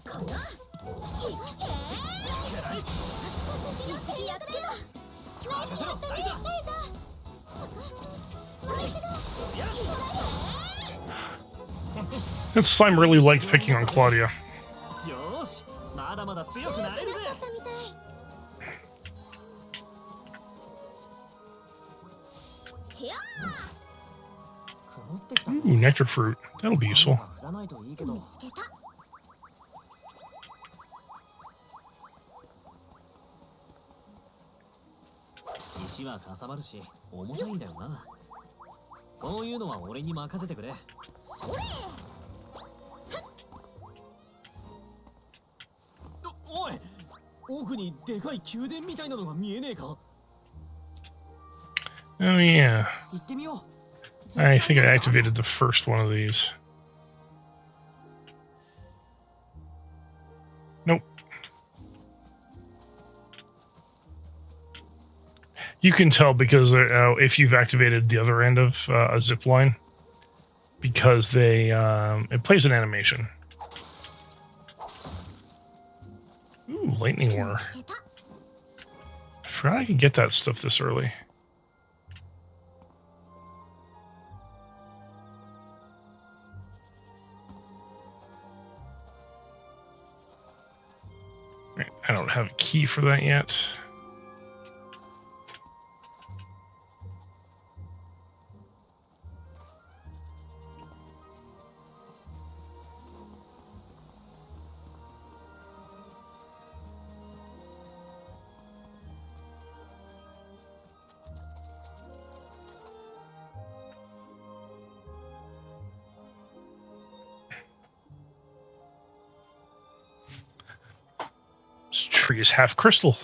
かな。いっけー。私の全力だよ。ナイスやったねライザ。もう一度。 That slime really liked picking on Claudia. よーし、まだまだ強くなれるぜ。なっちゃったみたい。ちゃ曇ってきた。 Ooh, nectar fruit. That'll be useful. 降らないといいけー。ど見。つけた。石はかさばるし重たいんだよな。こういうのは俺に任せてくれ。それ。おい、奥にでかい宮殿みたいなのが見えねえか。 Oh yeah. 行ってみよう。 I think I activated the first one of these. Nope. You can tell because if you've activated the other end of a zip line, because they it plays an animation. Ooh, lightning war. つけた。 I forgot I could get that stuff this early. I don't have a key for that yet. This tree is half crystal.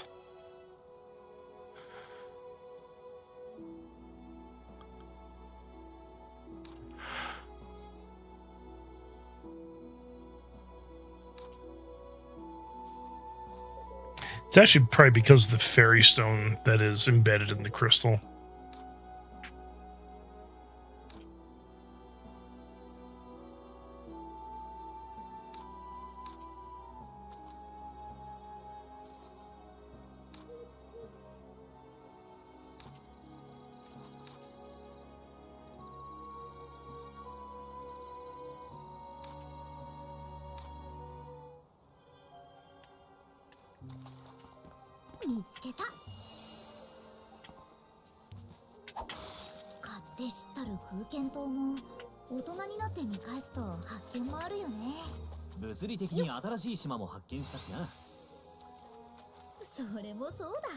It's actually probably because of the fairy stone that is embedded in the crystal.「見つけた」「勝手知ったる空間島も大人になって見返すと発見もあるよね」物理的に新しい島も発見したしな。それもそうだ。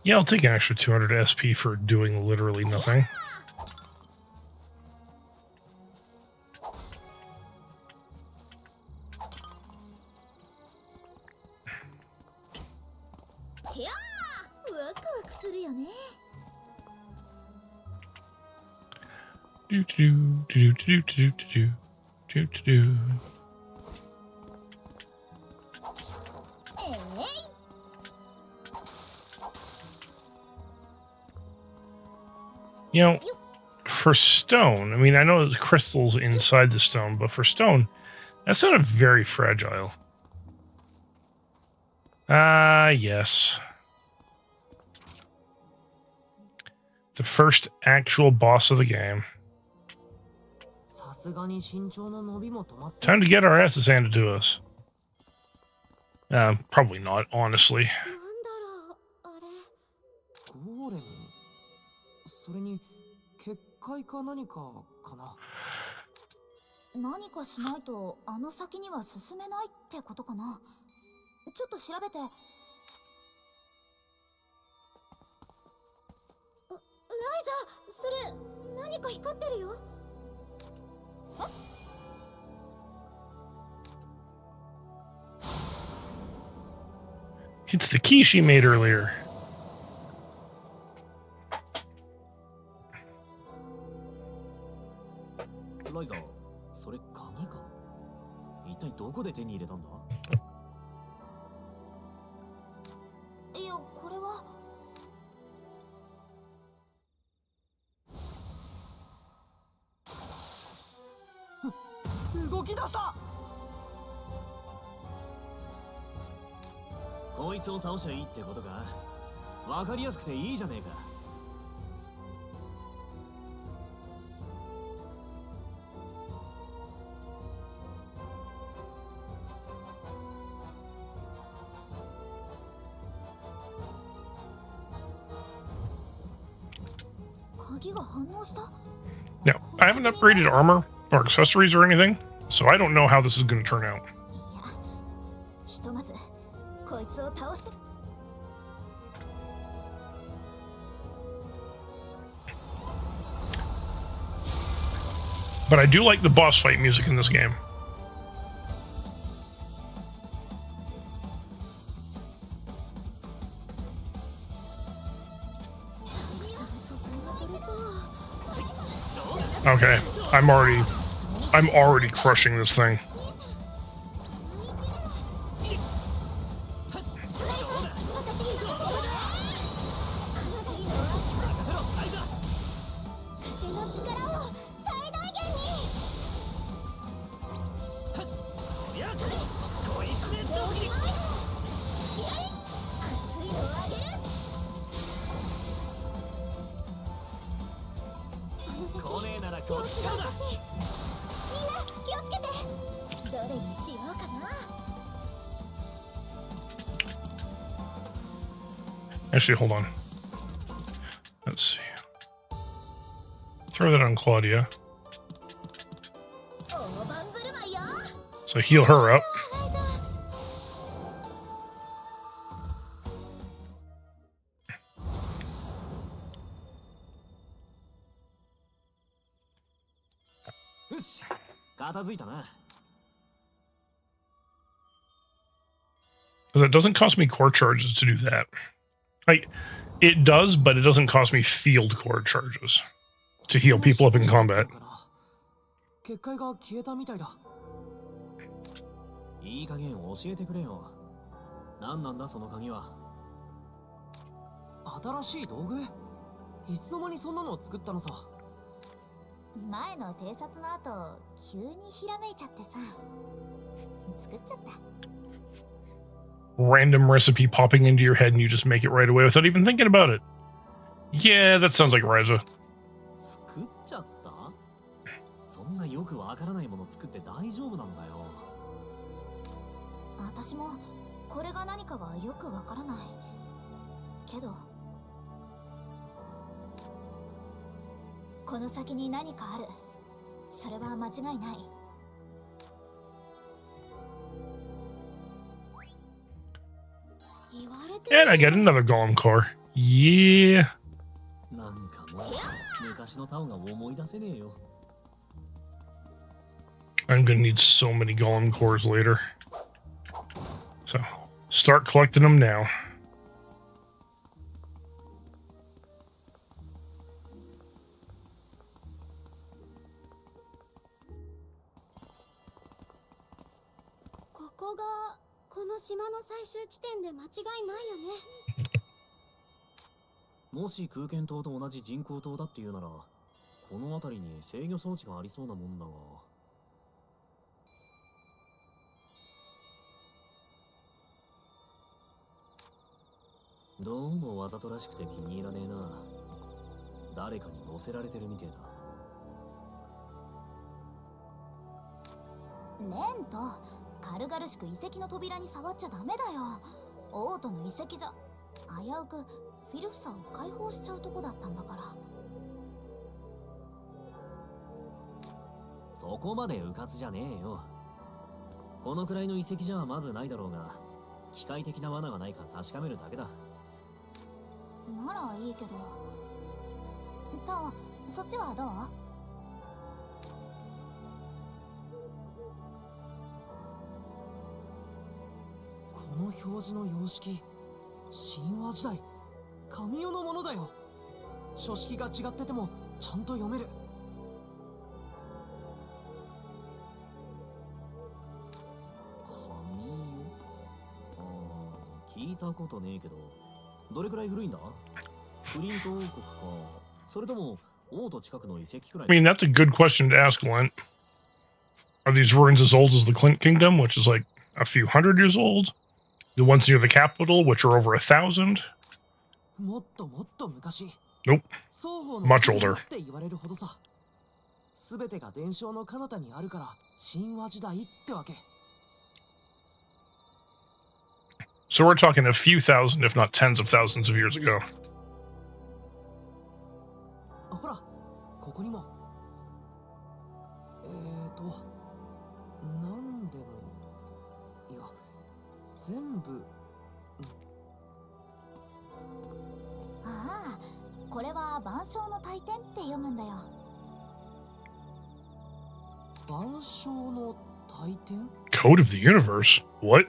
Yeah, I'll take an extra 200 SP for doing literally nothing. てやー、ワクワクするよね。 Do do do do do do do do do do. えい、 You know, for stone, I mean, I know there's crystals inside the stone, but for stone, that's not very fragile. Yes. The first actual boss of the game. さすがに身長の伸びも止まって。 Time to get our asses handed to us. Probably not, honestly. なんだろうあれ。ゴーレム。それに結界か何かかな。何かしないとあの先には進めないってことかな。ちょっと調べて。ライザ、それ何か光ってるよ。It's the key she made earlier. Ryza、それ鍵か。一体どこで手に入れたんだ？いや、これは動き出した。こいつを倒しゃいいってことか。わかりやすくていいじゃねえか。鍵が反応した。 Now, I haven't upgraded armor or accessories or anything, so I don't know how this is going to turn out. いや、ひとまずこいつを倒して。 But I do like the boss fight music in this game. 素材が取れそう。 Okay, I'm already crushing this thing. 風の力を最大限に。こいつで熱いのをあげる。来ねえならこ調子っちからだ。がおかしい。みんな気をつけて。どれにしようかな。 Actually, hold on. Let's see. Throw that on Claudia. 大盤振る舞いよ。 So heal her up. よし、片付いたな。 Because it doesn't cost me core charges to do that. Like, it does, but it doesn't cost me field core charges to heal people up in combat. 結界が消えたみたいだ。いい加減教えてくれよ。なんなんだその鍵は。新しい道具？いつの間にそんなのを作ったのさ。前の偵察の後、急にひらめいちゃってさ、作っちゃった。 Random recipe popping into your head and you just make it right away without even thinking about it. Yeah, that sounds like Ryza. 作っちゃった？そんなよくわからないもの作って大丈夫なのかよ。私もこれが何かはよくわからないけど、この先に何かある。それは間違いない。 言われて And I get another golem core. Yeah. なんかもう昔のタオが思い出せねえよ。 I'm gonna need so many golem cores later. So, start collecting them now. ここがこの島の最終地点で間違いないよね。もし空間島と同じ人工島だっていうなら、この辺りに制御装置がありそうなもんだが。どうもわざとらしくて気に入らねえな。誰かに乗せられてるみてえだ。レンと軽々しく遺跡の扉に触っちゃダメだよ。王都の遺跡じゃ危うくフィルフサを解放しちゃうとこだったんだから。そこまで迂闊じゃねえよ。このくらいの遺跡じゃまずないだろうが、機械的な罠がないか確かめるだけだ。ならいいけど。と、そっちはどう？この表示の様式、神話時代神代のものだよ。書式が違っててもちゃんと読める。神代。ああ、聞いたことねえけど、どれくらい古いんだ？フリント王国か、それとも王都近くの遺跡くらい？ I mean, that's a good question to ask, Lent. Are these ruins as old as the Clint Kingdom, which is like a few hundred years old? The ones near the capital, which are over 1,000? もっともっと昔。 Nope. 双方の Much older. って言われるほどさ。すべてが伝承の彼方にあるから神話時代ってわけ。 So we're talking a few thousand, if not tens of thousands of years ago. ほら、ここにも。なんでも、いや、全部。ああ、これは万象の大天って読むんだよ。万象の大天？ Code of the universe? What?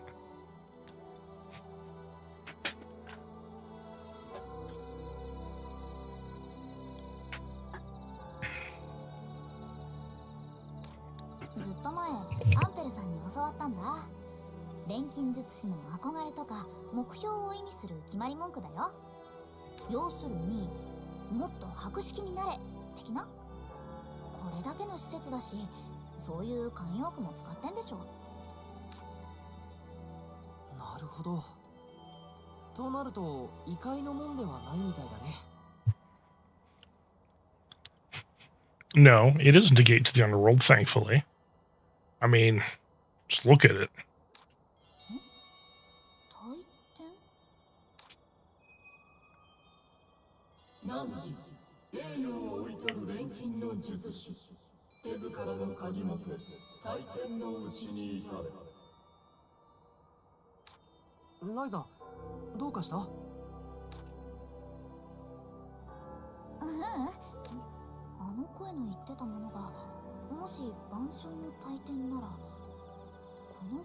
ずっと前、アンペルさんに教わったんだ。錬金術師の憧れとか目標を意味する決まり文句だよ。要するに、もっと博識になれ的な。これだけの施設だし、そういう慣用句も使ってんでしょ。なるほど。となると異界のもんではないみたいだね。 No, it isn't a gate to the underworld, thankfully. I mean, just look at it. 大天？汝、栄誉を置いとる錬金の術師、手ずからの鍵もて、大天の牛に至れ。ライザ、どうかした？うん、あの声の言ってたものが、もし万象の大天なら、この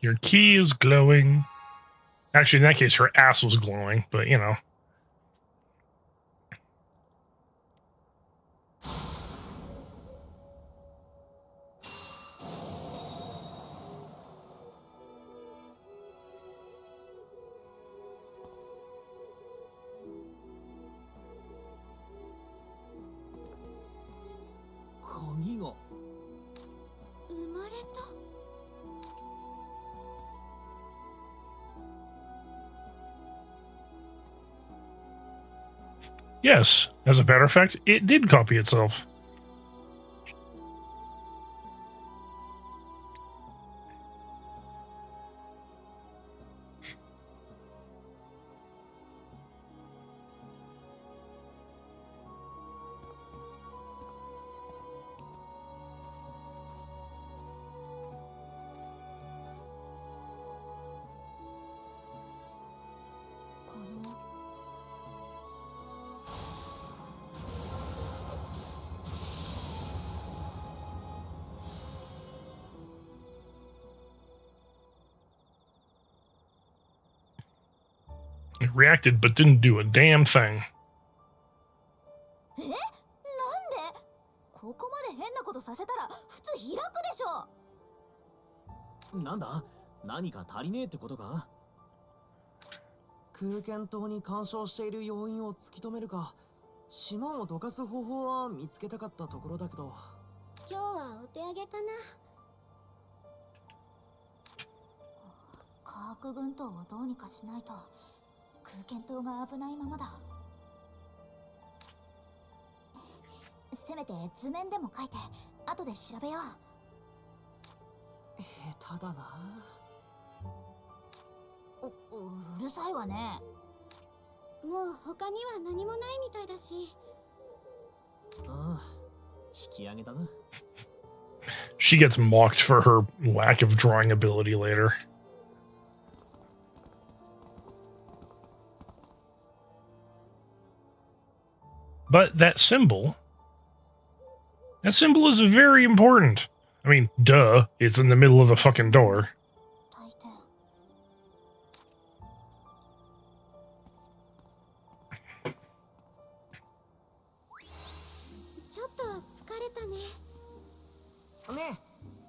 Your key is glowing. Actually, in that case, her ass was glowing, but you know. Yes, as a matter of fact, it did copy itself. It reacted but didn't do a damn thing. え？なんで？ここまで変なことさせたら普通開くでしょ。なんだ？何か足りねえってことか？空間島に干渉している要因を突き止めるか、島をどかす方法は見つけたかったところだけど。今日はお手上げかな。科学軍島をどうにかしないと空間島が危ないままだ。せめて図面でも書いて後で調べよう。下手だな。うるさいわね。もう他には何もないみたいだし。ああ、引き上げだな。She gets mocked for her lack of drawing ability later. But that symbol is very important. I mean, duh. It's in the middle of the fucking door. 大抵ちょっと疲れたね。ね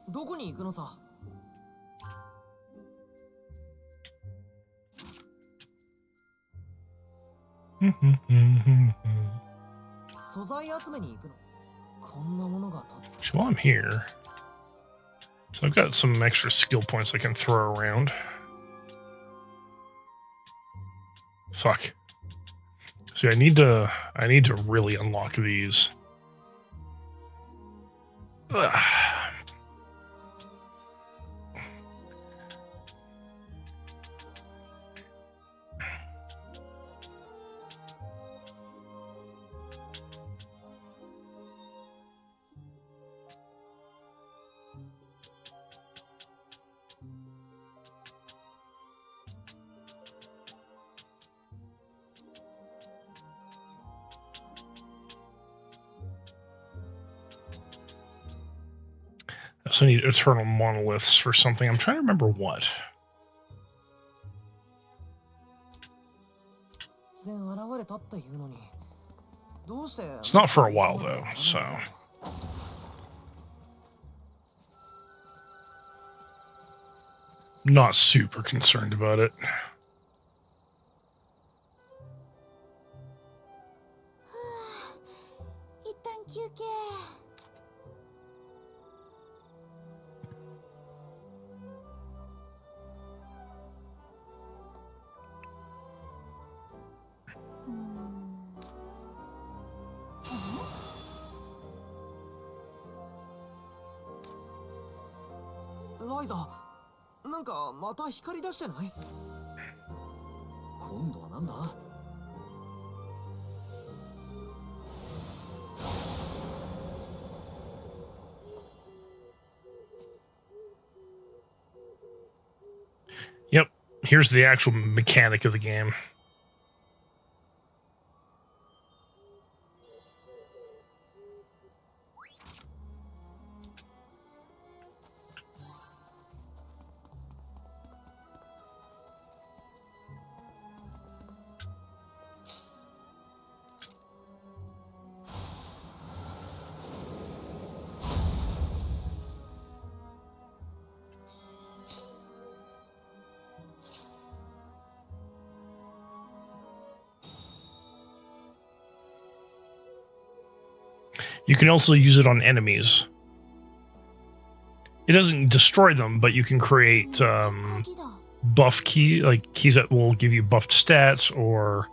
え、どこに行くのさ。素材集めに行くの。こんなものがと。 So while I'm here, so I've got some extra skill points I can throw around. Fuck. See, I need to really unlock these. Ugh. I also need eternal monoliths for something. I'm trying to remember what. 突然現れたっていうのに。どうして。 It's not for a while though, so. Not super concerned about it. 一旦休憩。ライザ、なんかまた光り出してない？今度はなんだ？ Yep, here's the actual mechanic of the game. You can also use it on enemies. It doesn't destroy them, but you can create buff keys that will give you buffed stats, or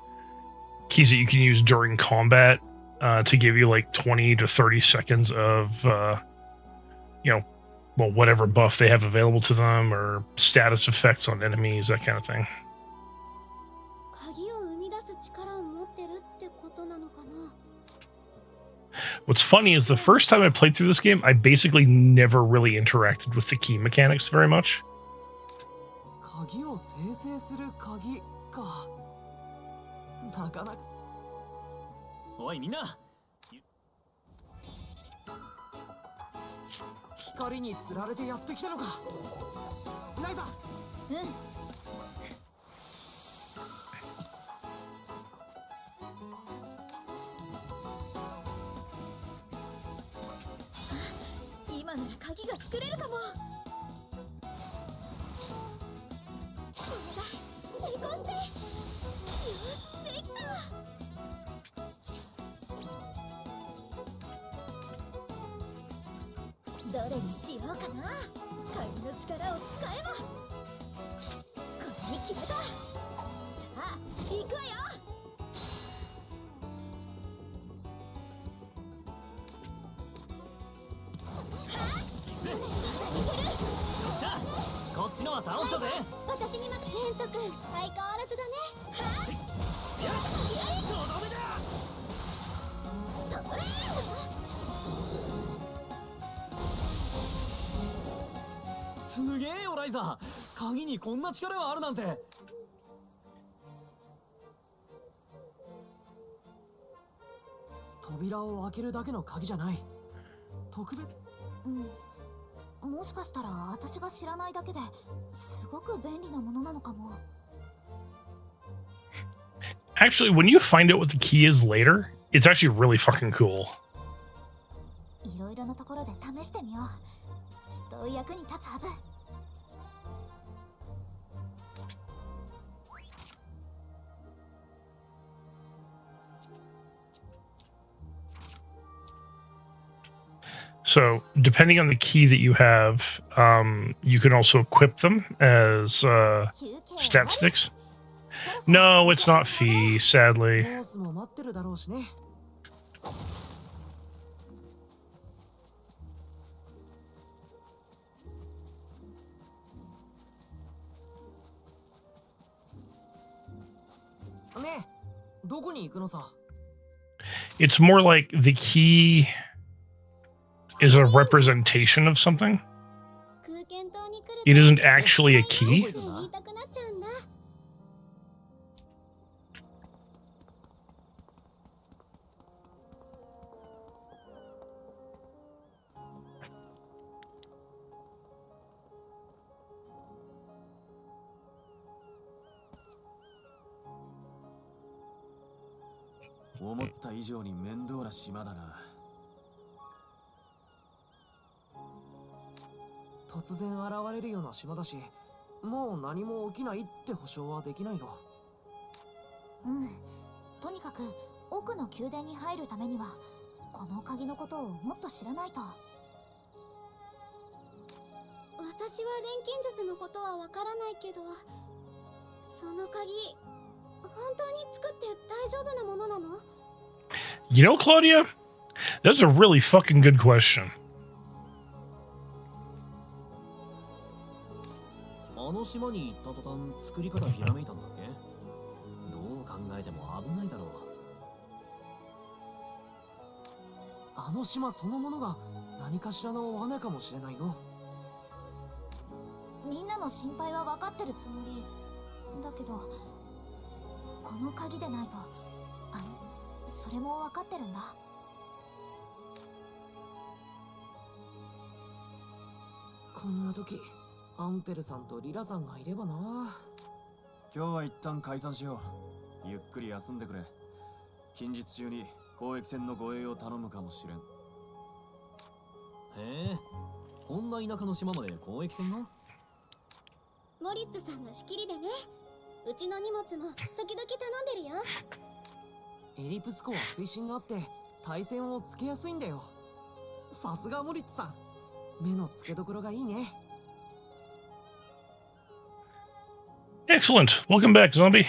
keys that you can use during combat to give you like 20 to 30 seconds of, whatever buff they have available to them, or status effects on enemies, that kind of thing. 鍵を生み出す力を持ってるってことなのかな。 What's funny is the first time I played through this game, I basically never really interacted with the key mechanics very much. 鍵を生成する鍵か。なかなか。おいみんな。光に釣られてやってきたのか。ライザ。うん。今なら鍵が作れるかも。お願い、成功して。よし、できた。どれにしようかな。鍵の力を使えば。これに決めた。さあ、行くわよ。 こっちのは倒したぜ。私に任せ。レント君、相変わらずだね。よし、とどめだ。それ。すげえよライザ。鍵にこんな力があるなんて。扉を開けるだけの鍵じゃない。特別。うん。もしかしたら私が知らないだけですごく便利なものなのかも。 Actually, when you find out what the key is later, it's actually really fucking cool. いろいろなところで試してみよう。きっと役に立つはず。So, depending on the key that you have, you can also equip them as 休憩 stat 終わり。 sticks. No, it's not Fee, sadly. ボスも待ってるだろうしね。ねえ、どこに行くのさ。 It's more like the key is a representation of something. 空間島に来る It isn't actually a と key. って言いたくなっちゃうんだ。思った以上に面倒な島だな。突然現れるような島だし、もう何も起きないって保証はできないよ。うん。とにかく奥の宮殿に入るためにはこの鍵のことをもっと知らないと。私は錬金術のことはわからないけど、その鍵本当に作って大丈夫なものなの？ You know, Claudia, that's a really fucking good question. あの島に行った途端作り方ひらめいたんだっけ？どう考えても危ないだろう。あの島そのものが何かしらの罠かもしれないよ。みんなの心配は分かってるつもりだけど、この鍵でないとそれも分かってるんだ。こんな時アンペルさんとリラさんがいればな。今日は一旦解散しよう。ゆっくり休んでくれ。近日中に交易船の護衛を頼むかもしれん。へえ、こんな田舎の島まで交易船が？モリッツさんの仕切りでね。うちの荷物も時々頼んでるよ。エリプス湖は水深があって対戦をつけやすいんだよ。さすがモリッツさん、目の付けどころがいいね。 Excellent. Welcome back, zombie.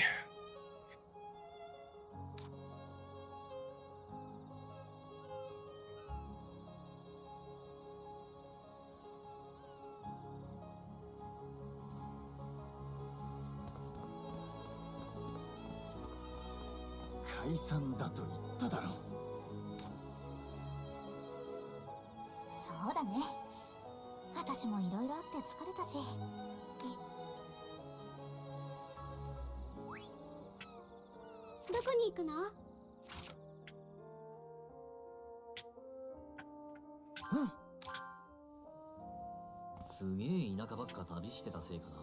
解散だと言っただろ。そうだね。私もいろいろあって疲れたし。どこに行くの？うん。すげえ田舎ばっか旅してたせいかな。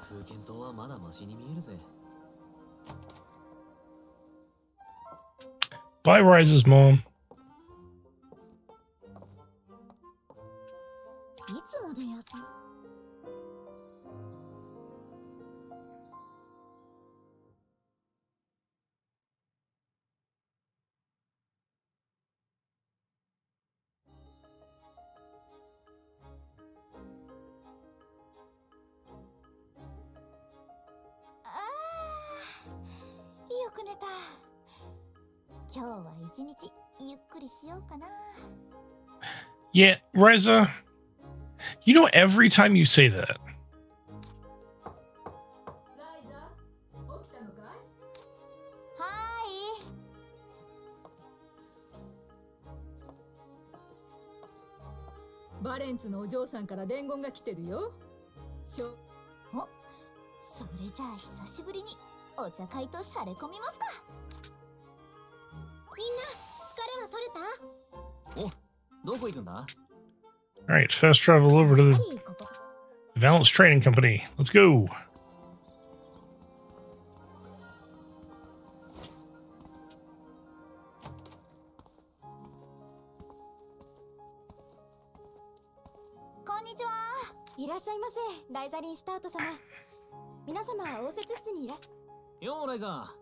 空間島はまだマシに見えるぜ。Bye, Ryza's mom. いつまで休む？よく寝た。今日は一日ゆっくりしようかな。 Yeah, Ryza, you know, every time you say that, ライザ、起きたのかい？はーい。バレンツのお嬢さんから伝言が来てるよ。お、それじゃあ久しぶりにお茶会としゃれ込みますか。みんな疲れは取れた？お、どこ行くんだ？ All right, fast travel over to やっぱ the りここ Valence Trading Company. Let's go. こんにちは。いらっしゃいませ、ライザリン・シュタウト様。皆様、応接室にいらっしよーライザ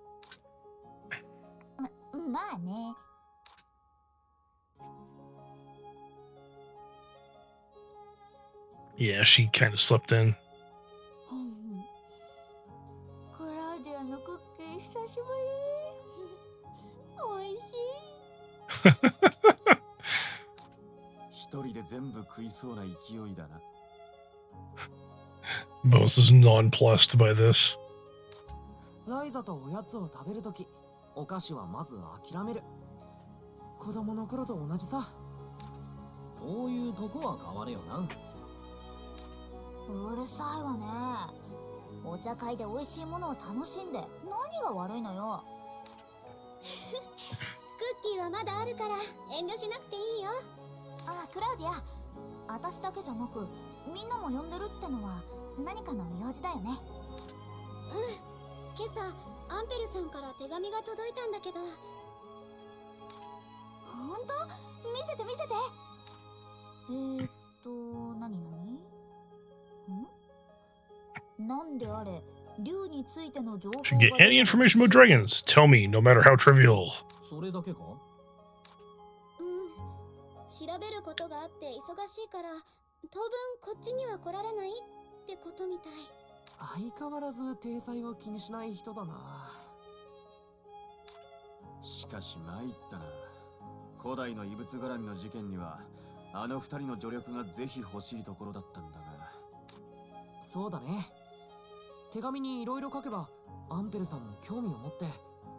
まあね。Yeah, she kind of slipped in. クラウディアのクッキー久しぶり。おいしい。一人で全部食いそうな勢いだな。Both is nonplussed by this. ライザとおやつを食べるとき、お菓子はまず諦める。子供の頃と同じさ。そういうとこは変われよな。うるさいわね。お茶会で美味しいものを楽しんで何が悪いのよ。クッキーはまだあるから遠慮しなくていいよ。あ、クラウディア、私だけじゃなくみんなも呼んでるってのは何かの用事だよね。今朝アンペルさんから手紙が届いたんだけど。ほんと？見せて見せて。何なんであれ、竜についての情報が Should get any information about dragons. Tell me, no matter how trivial. それだけか？調べることがあって忙しいから当分こっちには来られないってことみたい。相変わらず体裁を気にしない人だな。しかし参ったな。古代の異物絡みの事件にはあの二人の助力がぜひ欲しいところだったんだが。そうだね。手紙にいろいろ書けばアンペルさんも興味を持って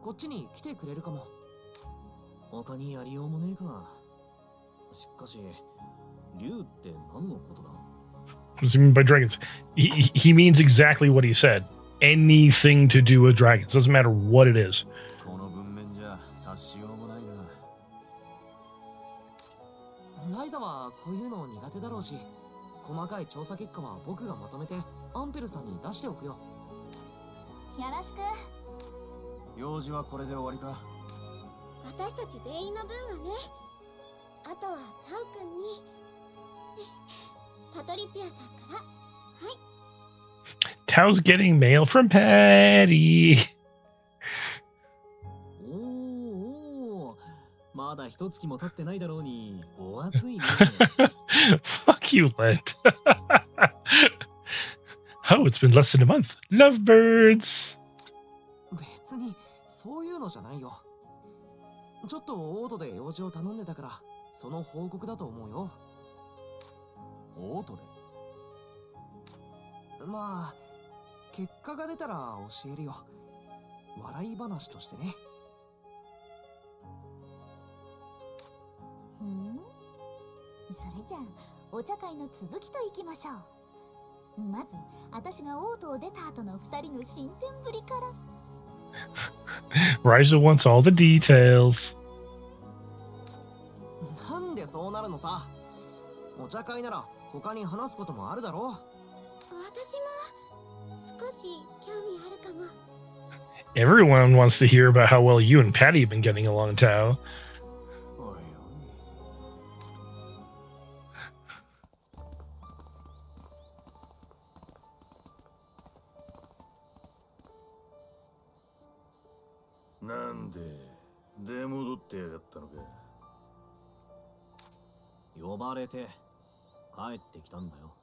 こっちに来てくれるかも。他にやりようもねえか。しかし、竜って何のことだ？ What does he mean by dragons? He means exactly what he said. Anything to do with dragons. Doesn't matter what it is. この文面じゃ察しようもないな。ライザはこういうの苦手だろうし、細かい調査結果は僕がまとめてアンペルさんに出しておくよ。よろしく。用事はこれで終わりか？私たち全員の分はね。あとはタオくんにパトリツィアさんから。はい。 Tao's getting mail from Patty. おー、まだ一月も経ってないだろうに、お熱いね。Fuck you, Lent. Oh, it's been less than a month. Lovebirds. 別にそういうのじゃないよ。ちょっとオートで用事を頼んでたからその報告だと思うよ。オートで？まあ結果が出たら教えるよ。笑い話としてね。それじゃあお茶会の続きといきましょう。まず私がオートを出た後の2人の進展ぶりから。Ryza wants all the details. なんでそうなるのさ。お茶会なら他に話すこともあるだろう。私も少し興味あるかも。 Everyone wants to hear about how well you and Patty have been getting along, Tao. おいおい。なんで出戻ってやがったのか。呼ばれて帰ってきたんだよ。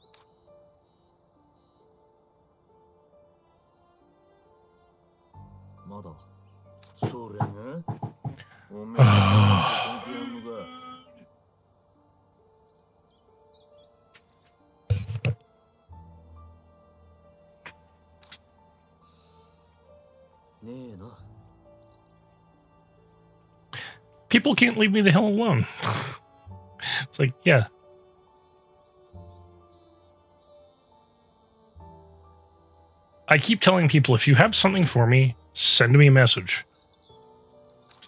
まだそれがおめえ関係あんのか。ねえな。People can't leave me the hell alone. It's like, yeah. I keep telling people, if you have something for me, send me a message.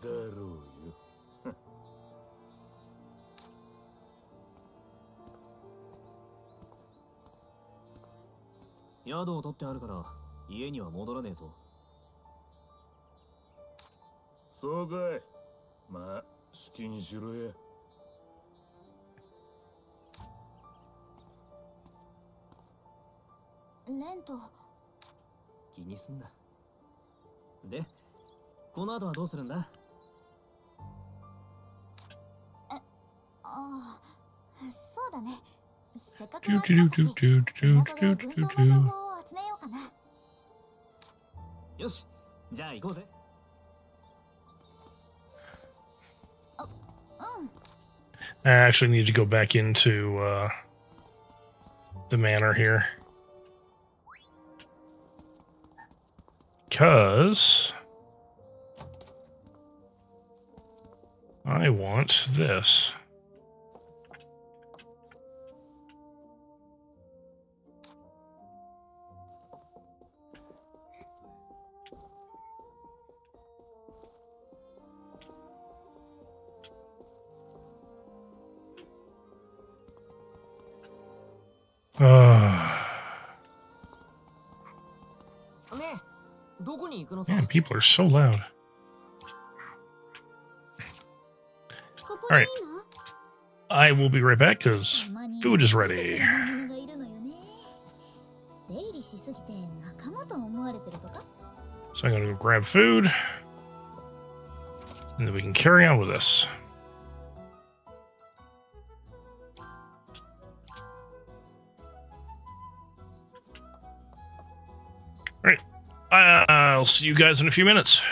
だろうよ。宿を取ってあるから家には戻らねえぞ。そうかい。まあ好きにしろや。レント、気にすんな。で、この後はどうするんだ？ああ、そうだね。せっかくドゥ集まったし、ドゥドゥドゥ港でドゥ軍ドゥドゥ島の情報を集めようかな。よし、じゃあ行こうぜ。うん。 I actually need to go back into the manor here. Because I want this. Man, people are so loud. ここでいい Alright. の？ I will be right back because たまに food is ついてく ready. る魔物がいるのよね。出入りしすぎて仲間と思われてるとか？ So I'm going to go grab food. And then we can carry on with this. Alright. I'll see you guys in a few minutes.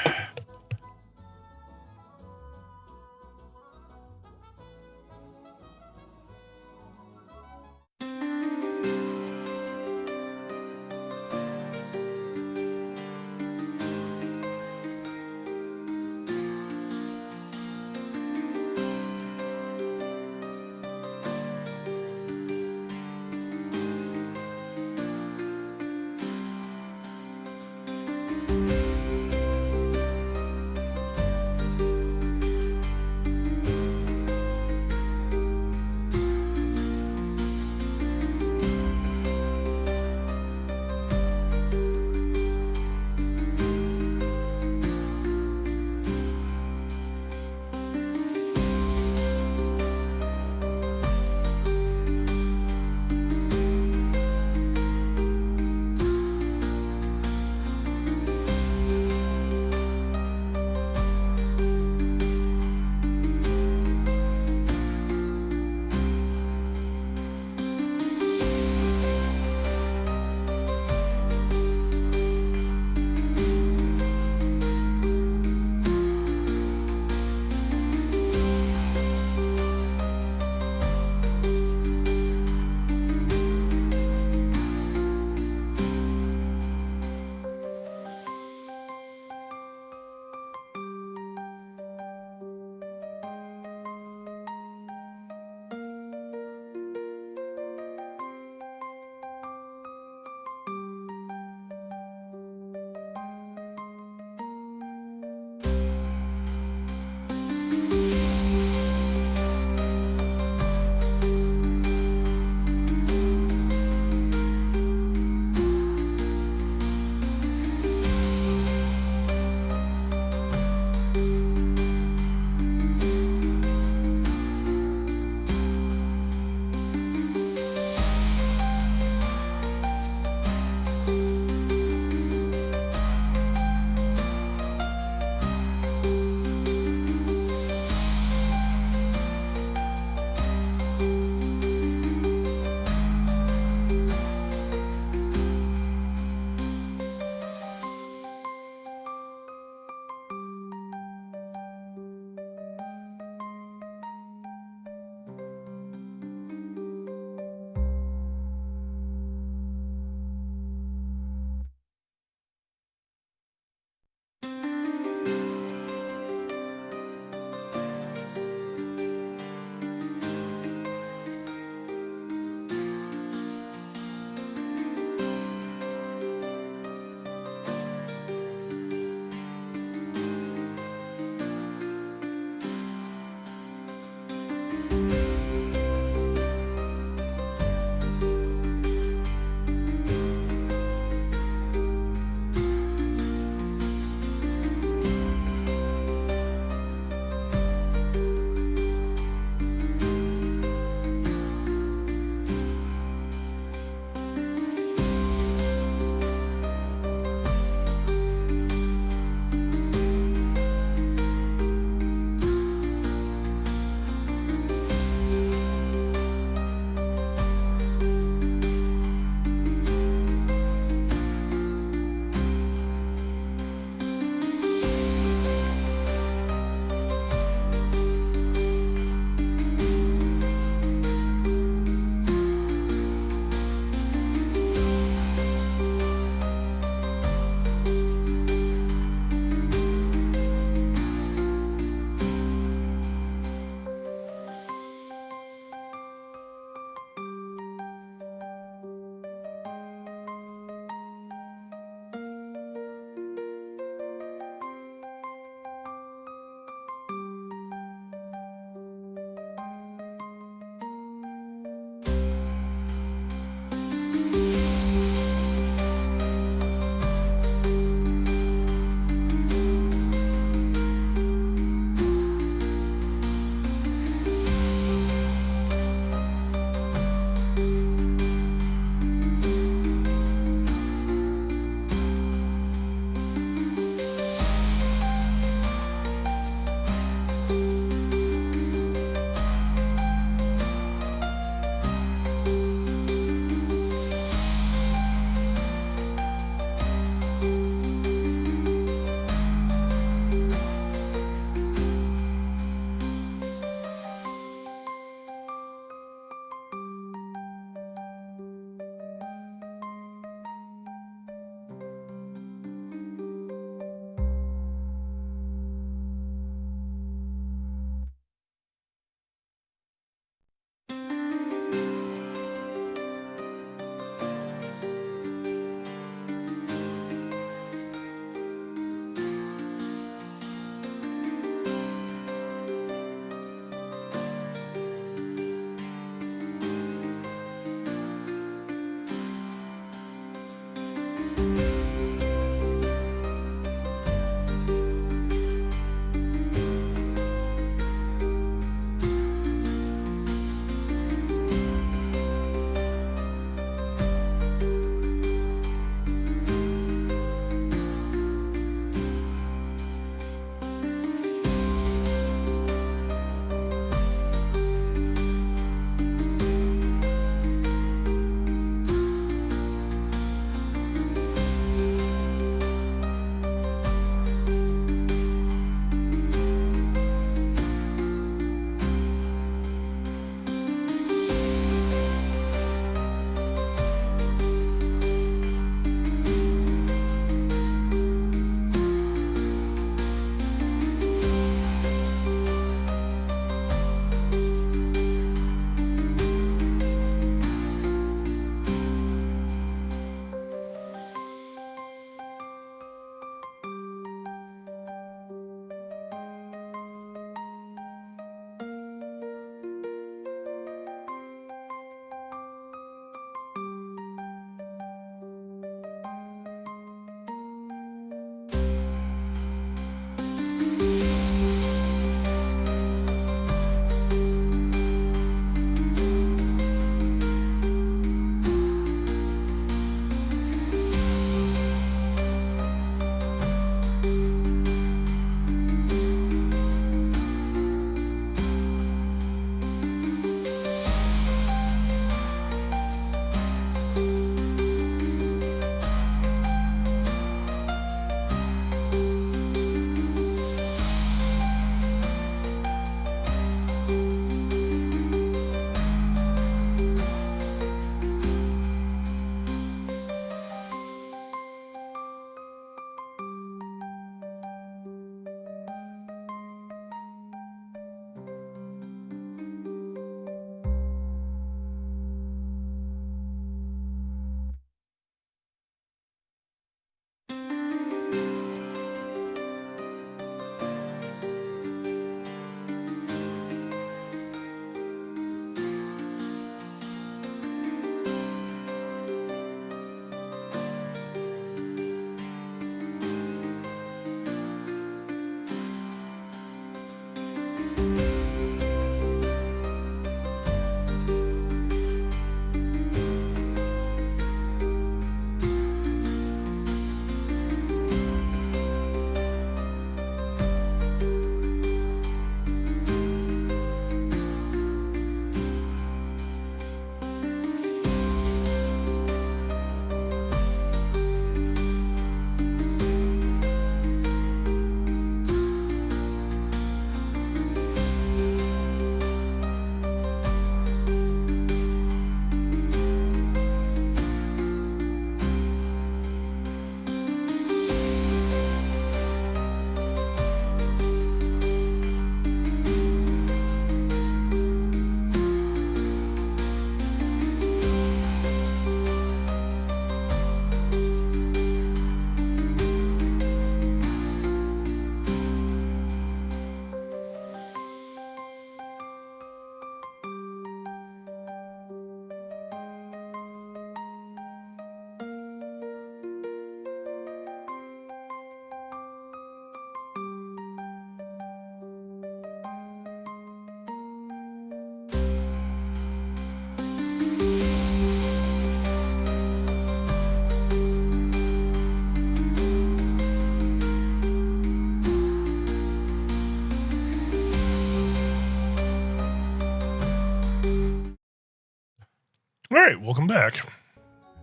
right, welcome back.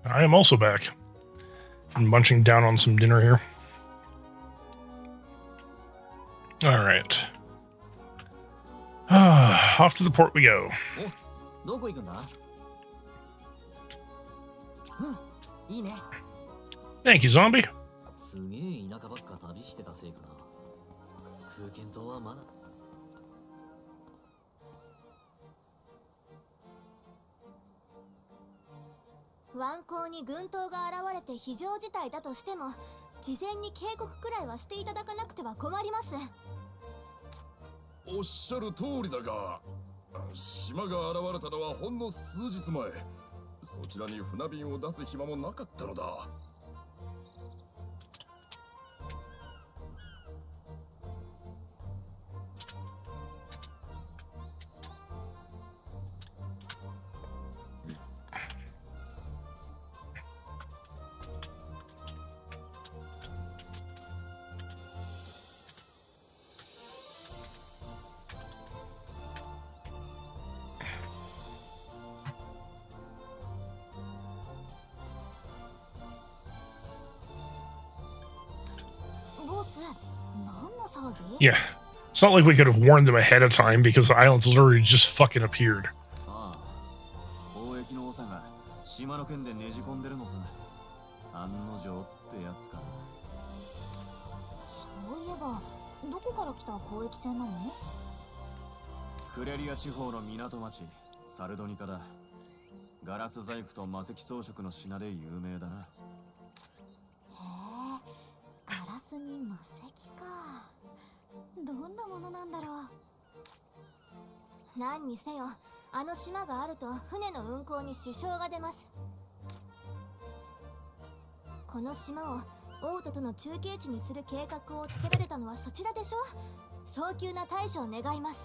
I am also back. I'm munching down on some dinner here. All right. Off to the port we go. どこ行くんだ？いいね。 Thank you, zombie. すげえ田舎ばっか旅してたせいかな。空間島はまだ。湾口に軍刀が現れて非常事態だとしても、事前に警告くらいはしていただかなくては困ります。おっしゃる通りだが、島が現れたのはほんの数日前。そちらに船便を出す暇もなかったのだ。ボス、何の騒ぎ？ Yeah. It's not like we could have warned them ahead of time because the islands literally just fucking appeared. ああ、交易の長が島の件でねじ込んでるのさ。案の定ってやつかな。そういえば、どこから来た交易船なの？クレリア地方の港町、サルドニカだ。ガラス細工と魔石装飾の品で有名だな。へえ、ガラスに魔石か。どんなものなんだろう。何にせよ、あの島があると船の運航に支障が出ます。この島を王都との中継地にする計画を立てられたのはそちらでしょ。早急な対処を願います。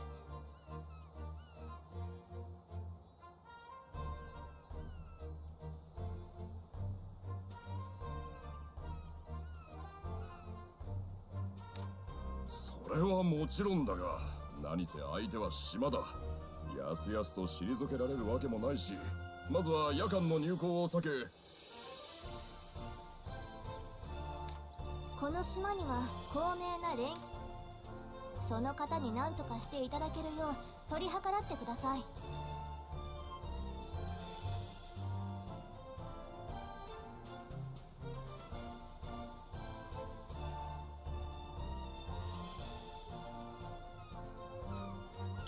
それはもちろんだが、何せ相手は島だ。やすやすと退けられるわけもないし、まずは夜間の入港を避け。この島には高名な連、その方に何とかしていただけるよう取り計らってください。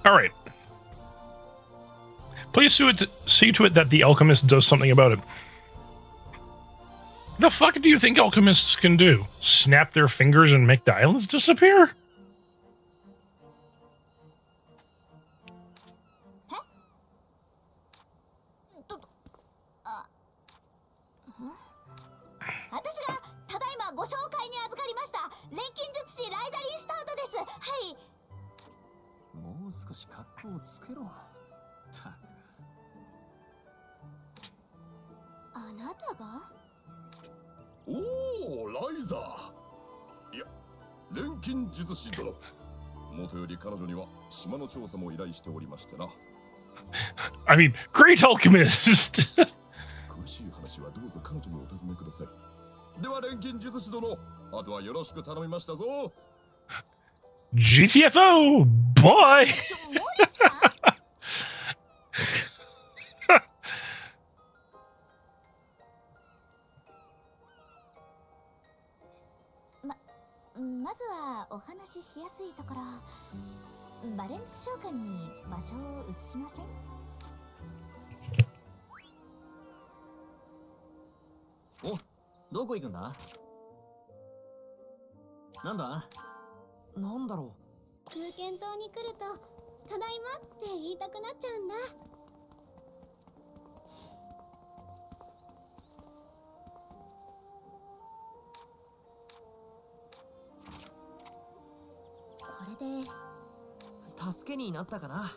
All right. Please see to it that the alchemist does something about it. The fuck do you think alchemists can do? Snap their fingers and make the islands disappear? Hey! もう少し格好をつけろ。たく。あなたが？おお、ライザー。いや、錬金術師殿。もとより彼女には島の調査も依頼しておりましてな。I mean, great alchemist! 詳しい話はどうぞ彼女にお尋ねください。では錬金術師殿、あとはよろしく頼みましたぞ。GTFO! Boy! まずはお話ししやすいところ、バレンツ召喚に場所を移しません？お、どこ行くんだ？なんだ？なんだろ空間島に来るとただいまって言いたくなっちゃうんだ。これで助けになったかな。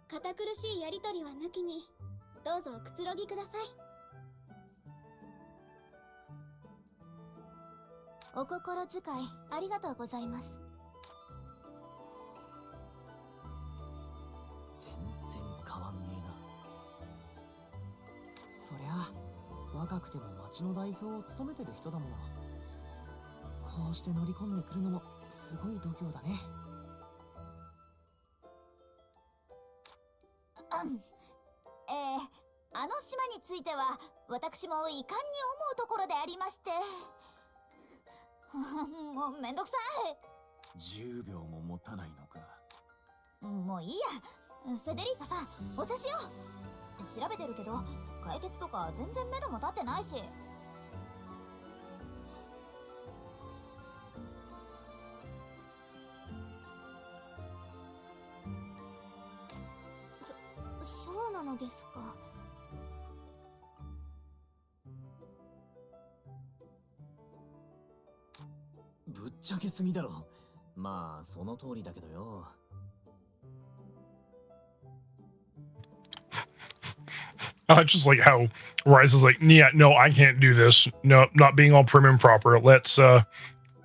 堅苦しいやりとりは抜きに、どうぞおくつろぎください。お心遣いありがとうございます。全然変わんねえな。そりゃ若くても町の代表を務めてる人だもの。こうして乗り込んでくるのもすごい度胸だね。あの島については私も遺憾に思うところでありまして。もうめんどくさ10秒も持たないのか。い。もういいや。フェデリーカさん、お茶しよう。調べてるけど解決とか全然目処も立ってないし。そうなのですか。ぶっちゃけすぎだろ。まあその通りだけどよ。Just like how Ryza's like, yeah, no, I can't do this. No, not being all prim and proper. Let's,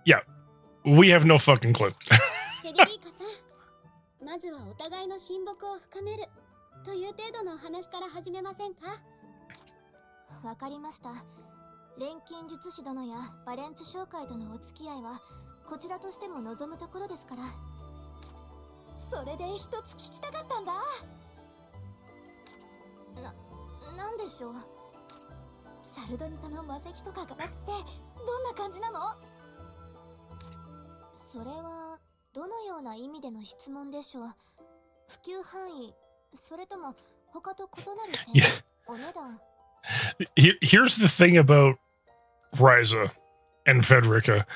yeah, we have no fucking clue. フェデリーカさん、まずはお互いの親睦を深めるという程度のお話から始めませんか？わかりました。錬金術師殿やバレンツ商会とのお付き合いはこちらとしても望むところですから。それで一つ聞きたかったんだ。なんでしょう。サルドニカの魔石とかガラスってどんな感じなの？それはどのような意味での質問でしょう。普及範囲、それとも他と異なる点、お値段。Here's the thing about Ryza and Federica.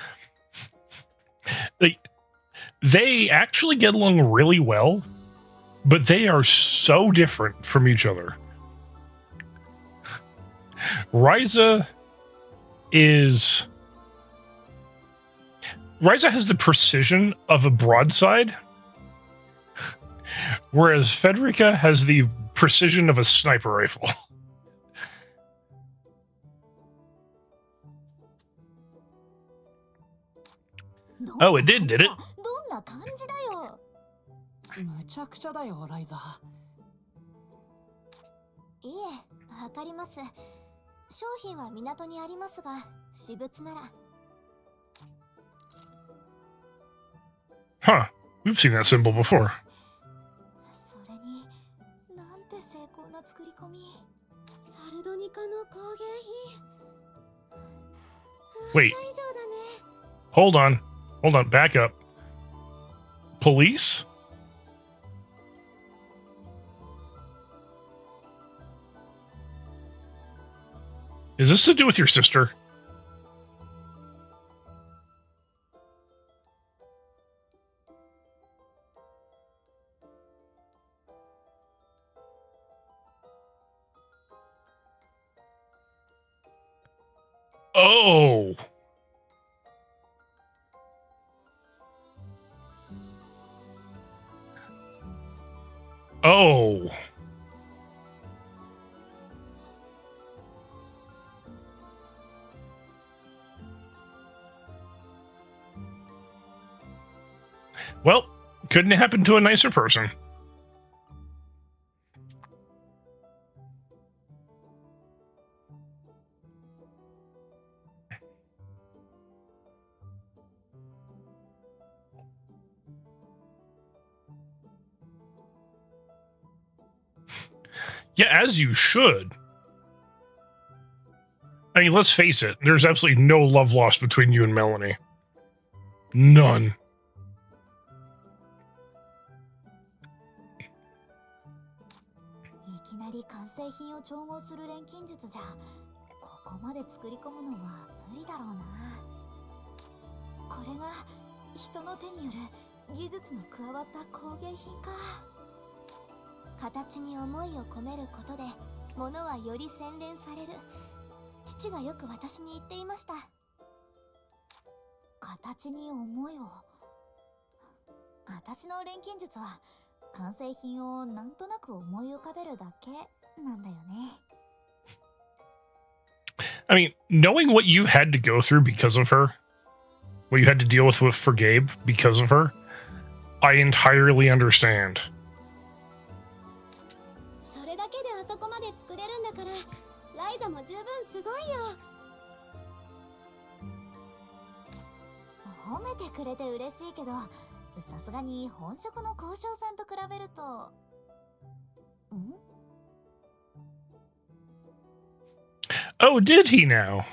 They actually get along really well, but they are so different from each other. Ryza has the precision of a broadside, whereas Federica has the precision of a sniper rifle. Oh, it did it? どんな感じだよ。むちゃくちゃだよ、ライザ。いえ、わかります。商品は港にありますが、私物なら。Huh. We've seen that symbol before. それに、なんて精巧な作り込み。サルドニカの工芸品。 Wait. 以上だね。 Hold on. Back up. Police? Is this to do with your sister? Oh. Oh. Well, couldn't happen to a nicer person. Yeah, as you should. I mean, let's face it, there's absolutely no love lost between you and Melanie. None. いきなり完成品を調合する錬金術じゃ、ここまで作り込むのは無理だろうな。これが人の手による技術の加わった工芸品か。形に思いを込めることで物はより洗練される。父がよく私に言っていました。形に思いを。私の錬金術は完成品をなんとなく思い浮かべるだけなんだよね。 I mean, knowing what you had to go through because of her, what you had to deal with for Gabe because of her, I entirely understand. それだけであそこまで作れるんだから、ライザも十分すごいよ。褒めてくれて嬉しいけど、さすがに本職の交渉さんと比べると。ん？ Oh, did he now?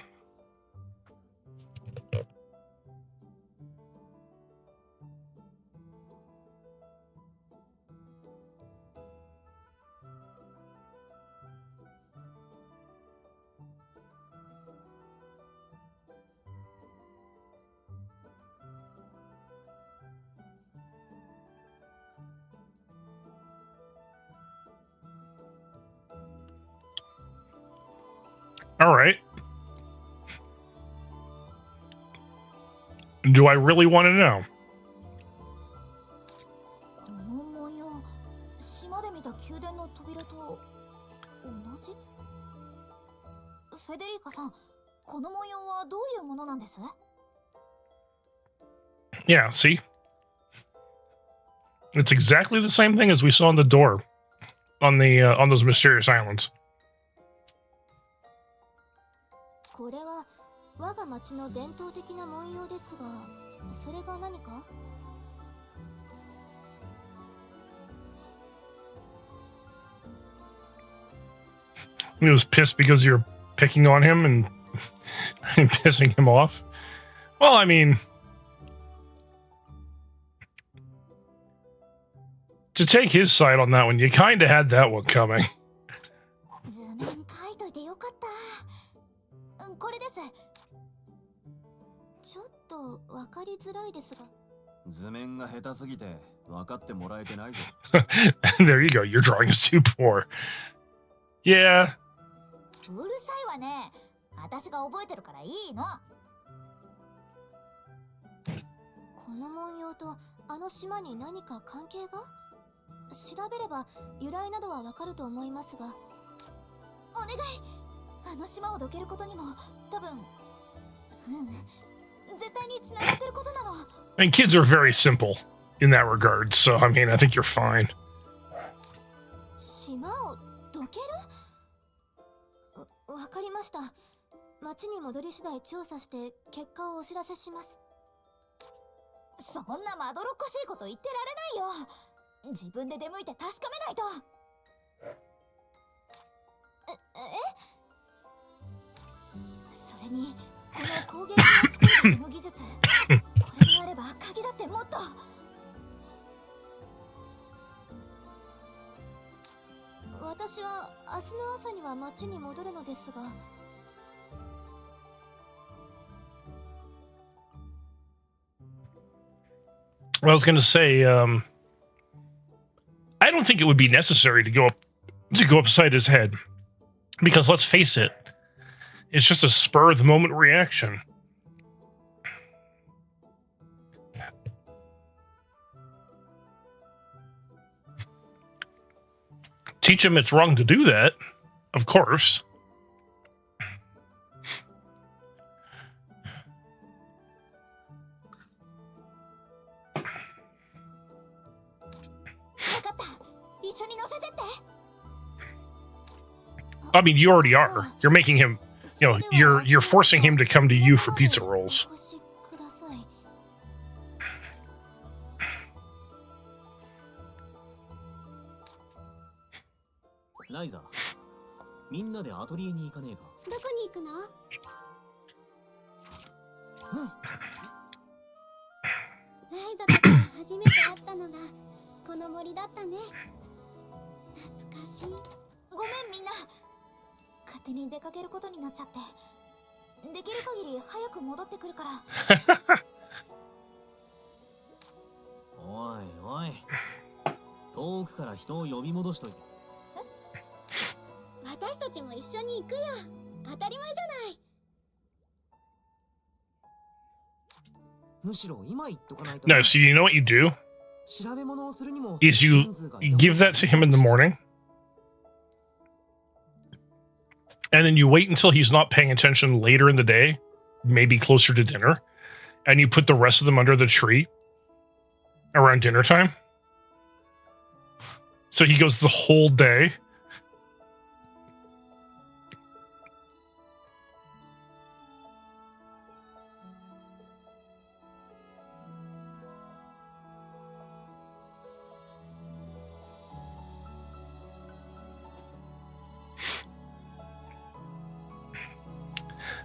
All right. Do I really want to know? この模様、島で見た宮殿の扉と同じ？フェデリカさん、この模様はどういうものなんです？ Yeah, see? It's exactly the same thing as we saw on the door on those mysterious islands. これは我が町の伝統的な文様ですが、それが何か？ He was pissed because you're picking on him and pissing him off. Well, I mean, to take his side on that one, you kind of had that one coming. 図面書いといてよかった。これです。ちょっとわかりづらいですが。図面が下手すぎて分かってもらえてないぞ。There you go. Your drawing is too poor. Yeah. うるさいわね。私が覚えてるからいいの。この文様とあの島に何か関係が？調べれば由来などはわかると思いますが。お願い。あの島をどけることにも多分、絶対に繋がってることなの。And kids are very simple in that regard, so I mean, I think you're fine. 島をどける？わかりました。町に戻り次第調査して結果をお知らせします。そんなまどろっこしいこと言ってられないよ。自分で出向いて確かめないと。それにこの工芸品を作るための技術、これであれば鍵だってもっと。私は明日の朝には町に戻るのですが。I was going to say, I don't think it would be necessary to go upside his head, because let's face it, it's just a spur of the moment reaction. Teach him it's wrong to do that, of course. I mean, you already are. You're making him, you're forcing him to come to you for pizza rolls. ライザ、みんなでアトリエに行かねえか。どこに行くの？ライザたちが初めて会ったのがこの森だったね。懐かしい。ごめんみんな。勝手に出かけることになっちゃって。できる限り早く戻ってくるから。おいおい。遠くから人を呼び戻しといて。私たちも一緒に行くよ。当たり前じゃない。むしろ今言っとかないと。 No, so you know what you do? 調べ物をするにも Is you give that to him in the morning, and then you wait until he's not paying attention later in the day, maybe closer to dinner, and you put the rest of them under the tree around dinner time. So he goes the whole day.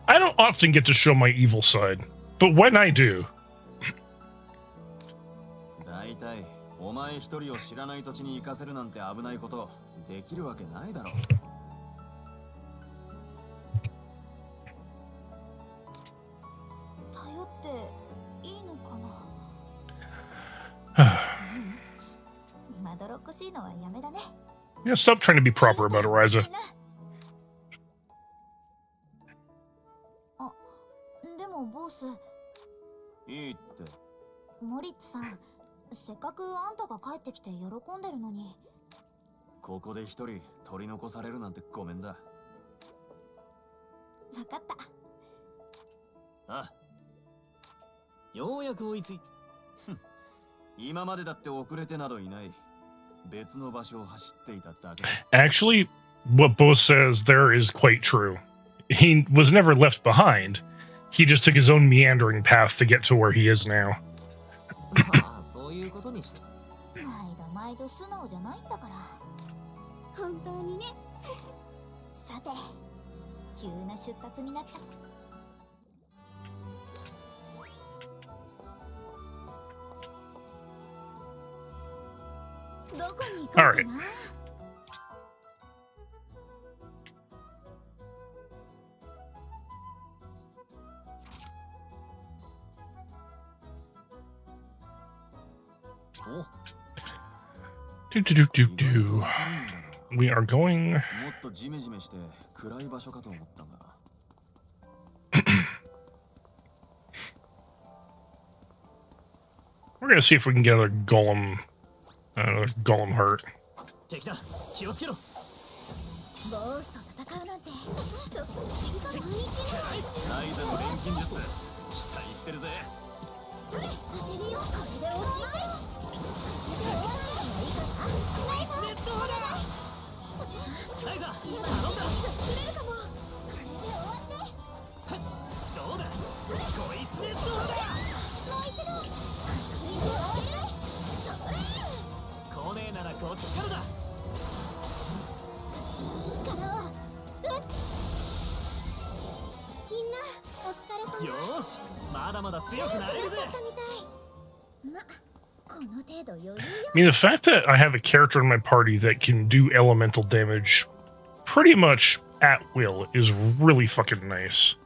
I don't often get to show my evil side, but when I do, 大体お前一人を知らない土地に行かせるなんて危ないことできるわけないだろう。頼っていいのかな。まどろっこしいのはやめだね。 yeah, stop trying to be proper about it, Ryza. みんな。あ、でもボス。いいって。モリッツさん、せっかくあんたが帰ってきて喜んでるのに。ここで一人取り残されるなんてごめんだ。わかった。あ、ようやく追いつい。今までだって遅れてなどいない。別の場所を走っていただけ。 Actually, what Bo says there is quite true. He was never left behind. He just took his own meandering path to get to where he is now. まあそういうことにして。毎度素直じゃないんだから。本当にね。さて、急な出立になっちゃった。どこに行こうかな。We are going. もっとジメジメして暗い場所かと思ったが。We're gonna see if we can get another golem heart. 敵だ、気をつけろ。ボースと戦うなんてちょっと不思議かも。ライザの錬金術期待してるぜ。それ当てるよ。これでおしまい。ライザ、今のが作れるかも。これで終わって。どうだ、こいつでどうだ。もう一度。ついておける。それ。来ねえならこっちからだ。力を。みんなお疲れ様。よーし、まだまだ強くなれるぜ。ま、この程度余裕よ。I mean, the fact that I have a character in my party that can do elemental damage pretty much at will is really fucking nice.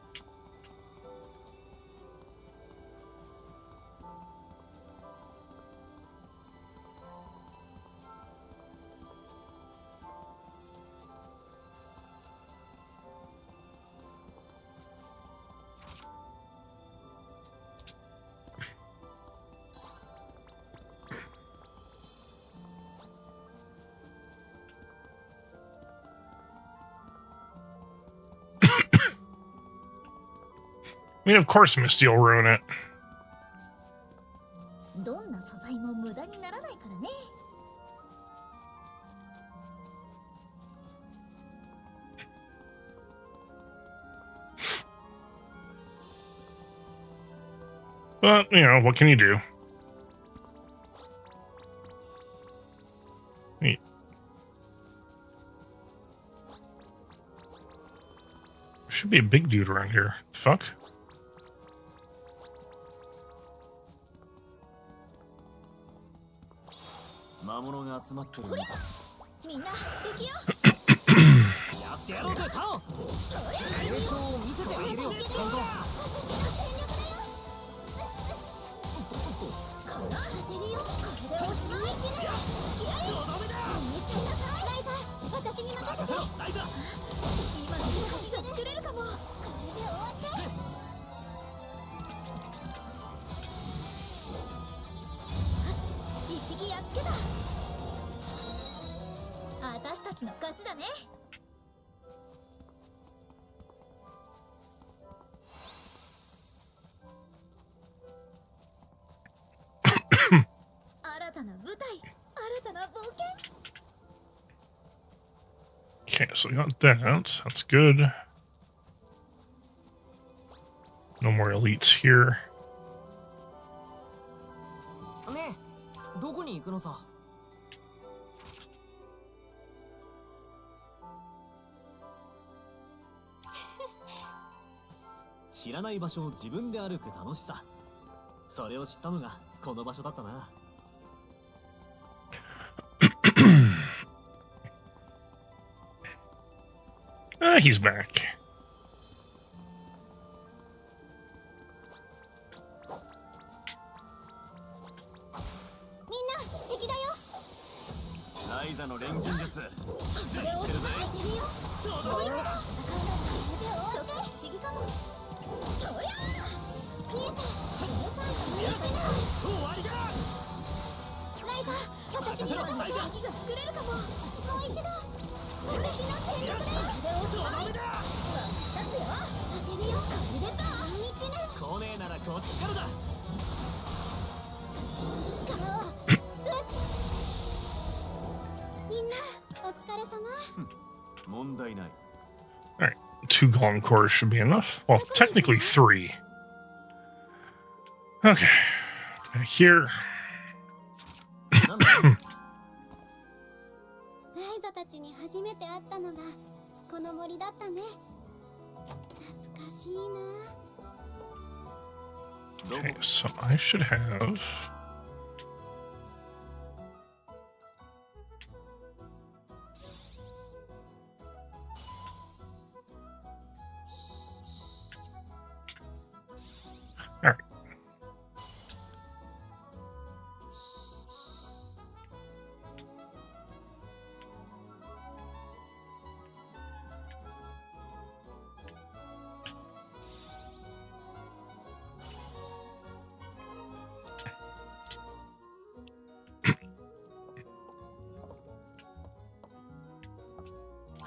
I mean, of course Misty will ruin it. どんな素材も無駄にならないからね。But, you know, what can you do? There should be a big dude around here. Fuck. 魔物が集まってるみたい。みんな敵よ。やってやろうぜ、タオ。成長を見せてあげるよ、タオ。この当てるよ。これでおしまい。付き合い。見えちゃいなさい。ライザ、私に任せて。ライザ。今の鍵が作れるかも。これで終わって。よし、一匹やっつけた。私たちの勝ちだね。Okay, so we got that. That's good. No more elites here. ねえ、どこに行くのさ。知らない場所を自分で歩く楽しさ。それを知ったのがこの場所だったな。He's back. みんな敵だよ。ライザの錬金術期待してるぜ。当てるよ。もう一度。ちょっと不思議かも。そりゃあ見えた。見えてない。終わりだ。ライザ、私には武器が作れるかも。もう一度。私の戦力だよ。そうだ。立つよ。当てるよ。入れた。道ね。来ねえならこっちからだ。力を。みんなお疲れ様。問題ない。 Alright, 2 golem cores should be enough. Well, technically 3. Okay, back here. なんだライザたちに初めて会ったのがこの森だったね。懐かしいな。 Okay, so I should have... Alright.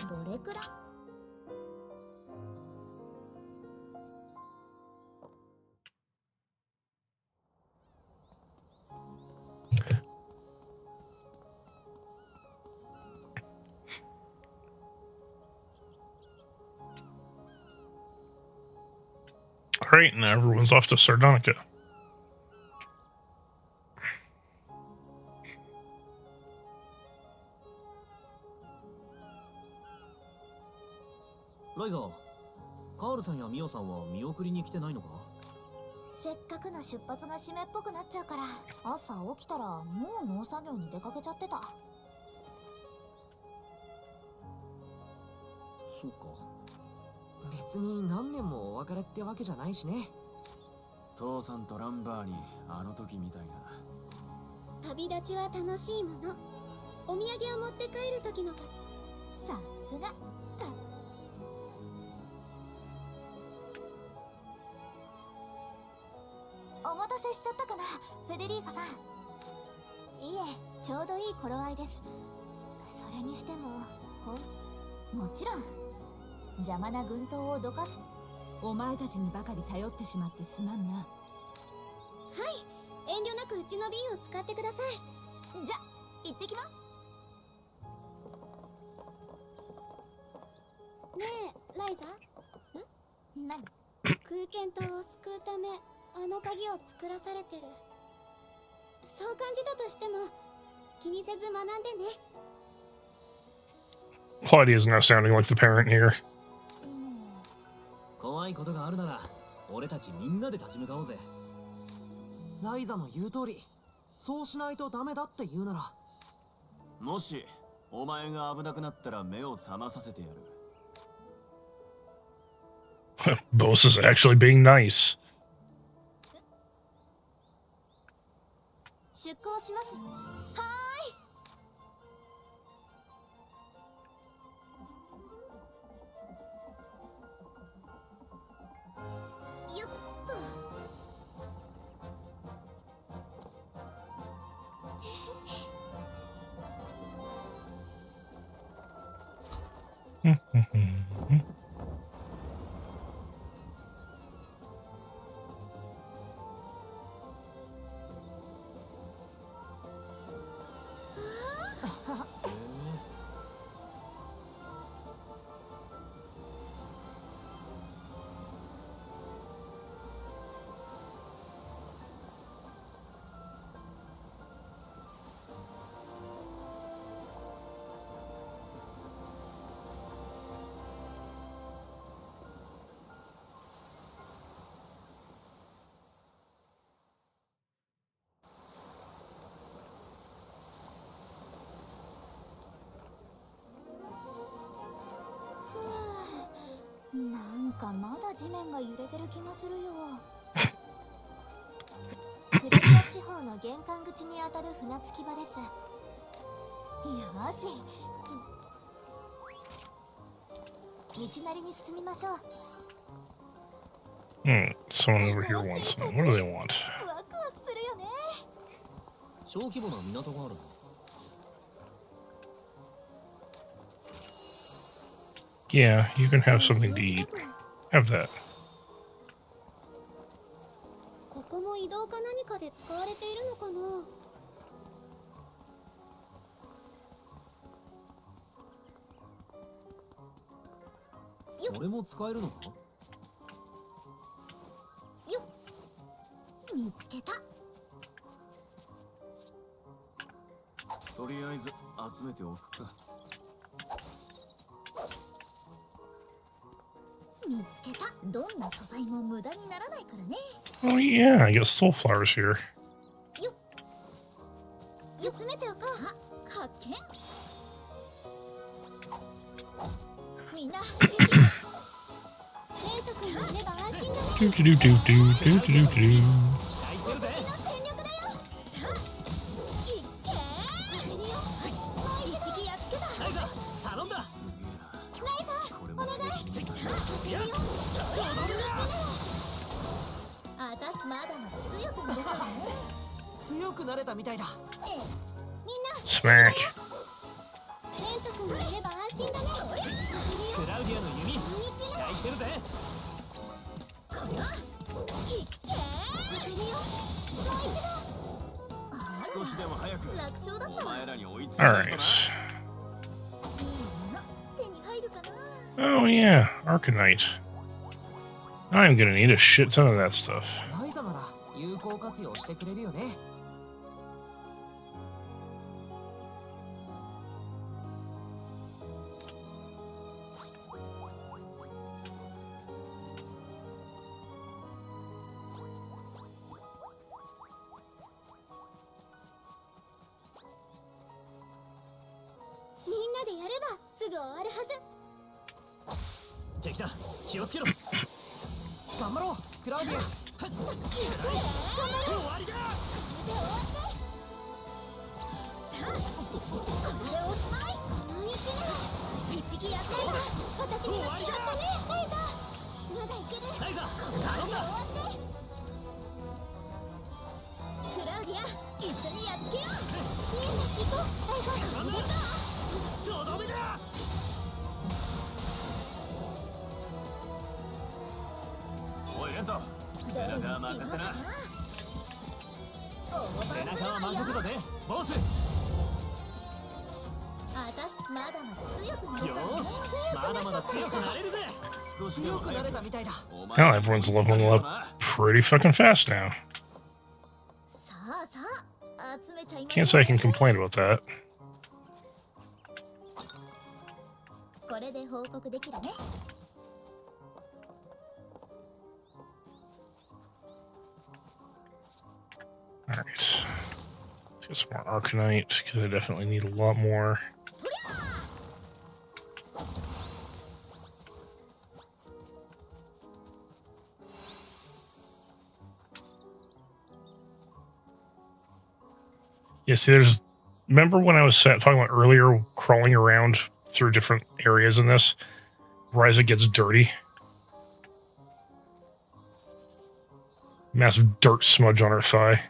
"どれくらい?" Alright, now everyone's off to Sardonica. ライザー、カールさんやミオさんは見送りに来てないのか？せっかくの出発が締めっぽくなっちゃうから、朝起きたらもう農作業に出かけちゃってた。そうか。別に何年もお別れってわけじゃないしね。父さんとランバーにあの時みたいな。旅立ちは楽しいもの。お土産を持って帰る時のか。さすが。お待たせしちゃったかな、フェデリーカさん。いえ、ちょうどいい頃合いです。それにしても、もちろん邪魔な軍刀をどかす。お前たちにばかり頼ってしまってすまんな。はい、遠慮なくうちの瓶を使ってください。じゃ、行ってきます。ねえ、ライザ。何？空剣刀を救うためあの鍵を作らされてる。そう感じたとしても気にせず学んでね。 Claudia's now sounding like the parent here. 怖いことがあるなら俺たちみんなで立ち向かおうぜ。ライザの言う通り、そうしないとダメだって言うなら。もしお前が危なくなったら目を覚まさせてやる。Boss is actually being nice. 出航します。はーい。よっと。か地面が揺れてる気がするよ。クレリア地方の玄関口にあたる船着き場です。よし、道なりに進みましょう。Someone over here wants something. What do they want? ワクワクするよね。小規模な港があるの。Yeah, you can have something to eat. Have that. ここも移動か何かで使われているのかな。俺も使えるのか。見つけた。とりあえず集めておくか。見つけた。どんな素材も無駄にならないからね。Oh yeah, I got soul flowers here. 集めておこう。発見。みんな。レント君がいれば安心だね。 Do do do do do do do do. 私の全力だよ。いっけー。もう一匹やっつけた。ライザ頼んだ。すげえな。ライザー、お願い。あたしまだまだ強くなれそうだね。強くなれたみたいだ。みんな、 Smack. レント君がいれば安心だね。クラウディアの弓期待してるぜ。このいっけー。当てるよ。もう一度。少しでも早く楽勝だったわ。お前らに追いつかないと Alright. いいもの手に入るかな。 Oh yeah, Arcanite. I'm gonna need a shit ton of that stuff. ライザなら有効活用してくれるよね。みんなでやればすぐ終わるはず。敵だ、気をつけろ。頑張ろう、クラウディア。終わりだ。これでおしまい。もう一度。一匹やっちゃえば。私には使ったね、ライザー。まだいける。ライザ頼んだ。クラウディア、一緒にやっつけよう。みんな行こう、ライザー。なんだ。とどめだ。おいレント、背中は任せな。背中は任せたぜ、ボス。あたしまだまだ強くなれそうだね。よーし、まだまだ強くなれるぜ。少しでも強くな早くれたみたいだ。お Now 前らに everyone's 追いつかない leveling と up な。 pretty fucking fast now. さあさあ、集めちゃいま Can't す say I can complain about that. これで報告できるね。Alright. Let's get some more Arcanite, because I definitely need a lot more. Yeah, see, there's... Remember when I was talking about earlier, crawling around through different areas in this? Ryza gets dirty. Massive dirt smudge on her thigh.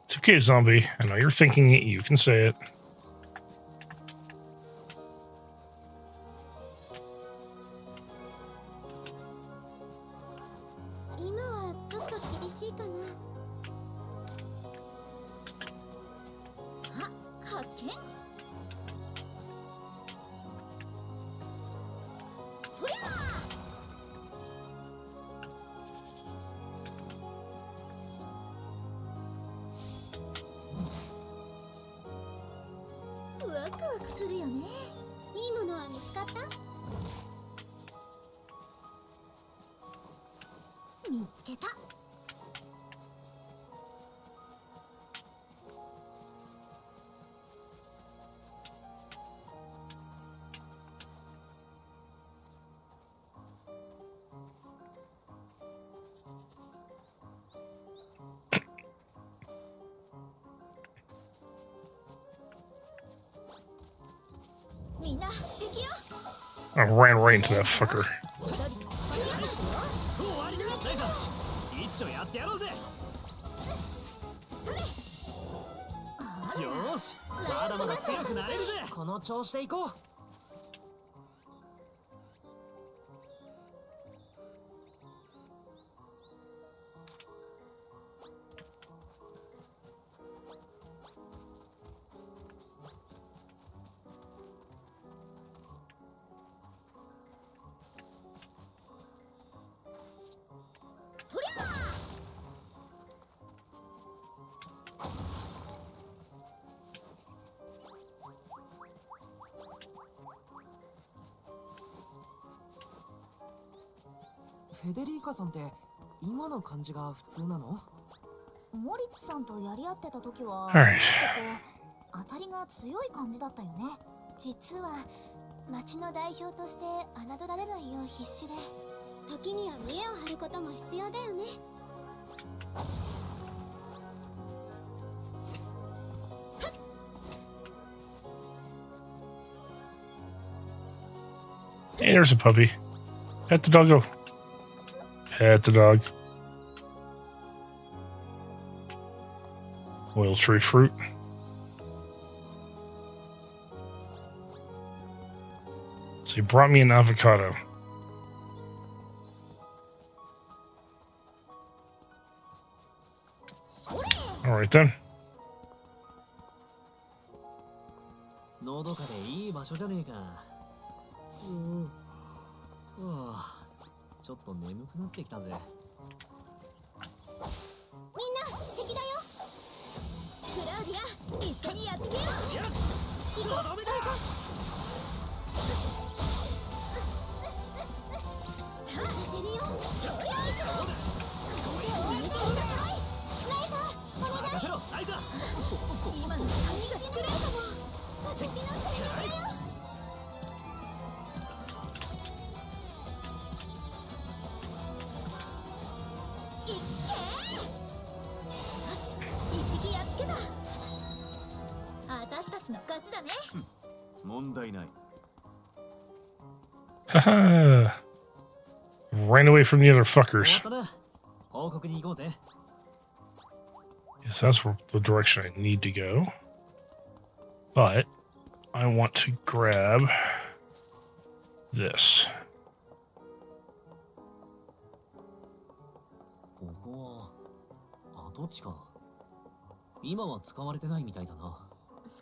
It's okay, zombie. I know you're thinking it. You can say it. 今はちょっと厳しいかな。あ、発見。とりゃワクワクするよね。いいものは見つかった？見つけた。んな敵よ。 I ran right into that fucker. 終わりだ。ライザー、一丁やってやろうぜ。よーし、まだまだ強くなれるぜ。この調子でいこう。フェデリーカさんって今の感じが普通なの？モリッツさんとやり合ってた時は、 Alright. 当たりが強い感じだったよね。実は町の代表として侮られないよう必死で、時には見栄を張ることも必要だよね。Hey, there's a puppy. Pet the doggo. Pet the dog. Oil tree fruit. So he brought me an avocado. Alright then. のどかでいい場所じゃねえか。ちょっと眠くなってきたぜ。みんな敵だよ。クラウディア、一緒にやっつけよう。とどめだ。食べてるよ。そりゃ任せろ、ライザー。今の紙が作れるかも。私のセリフだよ。いっけー。よし、一匹やっつけた。私たちの勝ちだね。問題ない。 Haha. Ran away from the other 終わ fuckers. ったな。報告に行こうぜ。 Yes, that's the direction I need to go. But I want to grab this. ここは跡地か。今は使われてないみたいだな。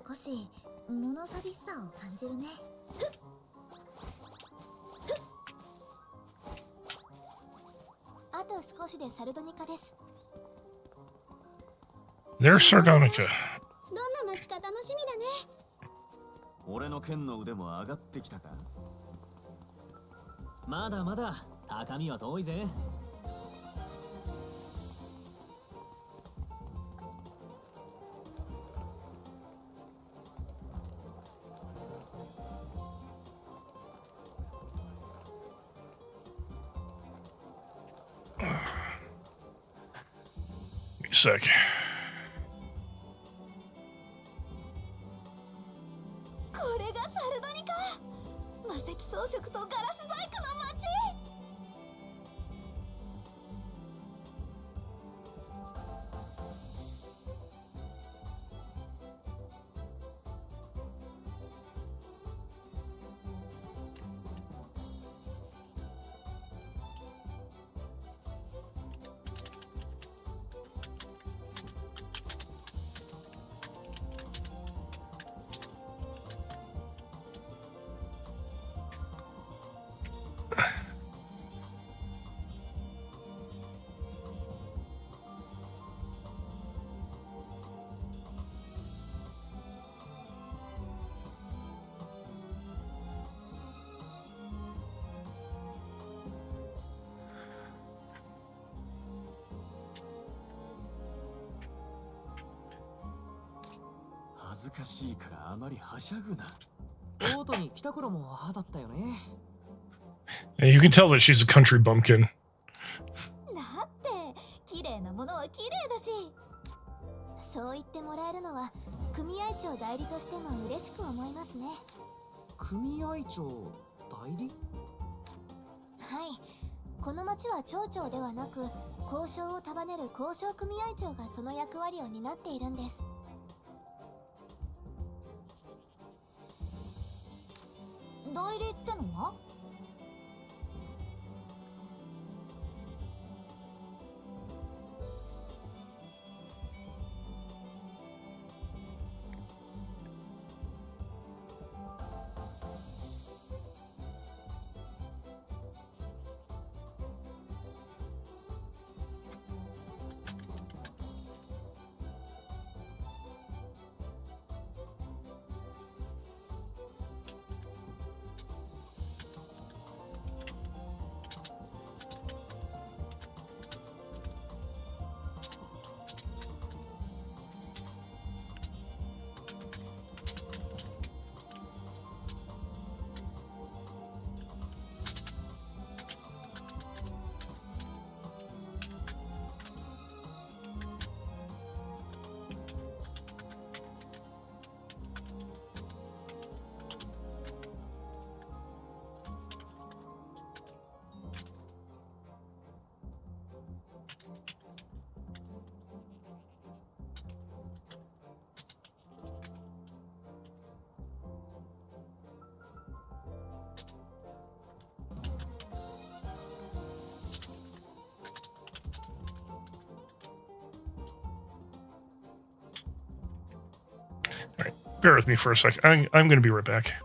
少し物寂しさを感じるね。あと少しでサルドニカです。 There's Sardonica. どんな街か楽しみだね。俺の剣の腕も上がってきたか。まだまだ高みは遠いぜ。Wait a sec. これがサルドニか。魔石装飾とガラス細工の街。恥ずかしいからあまりはしゃぐな。オートに来た頃もああだったよね。 And you can tell that she's a country bumpkin. だって綺麗なものは綺麗だし。そう言ってもらえるのは組合長代理としても嬉しく思いますね。組合長代理？はい、この町は町長ではなく交渉を束ねる交渉組合長がその役割を担っているんです。代理ってのは？Bear with me for a sec. I'm going to be right back.「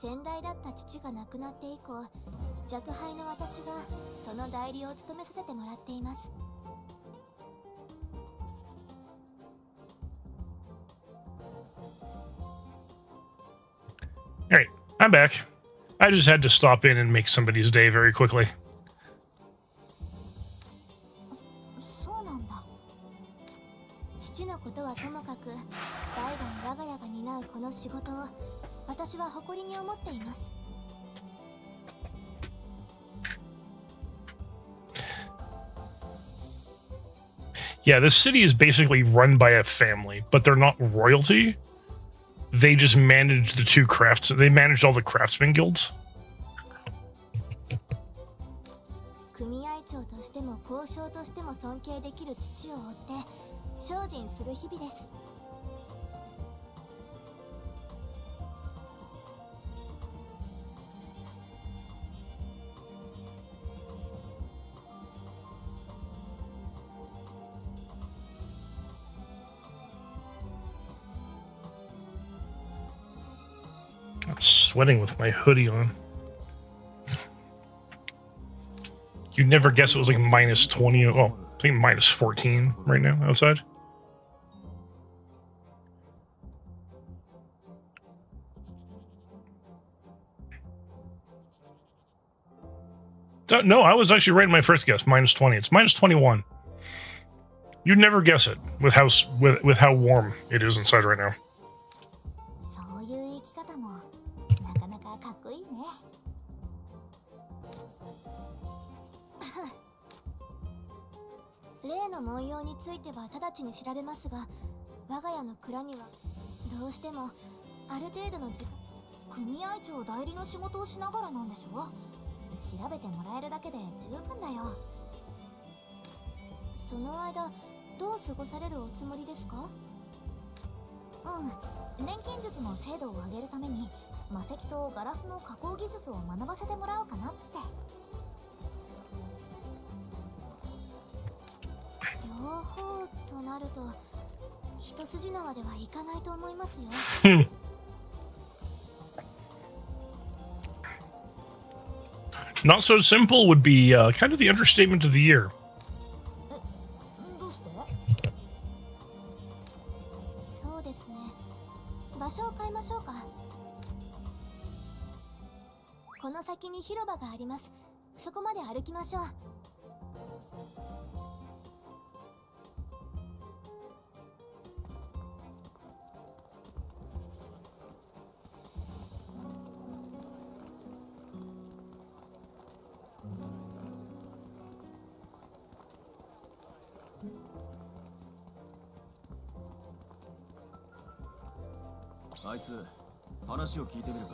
先代だった父が亡くなって以降、若輩の私がその代理を務めさせてもらっています。All right, I'm back. I just had to stop in and make somebody's day very quickly. そうなんだ。父のことはともかく、代々我が家が担うこの仕事を私は誇りに思っています。Yeah, this city is basically run by a family, but they're not royalty. They just manage the two crafts. They manage all the craftsman guilds. 組合長としても交渉としても尊敬できる父を追って精進する日々です。I'm sweating with my hoodie on. You'd never guess it was like minus 20. Oh, I think minus 14 right now outside. No, I was actually right in my first guess. Minus 20. It's minus 21. You'd never guess it with how warm it is inside right now. そういう生き方もなかなかかっこいいね。例の文様については直ちに調べますが、我が家の蔵にはどうしてもある程度の時間。組合長代理の仕事をしながらなんでしょ。調べてもらえるだけで十分だよ。その間どう過ごされるおつもりですか？錬金術の精度を上げるために魔石とガラスの加工技術を学ばせてもらおうかなって。両方となると一筋縄ではいかないと思いますよ。Not so simple would be kind of the understatement of the year. どうして？そうですね。場所を変えましょうか。この先に広場があります。そこまで歩きましょう。あいつ、話を聞いてみるか。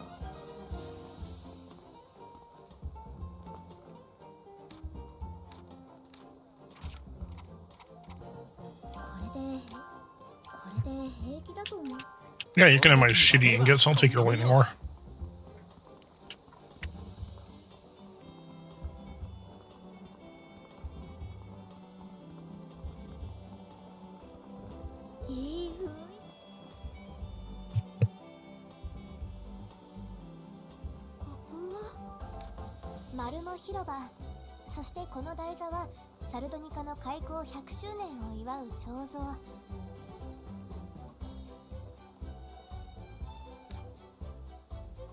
これで平気だと思う。 Yeah, you can have my shitty ingots. I'll take your lightning ore. いい風味。ここはマルモ広場。そしてこの台座はサルドニカの開港100周年を祝う彫像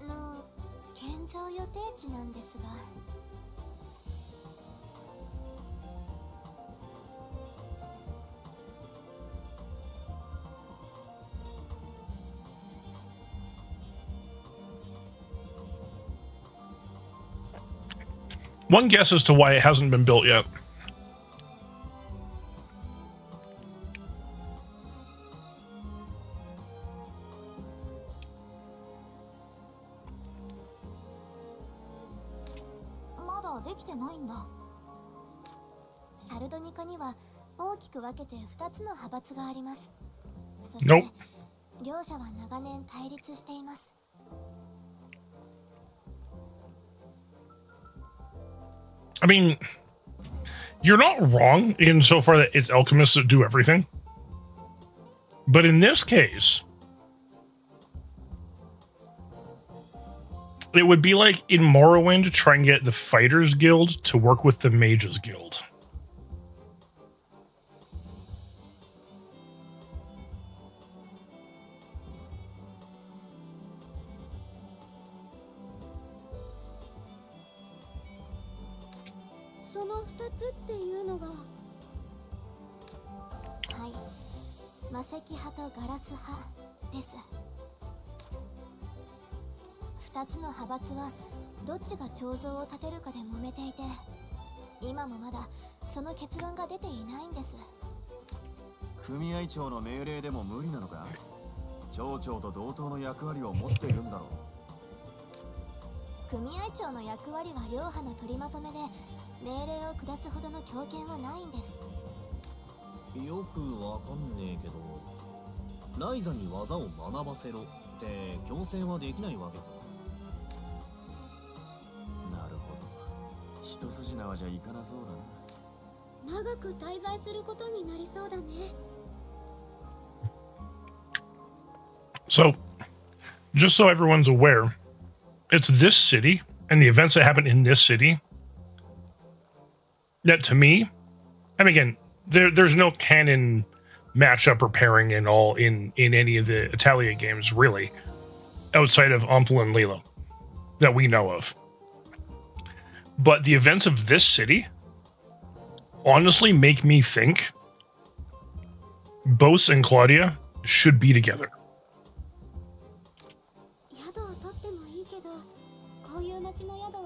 の建造予定地なんですが。One guess as to why it hasn't been built yet. まだできてないんだ。サルドニカには大きく分けて2つの派閥があります。そして Nope. 両者は長年対立しています。I mean, you're not wrong insofar that it's alchemists that do everything. But in this case, it would be like in Morrowind to try and get the Fighters Guild to work with the Mages Guild. その2つっていうのが、はい、魔石派とガラス派です。2つの派閥はどっちが彫像を建てるかで揉めていて、今もまだその結論が出ていないんです。組合長の命令でも無理なのか？町長と同等の役割を持っているんだろ組合長の役割は両派の取りまとめで、命令を下すほどの強権はないんです。よくわかんねえけど、ライザに技を学ばせろって強制はできないわけか。なるほど。一筋縄じゃいかなそうだな。長く滞在することになりそうだね。So, just so everyone's aware, it's this city and the events that happen in this city that, to me, and again, there's no canon matchup or pairing in any of the Atelier games, really, outside of Ampel and Lila, that we know of. But the events of this city honestly make me think Bose and Claudia should be together. 宿を取ってもいいけど、こういう町の宿は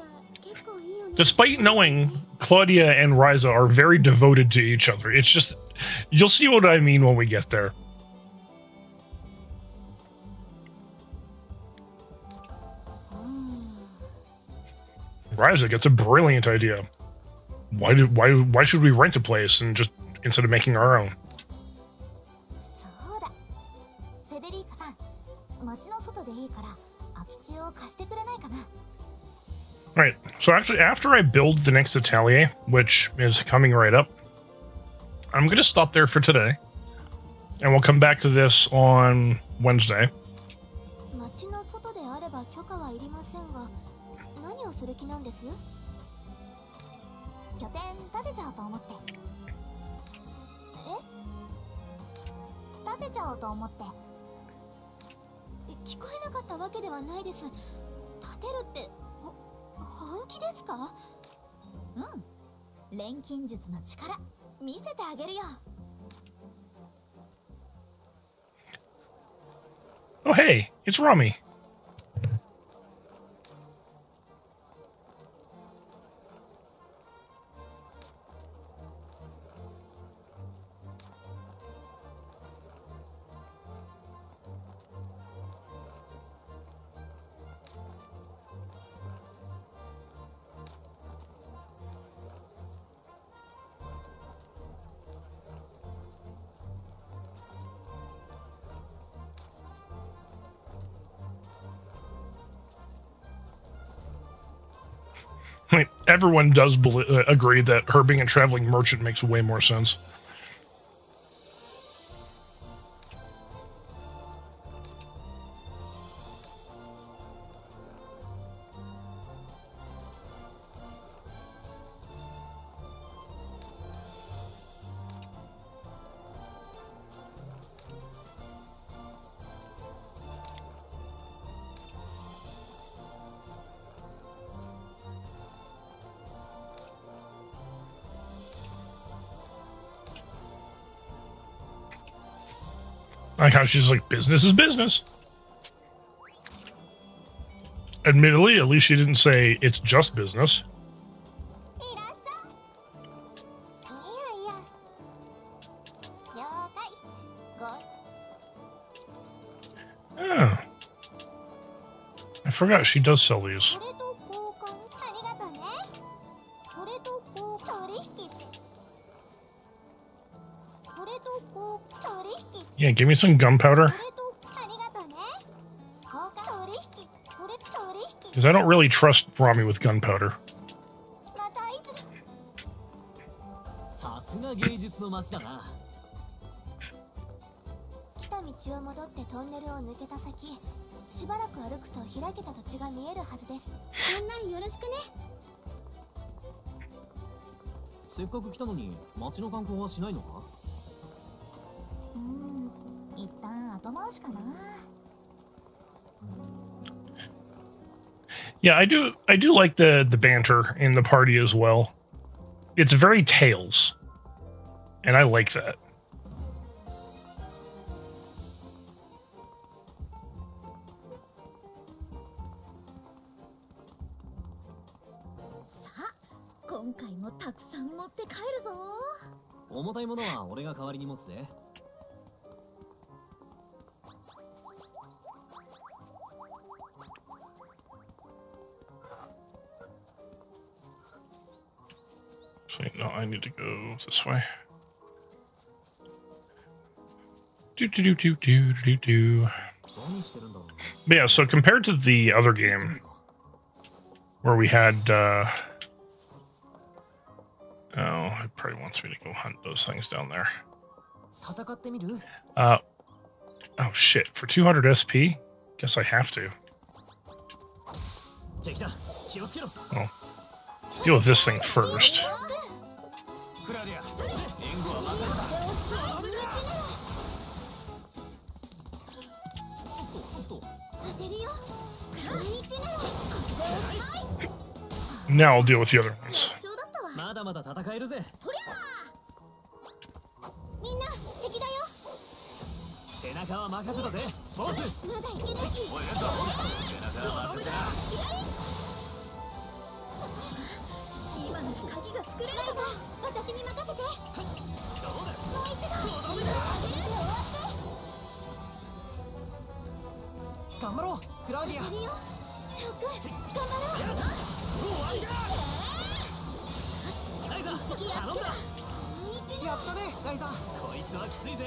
結構いいよね。 Despite knowing Claudia and Ryza are very devoted to each other, it's just, you'll see what I mean when we get there. Ryza gets a brilliant idea. Why should we rent a place and just instead of making our own? そうだ。フェデリーカさん、街の外でいいから空き地を貸してくれないかな。Right. So actually, after I build the next Atelier, which is coming right up, I'm going to stop there for today. And we'll come back to this on Wednesday. 街の外であれば許可はいりませんが、何をする気なんです？拠点建てちゃおうと思って。建てちゃおうと思って。聞こえなかったわけではないです。建てるって本気ですか？うん。錬金術の力見せてあげるよ。Oh, hey, it's Rami. I mean, everyone does agree that her being a traveling merchant makes way more sense. Like how she's like, business is business. Admittedly, at least she didn't say it's just business. いらっしゃい。いやいや。了解。Oh. I forgot she does sell these. これと交換ありがとね。これと交換取引。これと交換取引。 Yeah, give me some gunpowder. これとありがとね。交換取引。これ取引。 Because I don't really trust Rami with gunpowder. またいつ。さすが芸術の街だな。来た道を戻ってトンネルを抜けた先、しばらく歩くと開けた土地が見えるはずです。みんなよろしくね。せっかく来たのに街の観光はしないのか？一旦後回しかな。Yeah, I do like the banter in the party as well. It's very Tales. And I like that. さあ、今回もたくさん持って帰るぞ。重たいものは俺が代わりに持つぜ。So no, I need to go this way. Do. But yeah, so compared to the other game where we had oh, it probably wants me to go hunt those things down there. Oh shit, for 200 SP? Guess I have to. Oh. Deal with this thing first. Now I'll deal with the other ones. まだまだ戦えるぜ。みんな敵だよ。背中は任せたぜ、ボス。まだいけない。背中は任せた。今なら鍵が作れるかも。私に任せて。もう一度。頑張ろうクラウディア。やるよ。よく頑張ろう。ライザ次やっつけた。もう一度。やったねライザー。こいつはきついぜ。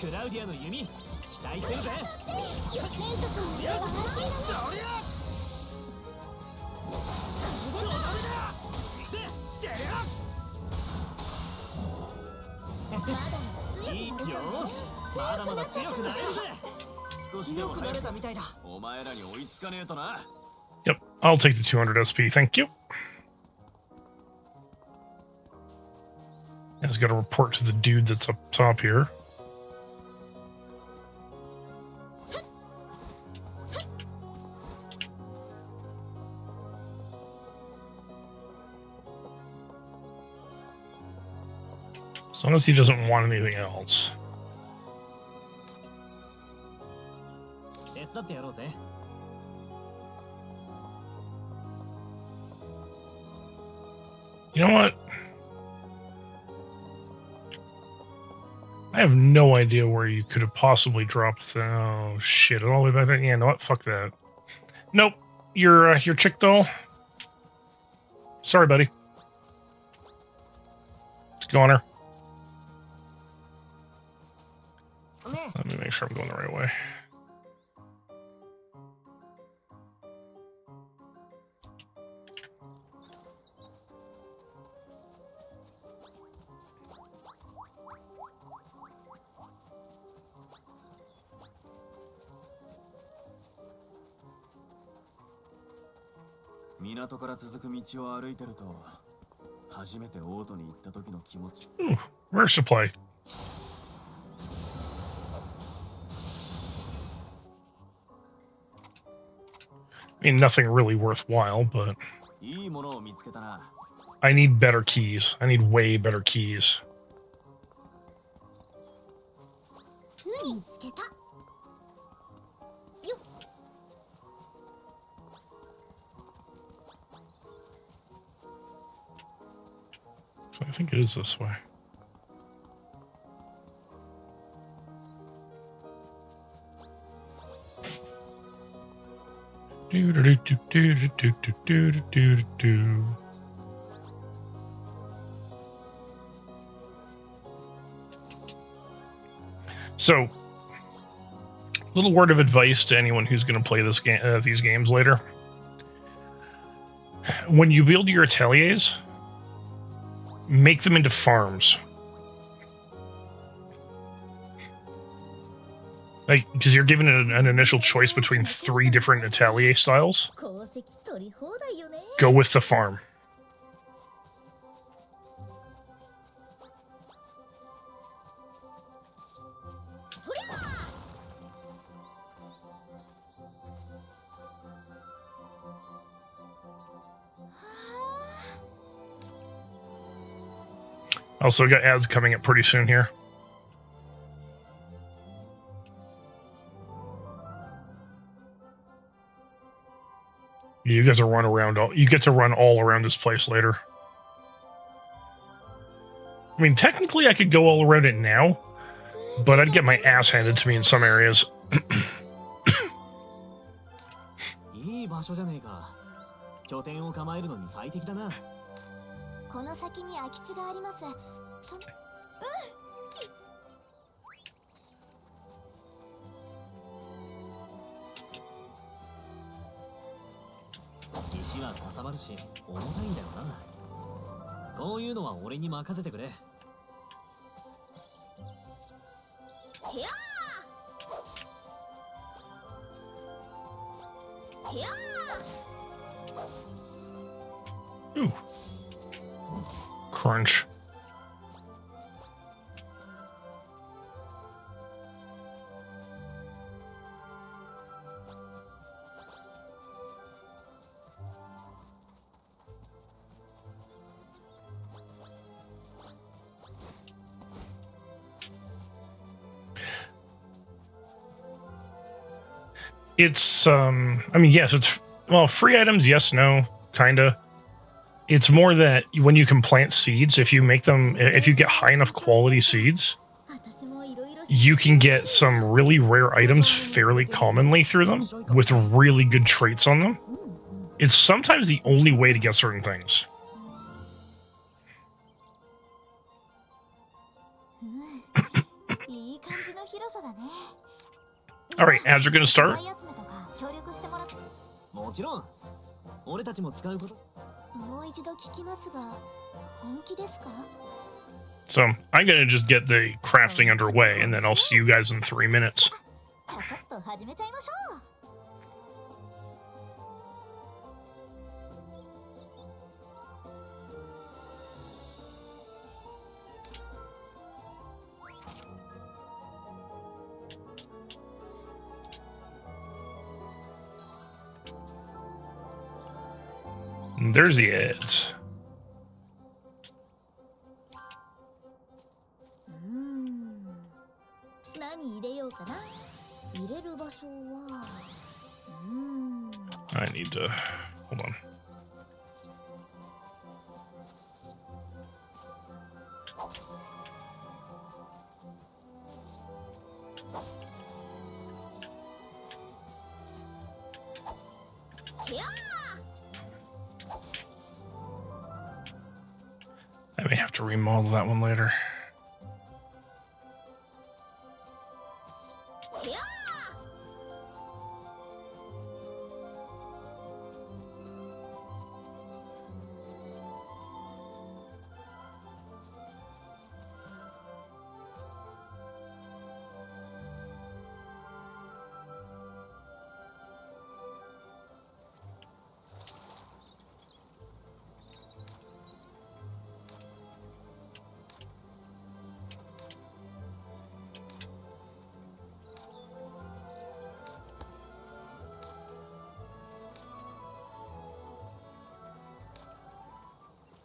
クラウディアの弓期待してるぜ。レント君の腕が最新だね。いいよーし、まだまだ強くなれるぜ。少しでも強くな早くれたみたいだ。お前らに追いつかねえとな。 Yep, I'll take the 200 SP, thank you. I just got to report to the dude that's up top here. As long as he doesn't want anything else. 手伝ってやろうぜ。You know what? I have no idea where you could have possibly dropped. Oh shit! All the way back there. Yeah, no what? Fuck that. Nope. Your chick doll. Sorry, buddy. Let's go on her. ね Let me make sure I'm going the right way. Ooh, 港から続く道を歩いてると初めてオートに行った時の気持ち。 Ooh, rare supply. I mean, nothing really worthwhile, but いいものを見つけたな。 I need better keys. I need way better keys. 見つけた。よっ。 So I think it is this way. Do do do do do do do do do do. So, little word of advice to anyone who's going to play this game, these games later. When you build your ateliers, make them into farms. Like, because you're given an initial choice between 3 different atelier styles. 鉱石取り放題よね。 Go with the farm. とりゃ Also, got ads coming up pretty soon here. You get to run around all. You get to run all around this place later. I mean, technically, I could go all around it now, but I'd get my ass handed to me in some areas. いい場所じゃねえか。拠点を構えるのに最適だな。この先に空き地があります。そ石はかさばるし重たいんだよな。こういうのは俺に任せてくれ。ちやーちや Ooh. Crunch. It's I mean, yes, it's well, free items, yes, no, kinda. It's more that when you can plant seeds, if you get high enough quality seeds, you can get some really rare items fairly commonly through them with really good traits on them. It's sometimes the only way to get certain things. All right, ads are going to start. もちろん俺たちも使うこと。もう一度聞きますが、本気ですか？ So I'm going to just get the crafting underway, and then I'll see you guys in 3 minutes. ちゃちゃっと始めちゃいましょう。And there's the ads. 何入れようかな。入れる場所は。I need to hold on. I may have to remodel that one later.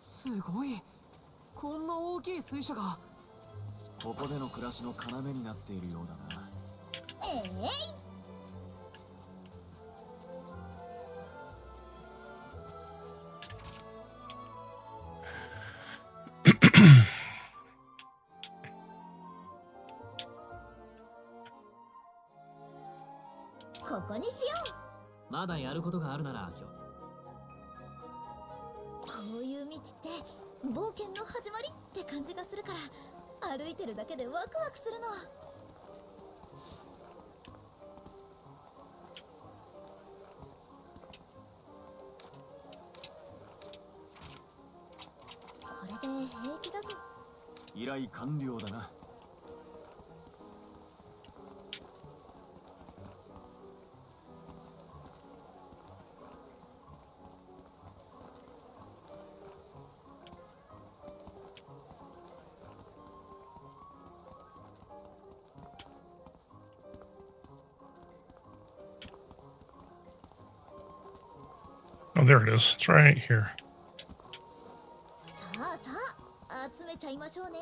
すごい。こんな大きい水車が。ここでの暮らしの要になっているようだな。ここにしよう。まだやることがあるなら今日。こういう道って冒険の始まりって感じがするから歩いてるだけでワクワクするの。これで平気だと。依頼完了だな。Oh, there it is. It's right here. さあさあ集めちゃいましょうね。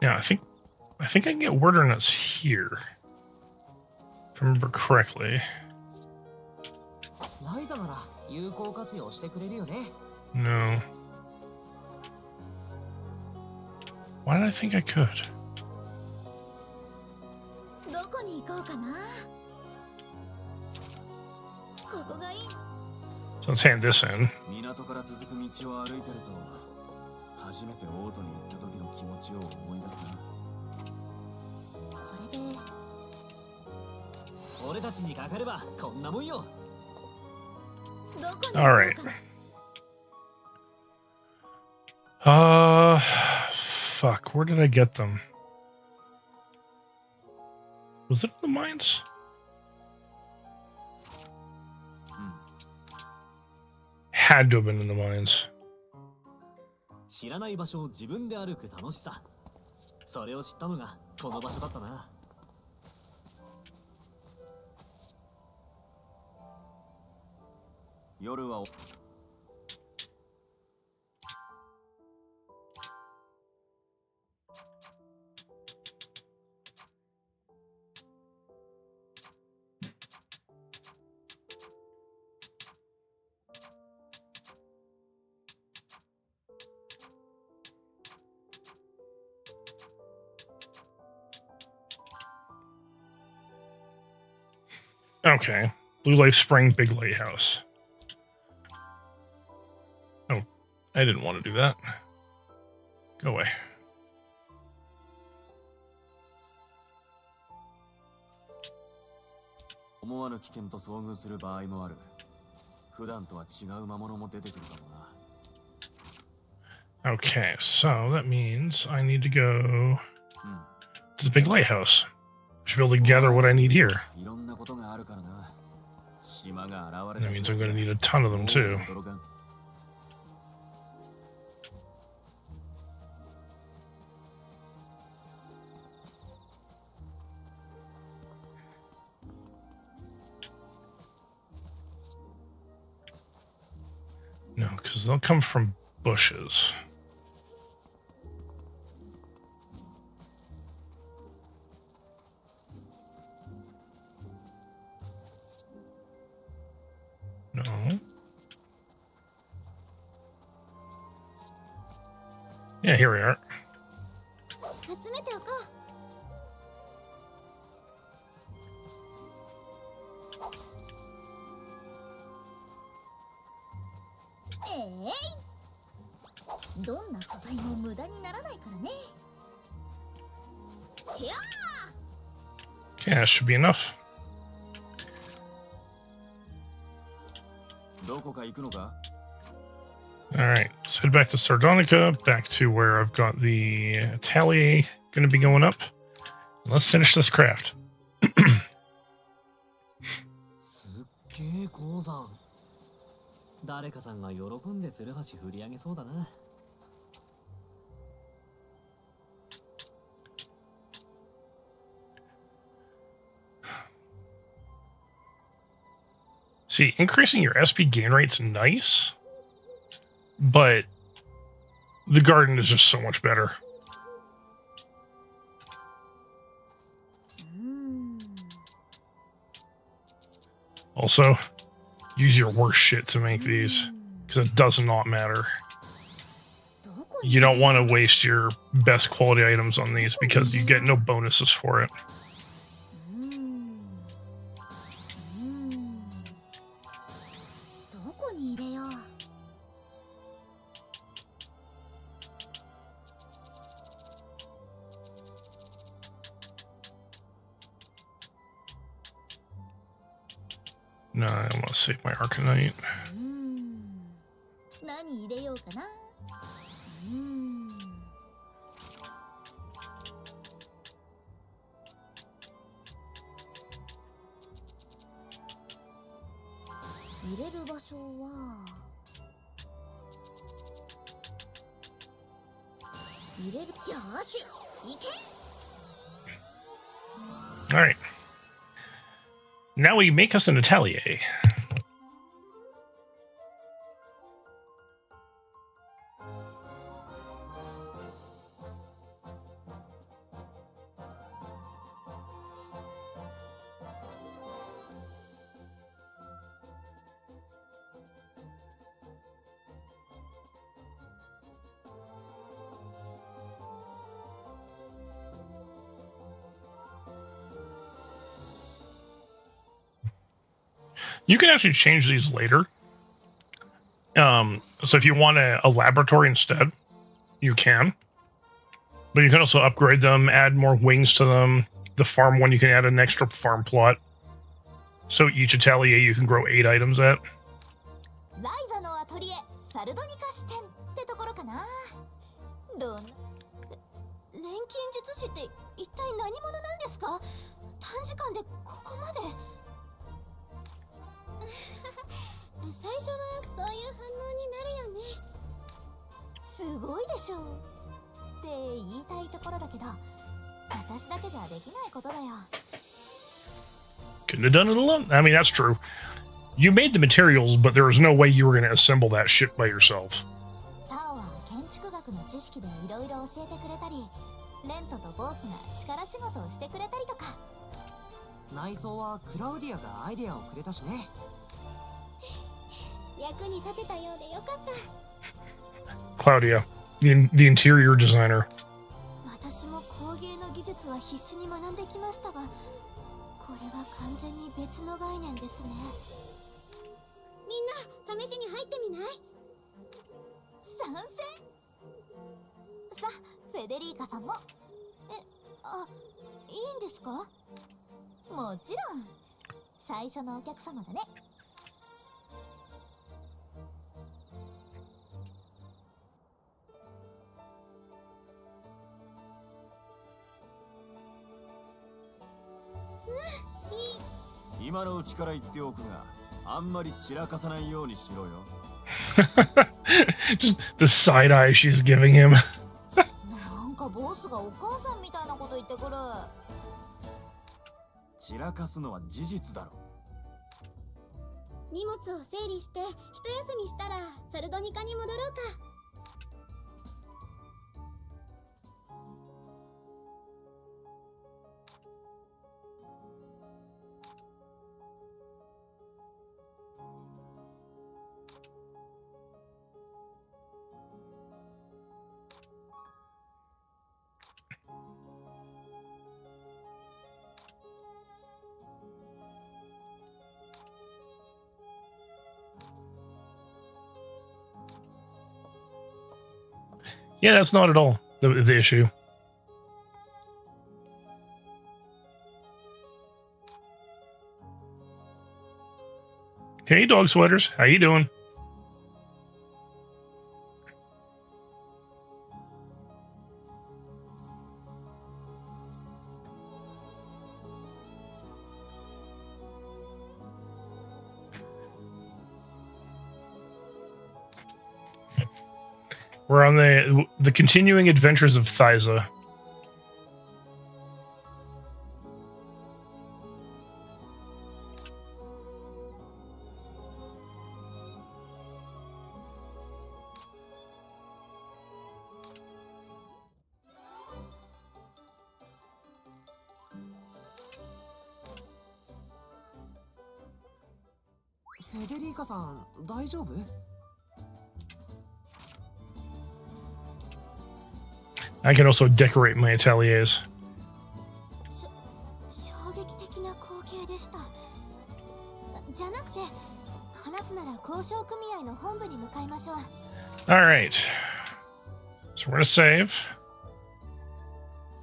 Yeah, I think I can get Werder nuts here. If I remember correctly. Ryza なら有効活用してくれるよね。 No. Why did I think I could? どこに行こうかな。ここがいい。 So let's hand this in. 港から続く道を歩いてると初めてオートに行った時の気持ちを思い出すな。これで俺たちにかかればこんなもんよ。どこに行こうかな。 Alright. Fuck. Where did I get them? Was it in the mines? Had to have been in the mines. 知らない場所を自分で歩く楽しさ。それを知ったのがこの場所だったな。夜は Okay. Blue Life Spring, Big Lighthouse. Oh, I didn't want to do that. Go away. Okay, so that means I need to go to the Big Lighthouse. I should be able to gather what I need here. And that means I'm going to need a ton of them too. No, because they'll come from bushes. No. Yeah, here we are. Okay, that should be enough. Alright, let's head back to Sardonica, back to where I've got the Atelier going to be going up. Let's finish this craft. すっげえ鉱山。誰かさんが喜んでツルハシ振り上げそうだな。See, increasing your SP gain rate's nice, but the garden is just so much better. Also, use your worst shit to make these, because it does not matter. You don't want to waste your best quality items on these because you get no bonuses for it. No, I want to save my Arcanite. Alright. Now we make us an Atelier. You can actually change these later. So if you want a laboratory instead, you can. But you can also upgrade them, add more wings to them. The farm one, you can add an extra farm plot. So each Atelier you can grow 8 items at. Ryza のアトリエサルドニカ支店ってところかな。錬金術師って一体何者なんですか？短時間でここまで。最初はそういう反応になるよね。すごいでしょうって言いたいところだけど、私だけじゃできないことだよ。Couldn't have done it alone. I mean, that's true. You made the materials, but there was no way you were going to assemble that shit by yourself. タオは建築学の知識でいろいろ教えてくれたり、レントとボースが力仕事をしてくれたりとか。内装はクラウディアがアイデアをくれたしね。役に立てたようでよかった。Claudia, the interior designer. 私も工芸の技術は必死に学んできましたが、これは完全に別の概念ですね。みんな試しに入ってみない？賛成。さ、フェデリーカさんも。いいんですか？もちろん。最初のお客様だね。今のうちから言っておくが、あんまり散らかさないようにしろよ。Just the side eye she's giving him. なんかボスがお母さんみたいなこと言ってくる。散らかすのは事実だろ。荷物を整理して一休みしたらサルドニカに戻ろうか。Yeah, that's not at all the issue. Hey, dog sweaters, how you doing? We're on the continuing adventures of Ryza. Federica さん、大丈夫？ I can also decorate my ateliers. 衝撃的な光景でした。じゃなくて、話すなら交渉組合の本部に向かいましょう。Alright. So we're going to save.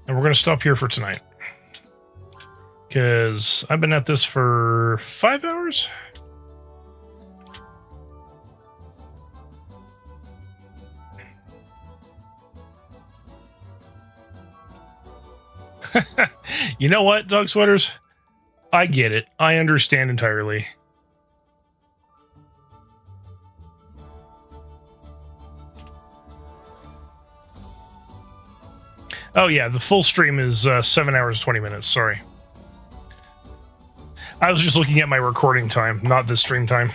And we're going to stop here for tonight. Because I've been at this for 5 hours? You know what, dog sweaters? I get it. I understand entirely. Oh yeah, the full stream is 7 hours 20 minutes. Sorry. I was just looking at my recording time, not the stream time.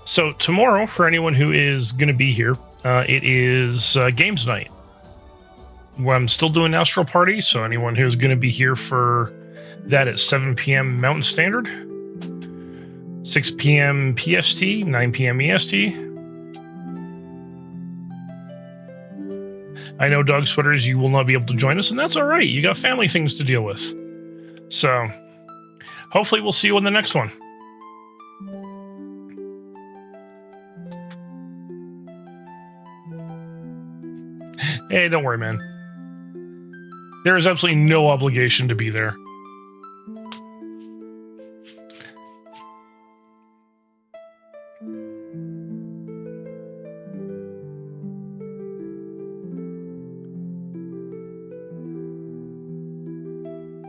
So tomorrow, for anyone who is going to be here, it is games night. Well, I'm still doing Astral Party, so anyone who's going to be here for that at 7 p.m. Mountain Standard, 6 p.m. PST, 9 p.m. EST. I know, dog sweaters, you will not be able to join us, and that's all right. You got family things to deal with. So, hopefully we'll see you in the next one. Hey, don't worry, man. There is absolutely no obligation to be there.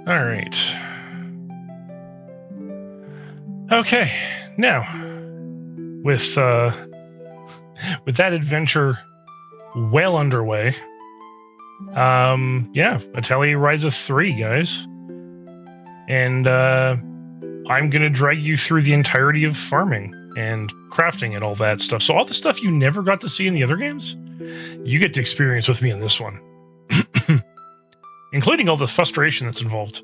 All right. Okay, now with that adventure well underway, yeah, Atelier Ryza 3, guys, and I'm gonna drag you through the entirety of farming and crafting and all that stuff. So all the stuff you never got to see in the other games, you get to experience with me in this one. Including all the frustration that's involved.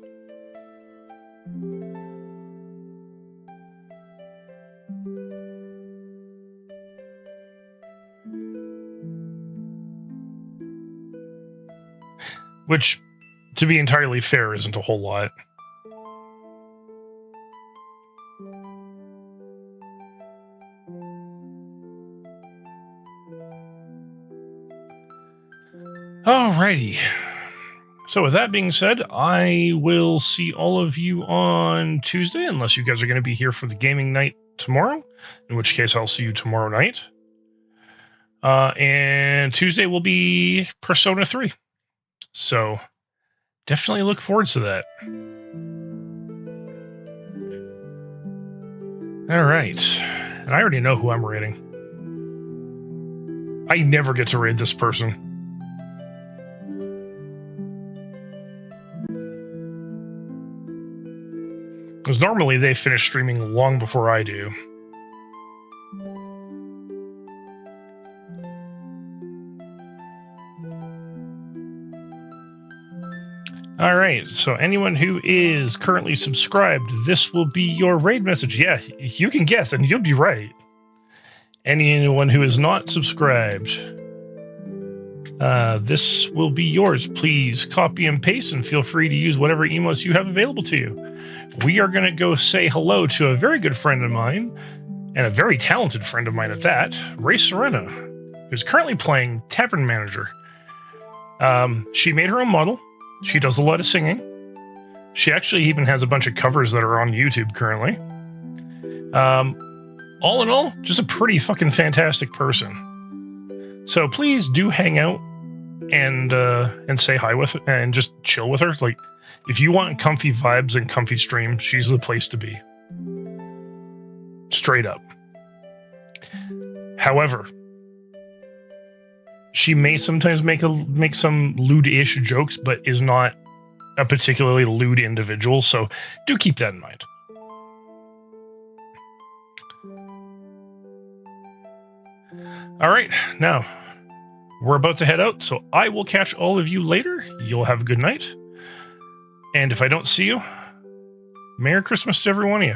which, to be entirely fair, isn't a whole lot. Alrighty. So with that being said, I will see all of you on Tuesday, unless you guys are going to be here for the gaming night tomorrow, in which case I'll see you tomorrow night. And Tuesday will be Persona 3. So definitely look forward to that. Alright. And I already know who I'm raiding. I never get to raid this person. Because normally they finish streaming long before I do. Alright, so anyone who is currently subscribed, this will be your raid message. Yeah, you can guess, and you'll be right. Anyone who is not subscribed, this will be yours. Please copy and paste, and feel free to use whatever emotes you have available to you. We are going to go say hello to a very good friend of mine, and a very talented friend of mine at that, Ray Serena, who's currently playing Tavern Manager. She made her own model. She does a lot of singing. She actually even has a bunch of covers that are on YouTube currently. All in all, just a pretty fucking fantastic person. So please do hang out and say hi with her and just chill with her. Like, if you want comfy vibes and comfy stream, she's the place to be. Straight up. However, she may sometimes make some lewd-ish jokes, but is not a particularly lewd individual, so do keep that in mind. Alright, now, we're about to head out, so I will catch all of you later. You'll have a good night. And if I don't see you, Merry Christmas to every one of you.